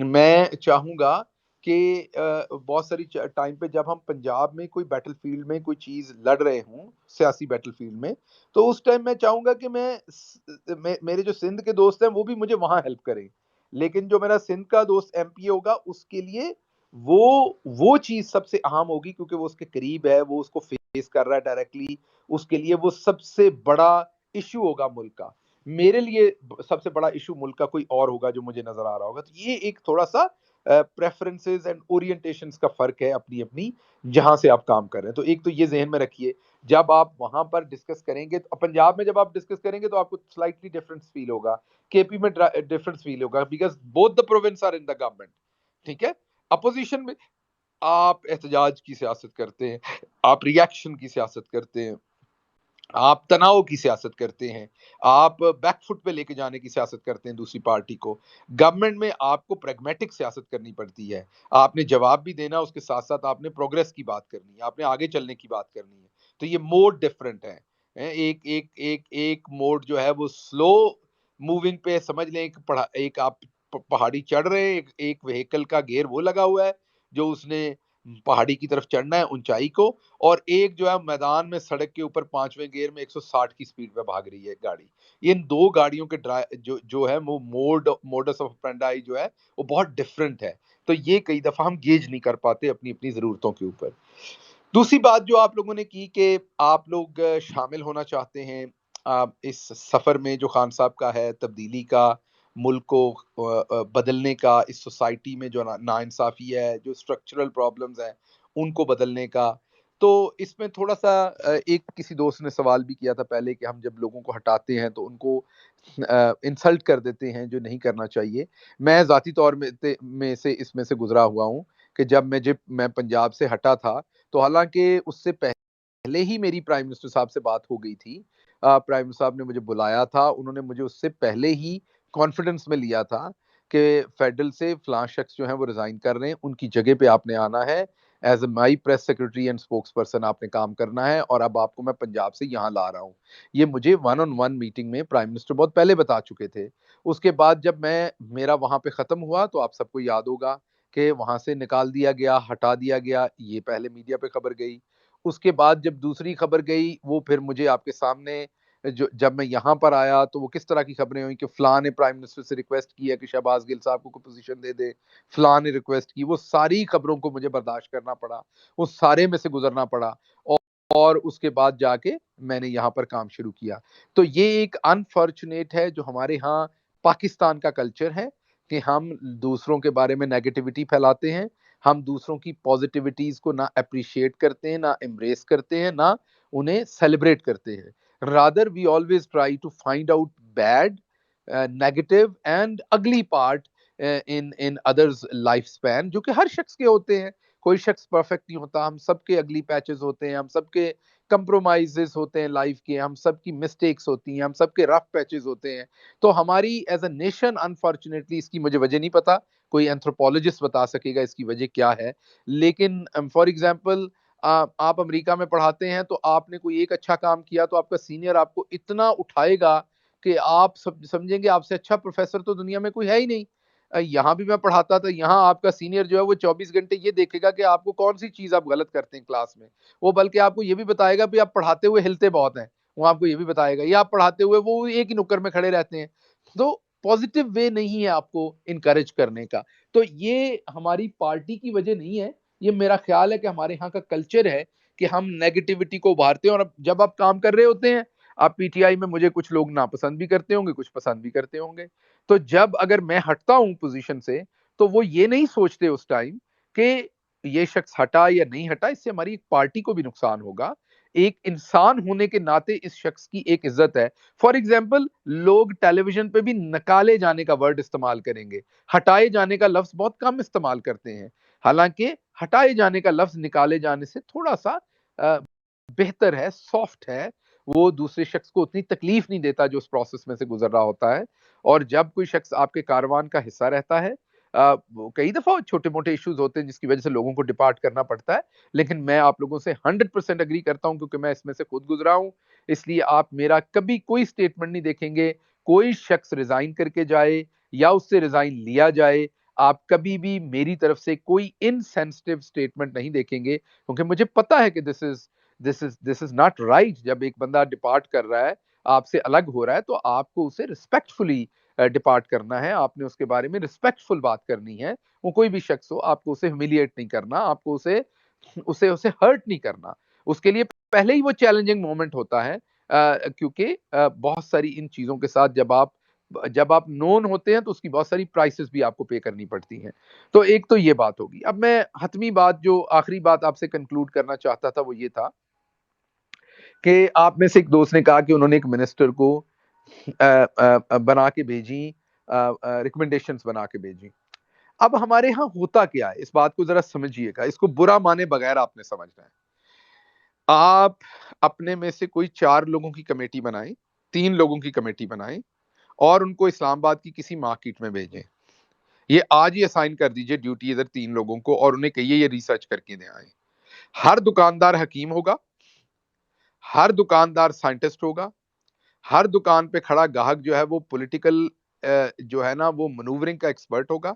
मैं चाहूँगा कि बहुत सारी टाइम पे जब हम पंजाब में कोई बैटलफील्ड में कोई चीज़ लड़ रहे हों, सियासी बैटलफील्ड में, तो उस टाइम मैं चाहूँगा कि मेरे जो सिंध के दोस्त हैं वो भी मुझे वहाँ हेल्प करें। लेकिन जो मेरा सिंध का दोस्त MPA होगा, उसके लिए वो चीज़ सबसे अहम होगी, क्योंकि वो उसके करीब है, वो उसको फेस कर रहा है डायरेक्टली, उसके लिए वो सबसे बड़ा इशू होगा मुल्क का। मेरे लिए सबसे बड़ा इशू मुल्क का कोई और होगा जो मुझे नजर आ रहा होगा। तो ये एक थोड़ा सा प्रेफरेंसेस एंड ओरिएंटेशंस का फर्क है अपनी अपनी, जहां से आप काम कर रहे हैं। तो एक तो ये जहन में रखिए, जब आप वहां पर डिस्कस करेंगे, तो पंजाब में जब आप डिस्कस करेंगे तो आपको स्लाइटली डिफरेंस फील होगा, केपी में डिफरेंस फील होगा, because both the province are in the government. ठीक है, अपोजिशन में आप एहतजाज की सियासत करते हैं, आप रिएक्शन की सियासत करते हैं, आप तनाव की सियासत करते हैं, आप बैकफुट पे लेके जाने की सियासत करते हैं दूसरी पार्टी को। गवर्नमेंट में आपको प्रैग्मेटिक सियासत करनी पड़ती है, आपने जवाब भी देना, उसके साथ साथ आपने प्रोग्रेस की बात करनी है, आपने आगे चलने की बात करनी है। तो ये मोड डिफरेंट है। एक मोड जो है वो स्लो मूविंग पे, समझ लें एक आप पहाड़ी चढ़ रहे हैं, एक व्हीकल का गियर वो लगा हुआ है जो उसने पहाड़ी की तरफ चढ़ना है, ऊंचाई को, और एक जो है मैदान में सड़क के ऊपर 5वें गियर में 160 की स्पीड पे भाग रही है गाड़ी। इन दो गाड़ियों के जो है वो मोडस ऑफ ऑपरेंडी जो है वो बहुत डिफरेंट है। तो ये कई दफा हम गेज नहीं कर पाते अपनी अपनी जरूरतों के ऊपर। दूसरी बात जो आप लोगों ने की कि आप लोग शामिल होना चाहते हैं इस सफर में जो खान साहब का है तब्दीली का, मुल्क को बदलने का, इस सोसाइटी में जो नाइंसाफ़ी है, जो स्ट्रक्चरल प्रॉब्लम्स हैं, उनको बदलने का। तो इसमें थोड़ा-सा एक किसी दोस्त ने सवाल भी किया था पहले कि हम जब लोगों को हटाते हैं तो उनको इंसल्ट कर देते हैं, जो नहीं करना चाहिए। मैं ज़ाती तौर में से इसमें से गुज़रा हुआ हूँ कि जब मैं पंजाब से हटा था, तो हालाँकि उससे पहले ही मेरी प्राइम मिनिस्टर साहब से बात हो गई थी। प्राइम मिनिस्टर साहब ने मुझे बुलाया था, उन्होंने मुझे उससे पहले ही कॉन्फिडेंस में लिया था कि फेडरल से फलाँ शख्स जो हैं वो रिज़ाइन कर रहे हैं, उनकी जगह पे आपने आना है, as a my press secretary and spokes person आपने काम करना है और अब आपको मैं पंजाब से यहाँ ला रहा हूँ। ये मुझे वन ऑन वन मीटिंग में प्राइम मिनिस्टर बहुत पहले बता चुके थे। उसके बाद जब मेरा वहाँ पे ख़त्म हुआ तो आप सबको याद होगा कि वहाँ से निकाल दिया गया, हटा दिया गया, ये पहले मीडिया पे खबर गई। उसके बाद जब दूसरी खबर गई, वो फिर मुझे आपके सामने जो जब मैं यहाँ पर आया तो वो किस तरह की खबरें हुई कि फ़लाँ ने प्राइम मिनिस्टर से रिक्वेस्ट की है कि शहबाज़ गिल साहब को कोई पोज़ीशन दे दे, फ़लाँ ने रिक्वेस्ट की। वो सारी खबरों को मुझे बर्दाश्त करना पड़ा, उस सारे में से गुज़रना पड़ा और उसके बाद जाके मैंने यहाँ पर काम शुरू किया। तो ये एक अनफॉर्च्यूनेट है जो हमारे यहाँ पाकिस्तान का कल्चर है कि हम दूसरों के बारे में नेगेटिविटी फैलाते हैं, हम दूसरों की पॉज़िटिविटीज़ को ना एप्रिशिएट करते हैं, ना एम्ब्रेस करते हैं, ना उन्हें सेलिब्रेट करते हैं। Rather, we always try to find out bad, negative and ugly part in others' lifespan, जो कि हर शख्स के होते हैं। कोई शख्स परफेक्ट नहीं होता, हम सबके अगली पैचेस होते हैं, हम सबके कंप्रोमाइज़ेज़ होते हैं लाइफ के, हम सबकी मिस्टेक्स होती हैं, हम सबके रफ पैचेस होते हैं। तो हमारी एज़ अ नेशन अनफॉर्च्यूनेटली इसकी मुझे वजह नहीं पता, कोई एंथ्रोपोलॉजिस्ट बता सकेगा इसकी वजह क्या है। लेकिन फॉर एग्ज़ाम्पल आप अमेरिका में पढ़ाते हैं तो आपने कोई एक अच्छा काम किया तो आपका सीनियर आपको इतना उठाएगा कि आप समझेंगे आपसे अच्छा प्रोफेसर तो दुनिया में कोई है ही नहीं। यहाँ भी मैं पढ़ाता था, यहाँ आपका सीनियर जो है वो 24 घंटे ये देखेगा कि आपको कौन-सी चीज़ आप गलत करते हैं क्लास में। वो बल्कि आपको ये भी बताएगा भी आप पढ़ाते हुए हिलते बहुत हैं, वो आपको ये भी बताएगा या आप पढ़ाते हुए वो एक ही नुक्कड़ में खड़े रहते हैं। तो पॉजिटिव वे नहीं है आपको इनकरेज करने का। तो ये हमारी पार्टी की वजह नहीं है, ये मेरा ख्याल है कि हमारे यहाँ का कल्चर है कि हम नेगेटिविटी को उभारते हैं और अब जब आप काम कर रहे होते हैं, आप पीटीआई में मुझे कुछ लोग नापसंद भी करते होंगे, कुछ पसंद भी करते होंगे। तो जब अगर मैं हटता हूँ पोज़ीशन से, तो वो ये नहीं सोचते उस टाइम कि ये शख्स हटा या नहीं हटा, इससे हमारी पार्टी को भी नुकसान होगा। एक इंसान होने के नाते इस शख्स की एक इज़्ज़त है। फॉर एग्ज़ाम्पल लोग टेलीविज़न पे भी निकाले जाने का वर्ड इस्तेमाल करेंगे, हटाए जाने का लफ्ज़ बहुत कम इस्तेमाल करते हैं। हालाँकि हटाए जाने का लफ्ज़ निकाले जाने से थोड़ा-सा अ, बेहतर है, सॉफ्ट है, वो दूसरे शख्स को उतनी तकलीफ़ नहीं देता जो उस प्रोसेस में से गुज़र रहा होता है। और जब कोई शख्स आपके कारवान का हिस्सा रहता है वो कई दफ़ा छोटे-मोटे इश्यूज़ होते हैं जिसकी वज़ह से लोगों को डिपार्ट करना पड़ता है। लेकिन मैं आप लोगों से 100% एग्री करता हूँ क्योंकि मैं इसमें से खुद गुज़रा हूँ। इसलिए आप मेरा कभी कोई स्टेटमेंट नहीं देखेंगे, कोई शख्स रिज़ाइन करके जाए या उससे रिज़ाइन लिया जाए, आप कभी भी मेरी तरफ से कोई इनसेंसिटिव स्टेटमेंट नहीं देखेंगे क्योंकि मुझे पता है कि दिस इज़ नॉट राइट। जब एक बंदा डिपार्ट कर रहा है, आपसे अलग हो रहा है तो आपको उसे रिस्पेक्टफुली डिपार्ट करना है, आपने उसके बारे में रिस्पेक्टफुल बात करनी है। वो कोई भी शख्स हो, आपको उसे ह्यूमिलिएट नहीं करना, आपको उसे उसे उसे हर्ट नहीं करना। उसके लिए पहले ही वो चैलेंजिंग मोमेंट होता है क्योंकि बहुत सारी इन चीज़ों के साथ जब आप नोन होते हैं तो उसकी बहुत सारी प्राइसेस भी आपको पे करनी पड़ती हैं। तो एक तो ये बात होगी। अब मैं हतमी बात जो आखिरी बात आपसे कंक्लूड करना चाहता था वो ये था कि आप में से एक दोस्त ने कहा कि उन्होंने एक मिनिस्टर को बना के भेजी रिकमेंडेशंस बना के भेजी। अब हमारे यहाँ होता क्या है, इस बात को ज़रा समझिएगा, इसको बुरा माने बगैर आपने समझना है। आप अपने में से कोई 4 लोगों की कमेटी बनाएँ, 3 लोगों की कमेटी बनाएँ और उनको इस्लामाबाद की किसी मार्केट में भेजें। ये आज ही असाइन कर दीजिए ड्यूटी इधर 3 लोगों को और उन्हें कहिए ये रिसर्च करके दे आएँ। हर दुकानदार हकीम होगा, हर दुकानदार साइंटिस्ट होगा, हर दुकान पे खड़ा ग्राहक जो है वो पॉलिटिकल जो है ना वो मैनूवरिंग का एक्सपर्ट होगा।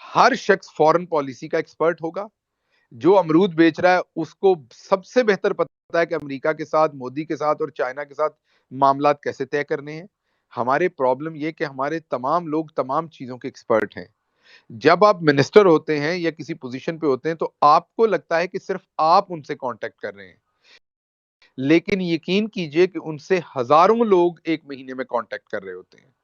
हर शख्स फॉरेन पॉलिसी का एक्सपर्ट होगा। जो अमरूद बेच रहा है उसको सबसे बेहतर पता है कि अमेरिका के साथ, मोदी के साथ और चाइना के साथ मामलात कैसे तय करने हैं। हमारे प्रॉब्लम ये कि हमारे तमाम लोग तमाम चीज़ों के एक्सपर्ट हैं। जब आप मिनिस्टर होते हैं या किसी पोज़ीशन पे होते हैं तो आपको लगता है कि सिर्फ़ आप उनसे कॉन्टैक्ट कर रहे हैं। लेकिन यकीन कीजिए कि उनसे हज़ारों लोग 1 महीने में कॉन्टैक्ट कर रहे होते हैं।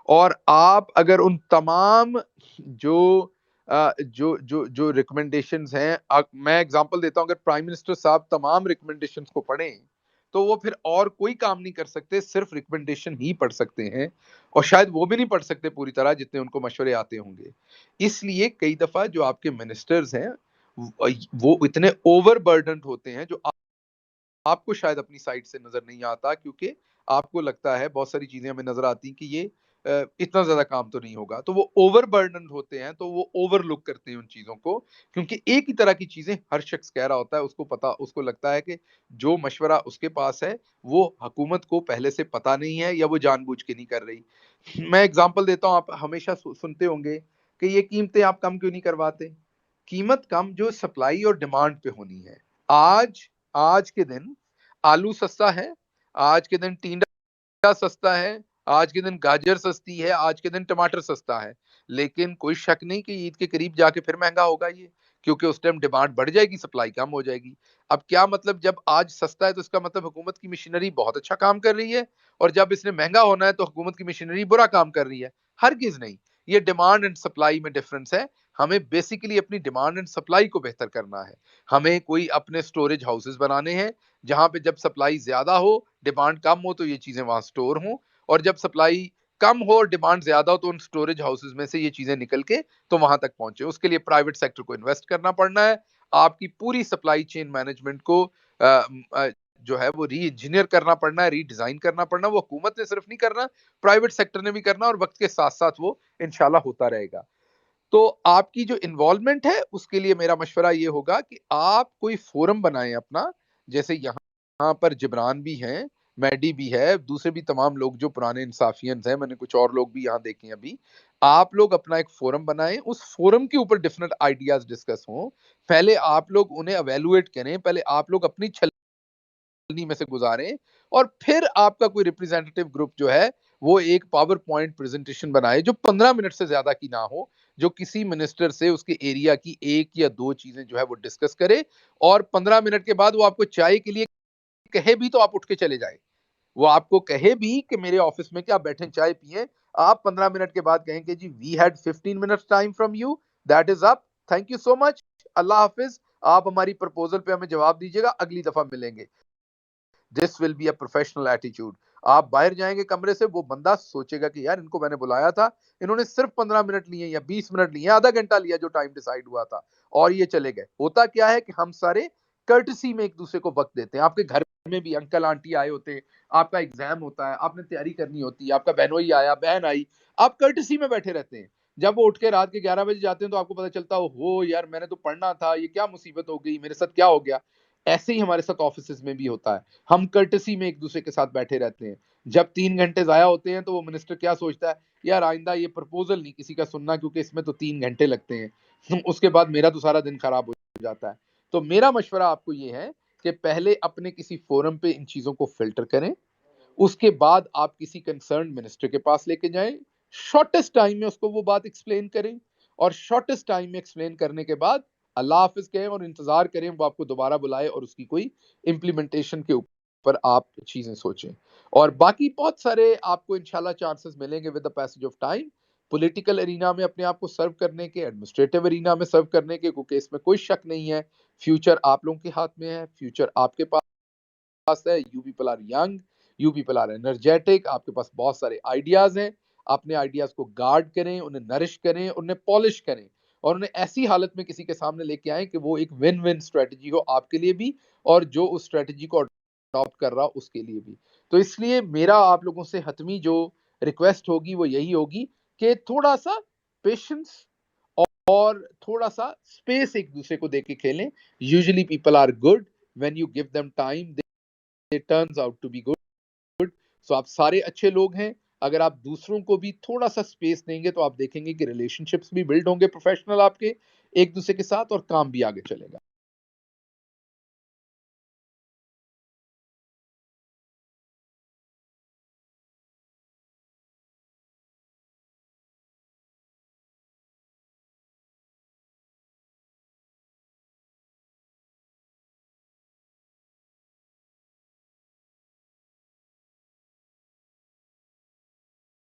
और आप अगर उन तमाम जो जो रिकमेंडेशंस हैं, मैं एग्जांपल देता हूं, अगर प्राइम मिनिस्टर साहब तमाम रिकमेंडेशंस को पढ़ें तो वो फिर और कोई काम नहीं कर सकते, सिर्फ रिकमेंडेशन ही पढ़ सकते हैं, और शायद वो भी नहीं पढ़ सकते पूरी तरह जितने उनको मशवरे आते होंगे। इसलिए कई दफा जो आपके मिनिस्टर्स हैं वो इतने ओवरबर्डन्ड होते हैं जो आपको शायद अपनी साइड से नजर नहीं आता, क्योंकि आपको लगता है बहुत सारी चीजें हमें नजर आती कि ये इतना ज्यादा काम तो नहीं होगा, तो वो ओवरबर्डन होते हैं, तो वो ओवरलुक करते हैं उन चीजों को, क्योंकि एक ही तरह की चीजें हर शख्स कह रहा होता है, उसको पता, उसको लगता है कि जो मशवरा उसके पास है वो हुकूमत को पहले से पता नहीं है या वो जानबूझ के नहीं कर रही। मैं एग्जांपल देता हूँ, आप हमेशा सुनते होंगे कि ये कीमतें आप कम क्यों नहीं करवाते। कीमत कम जो सप्लाई और डिमांड पे होनी है। आज के दिन आलू सस्ता है, आज के दिन टींडा सस्ता है, आज के दिन गाजर सस्ती है, आज के दिन टमाटर सस्ता है, लेकिन कोई शक नहीं कि ईद के करीब जाके फिर महंगा होगा ये, क्योंकि उस टाइम डिमांड बढ़ जाएगी, सप्लाई कम हो जाएगी। अब क्या मतलब, जब आज सस्ता है तो इसका मतलब हुकूमत की मशीनरी बहुत अच्छा काम कर रही है, और जब इसने महंगा होना है तो हुकूमत की मशीनरी बुरा काम कर रही है। हरगिज नहीं, ये डिमांड एंड सप्लाई में डिफरेंस है। हमें बेसिकली अपनी डिमांड एंड सप्लाई को बेहतर करना है। हमें कोई अपने स्टोरेज हाउसेस बनाने हैं जहां पे जब सप्लाई ज्यादा हो, डिमांड कम हो, तो ये चीजें वहां स्टोर हों, और जब सप्लाई कम हो और डिमांड ज्यादा हो तो उन स्टोरेज हाउसेस में से ये चीजें निकल के तो वहां तक पहुंचे। उसके लिए प्राइवेट सेक्टर को इन्वेस्ट करना पड़ना है। आपकी पूरी सप्लाई चेन मैनेजमेंट को जो है वो री इंजीनियर करना पड़ना है, रीडिजाइन करना पड़ना। वो हुकूमत ने सिर्फ नहीं करना, प्राइवेट सेक्टर ने भी करना, और वक्त के साथ साथ वो इंशाल्लाह होता रहेगा। तो आपकी जो इन्वॉल्वमेंट है उसके लिए मेरा मशवरा ये होगा कि आप कोई फोरम बनाएं अपना, जैसे यहाँ पर जिब्रान भी हैं, मैडी भी है, दूसरे भी तमाम लोग जो पुराने इंसाफियंस हैं, मैंने कुछ और लोग भी यहाँ देखे हैं अभी। आप लोग अपना एक फोरम बनाएं, उस फोरम के ऊपर डिफरेंट आइडियाज डिस्कस हों। पहले आप लोग उन्हें एवेलुएट करें, पहले आप लोग अपनी छलनी में से गुजारें, और फिर आपका कोई रिप्रेजेंटेटिव ग्रुप जो है वो एक पावर पॉइंट प्रेजेंटेशन बनाए जो 15 मिनट से ज्यादा की ना हो, जो किसी मिनिस्टर से उसके एरिया की एक या दो चीजें जो है वो डिस्कस करे, और 15 मिनट के बाद वो आपको चाय के लिए कहे भी तो आप उठ के चले जाए। वो आपको कहे भी कि मेरे ऑफिस में क्या बैठे चाय पिए, आप 15 मिनट के बाद कहेंगे जी we had 15 minutes time from you, that is up, thank you so much, अल्लाह हाफिज, आप हमारी प्रपोजल पे हमें जवाब दीजिएगा, अगली दफा मिलेंगे। This will be a professional attitude. आप बाहर जाएंगे कमरे से, वो बंदा सोचेगा कि यार इनको मैंने बुलाया था, इन्होंने सिर्फ 15 मिनट लिए या 20 मिनट लिए, आधा घंटा लिया जो टाइम डिसाइड हुआ था, और ये चले गए। होता क्या है कि हम सारे कर्टसी में एक दूसरे को वक्त देते हैं। आपके घर में भी अंकल आंटी आए होते हैं, आपका एग्जाम होता है, आपने तैयारी करनी होती है, आपका बहनोई आया, बहन आई, आप कर्टसी में बैठे रहते हैं। जब वो उठ के रात के 11 बजे जाते हैं तो आपको पता चलता हो यार मैंने तो पढ़ना था, ये क्या मुसीबत हो गई, मेरे साथ क्या हो गया। ऐसे ही हमारे साथ ऑफिस में भी होता है, हम कर्टसी में एक दूसरे के साथ बैठे रहते हैं। जब 3 घंटे जाया होते हैं तो वो मिनिस्टर क्या सोचता है, यार आइंदा ये प्रपोजल नहीं किसी का सुनना, क्योंकि इसमें तो 3 घंटे लगते हैं, उसके बाद मेरा तो सारा दिन खराब हो जाता है। तो मेरा मशवरा आपको ये है कि पहले अपने किसी फोरम पे इन चीजों को फिल्टर करें, उसके बाद आप किसी कंसर्न मिनिस्टर के पास लेके जाएं, शॉर्टेस्ट टाइम में उसको वो बात एक्सप्लेन करें, और शॉर्टेस्ट टाइम में एक्सप्लेन करने के बाद अल्लाह हाफिज कहें और इंतजार करें वो आपको दोबारा बुलाए और उसकी कोई इम्प्लीमेंटेशन के ऊपर आप चीजें सोचें। और बाकी बहुत सारे आपको इंशाल्लाह चांसेस मिलेंगे with the passage of time, political arena में अपने आप को सर्व करने के, एडमिनिस्ट्रेटिव एरिना में सर्व करने के, क्योंकि इसमें कोई शक नहीं है फ्यूचर आप लोगों के हाथ में है, फ्यूचर आपके पास है। You people are young, you people are energetic, आपके पास बहुत सारे आइडियाज हैं। अपने आइडियाज को गार्ड करें, उन्हें नरिश करें, उन्हें पॉलिश करें, और उन्हें ऐसी हालत में किसी के सामने लेके आए कि वो एक विन विन स्ट्रेटजी हो आपके लिए भी, और जो उस स्ट्रेटजी को अडॉप्ट कर रहा हो उसके लिए भी। तो इसलिए मेरा आप लोगों से हतमी जो रिक्वेस्ट होगी वो यही होगी कि थोड़ा सा पेशेंस और थोड़ा सा स्पेस एक दूसरे को देके खेलें। Usually people are good when you give them time, they turns out to be good. So आप सारे अच्छे लोग हैं, अगर आप दूसरों को भी थोड़ा सा स्पेस देंगे तो आप देखेंगे कि रिलेशनशिप्स भी बिल्ड होंगे प्रोफेशनल आपके एक दूसरे के साथ, और काम भी आगे चलेगा।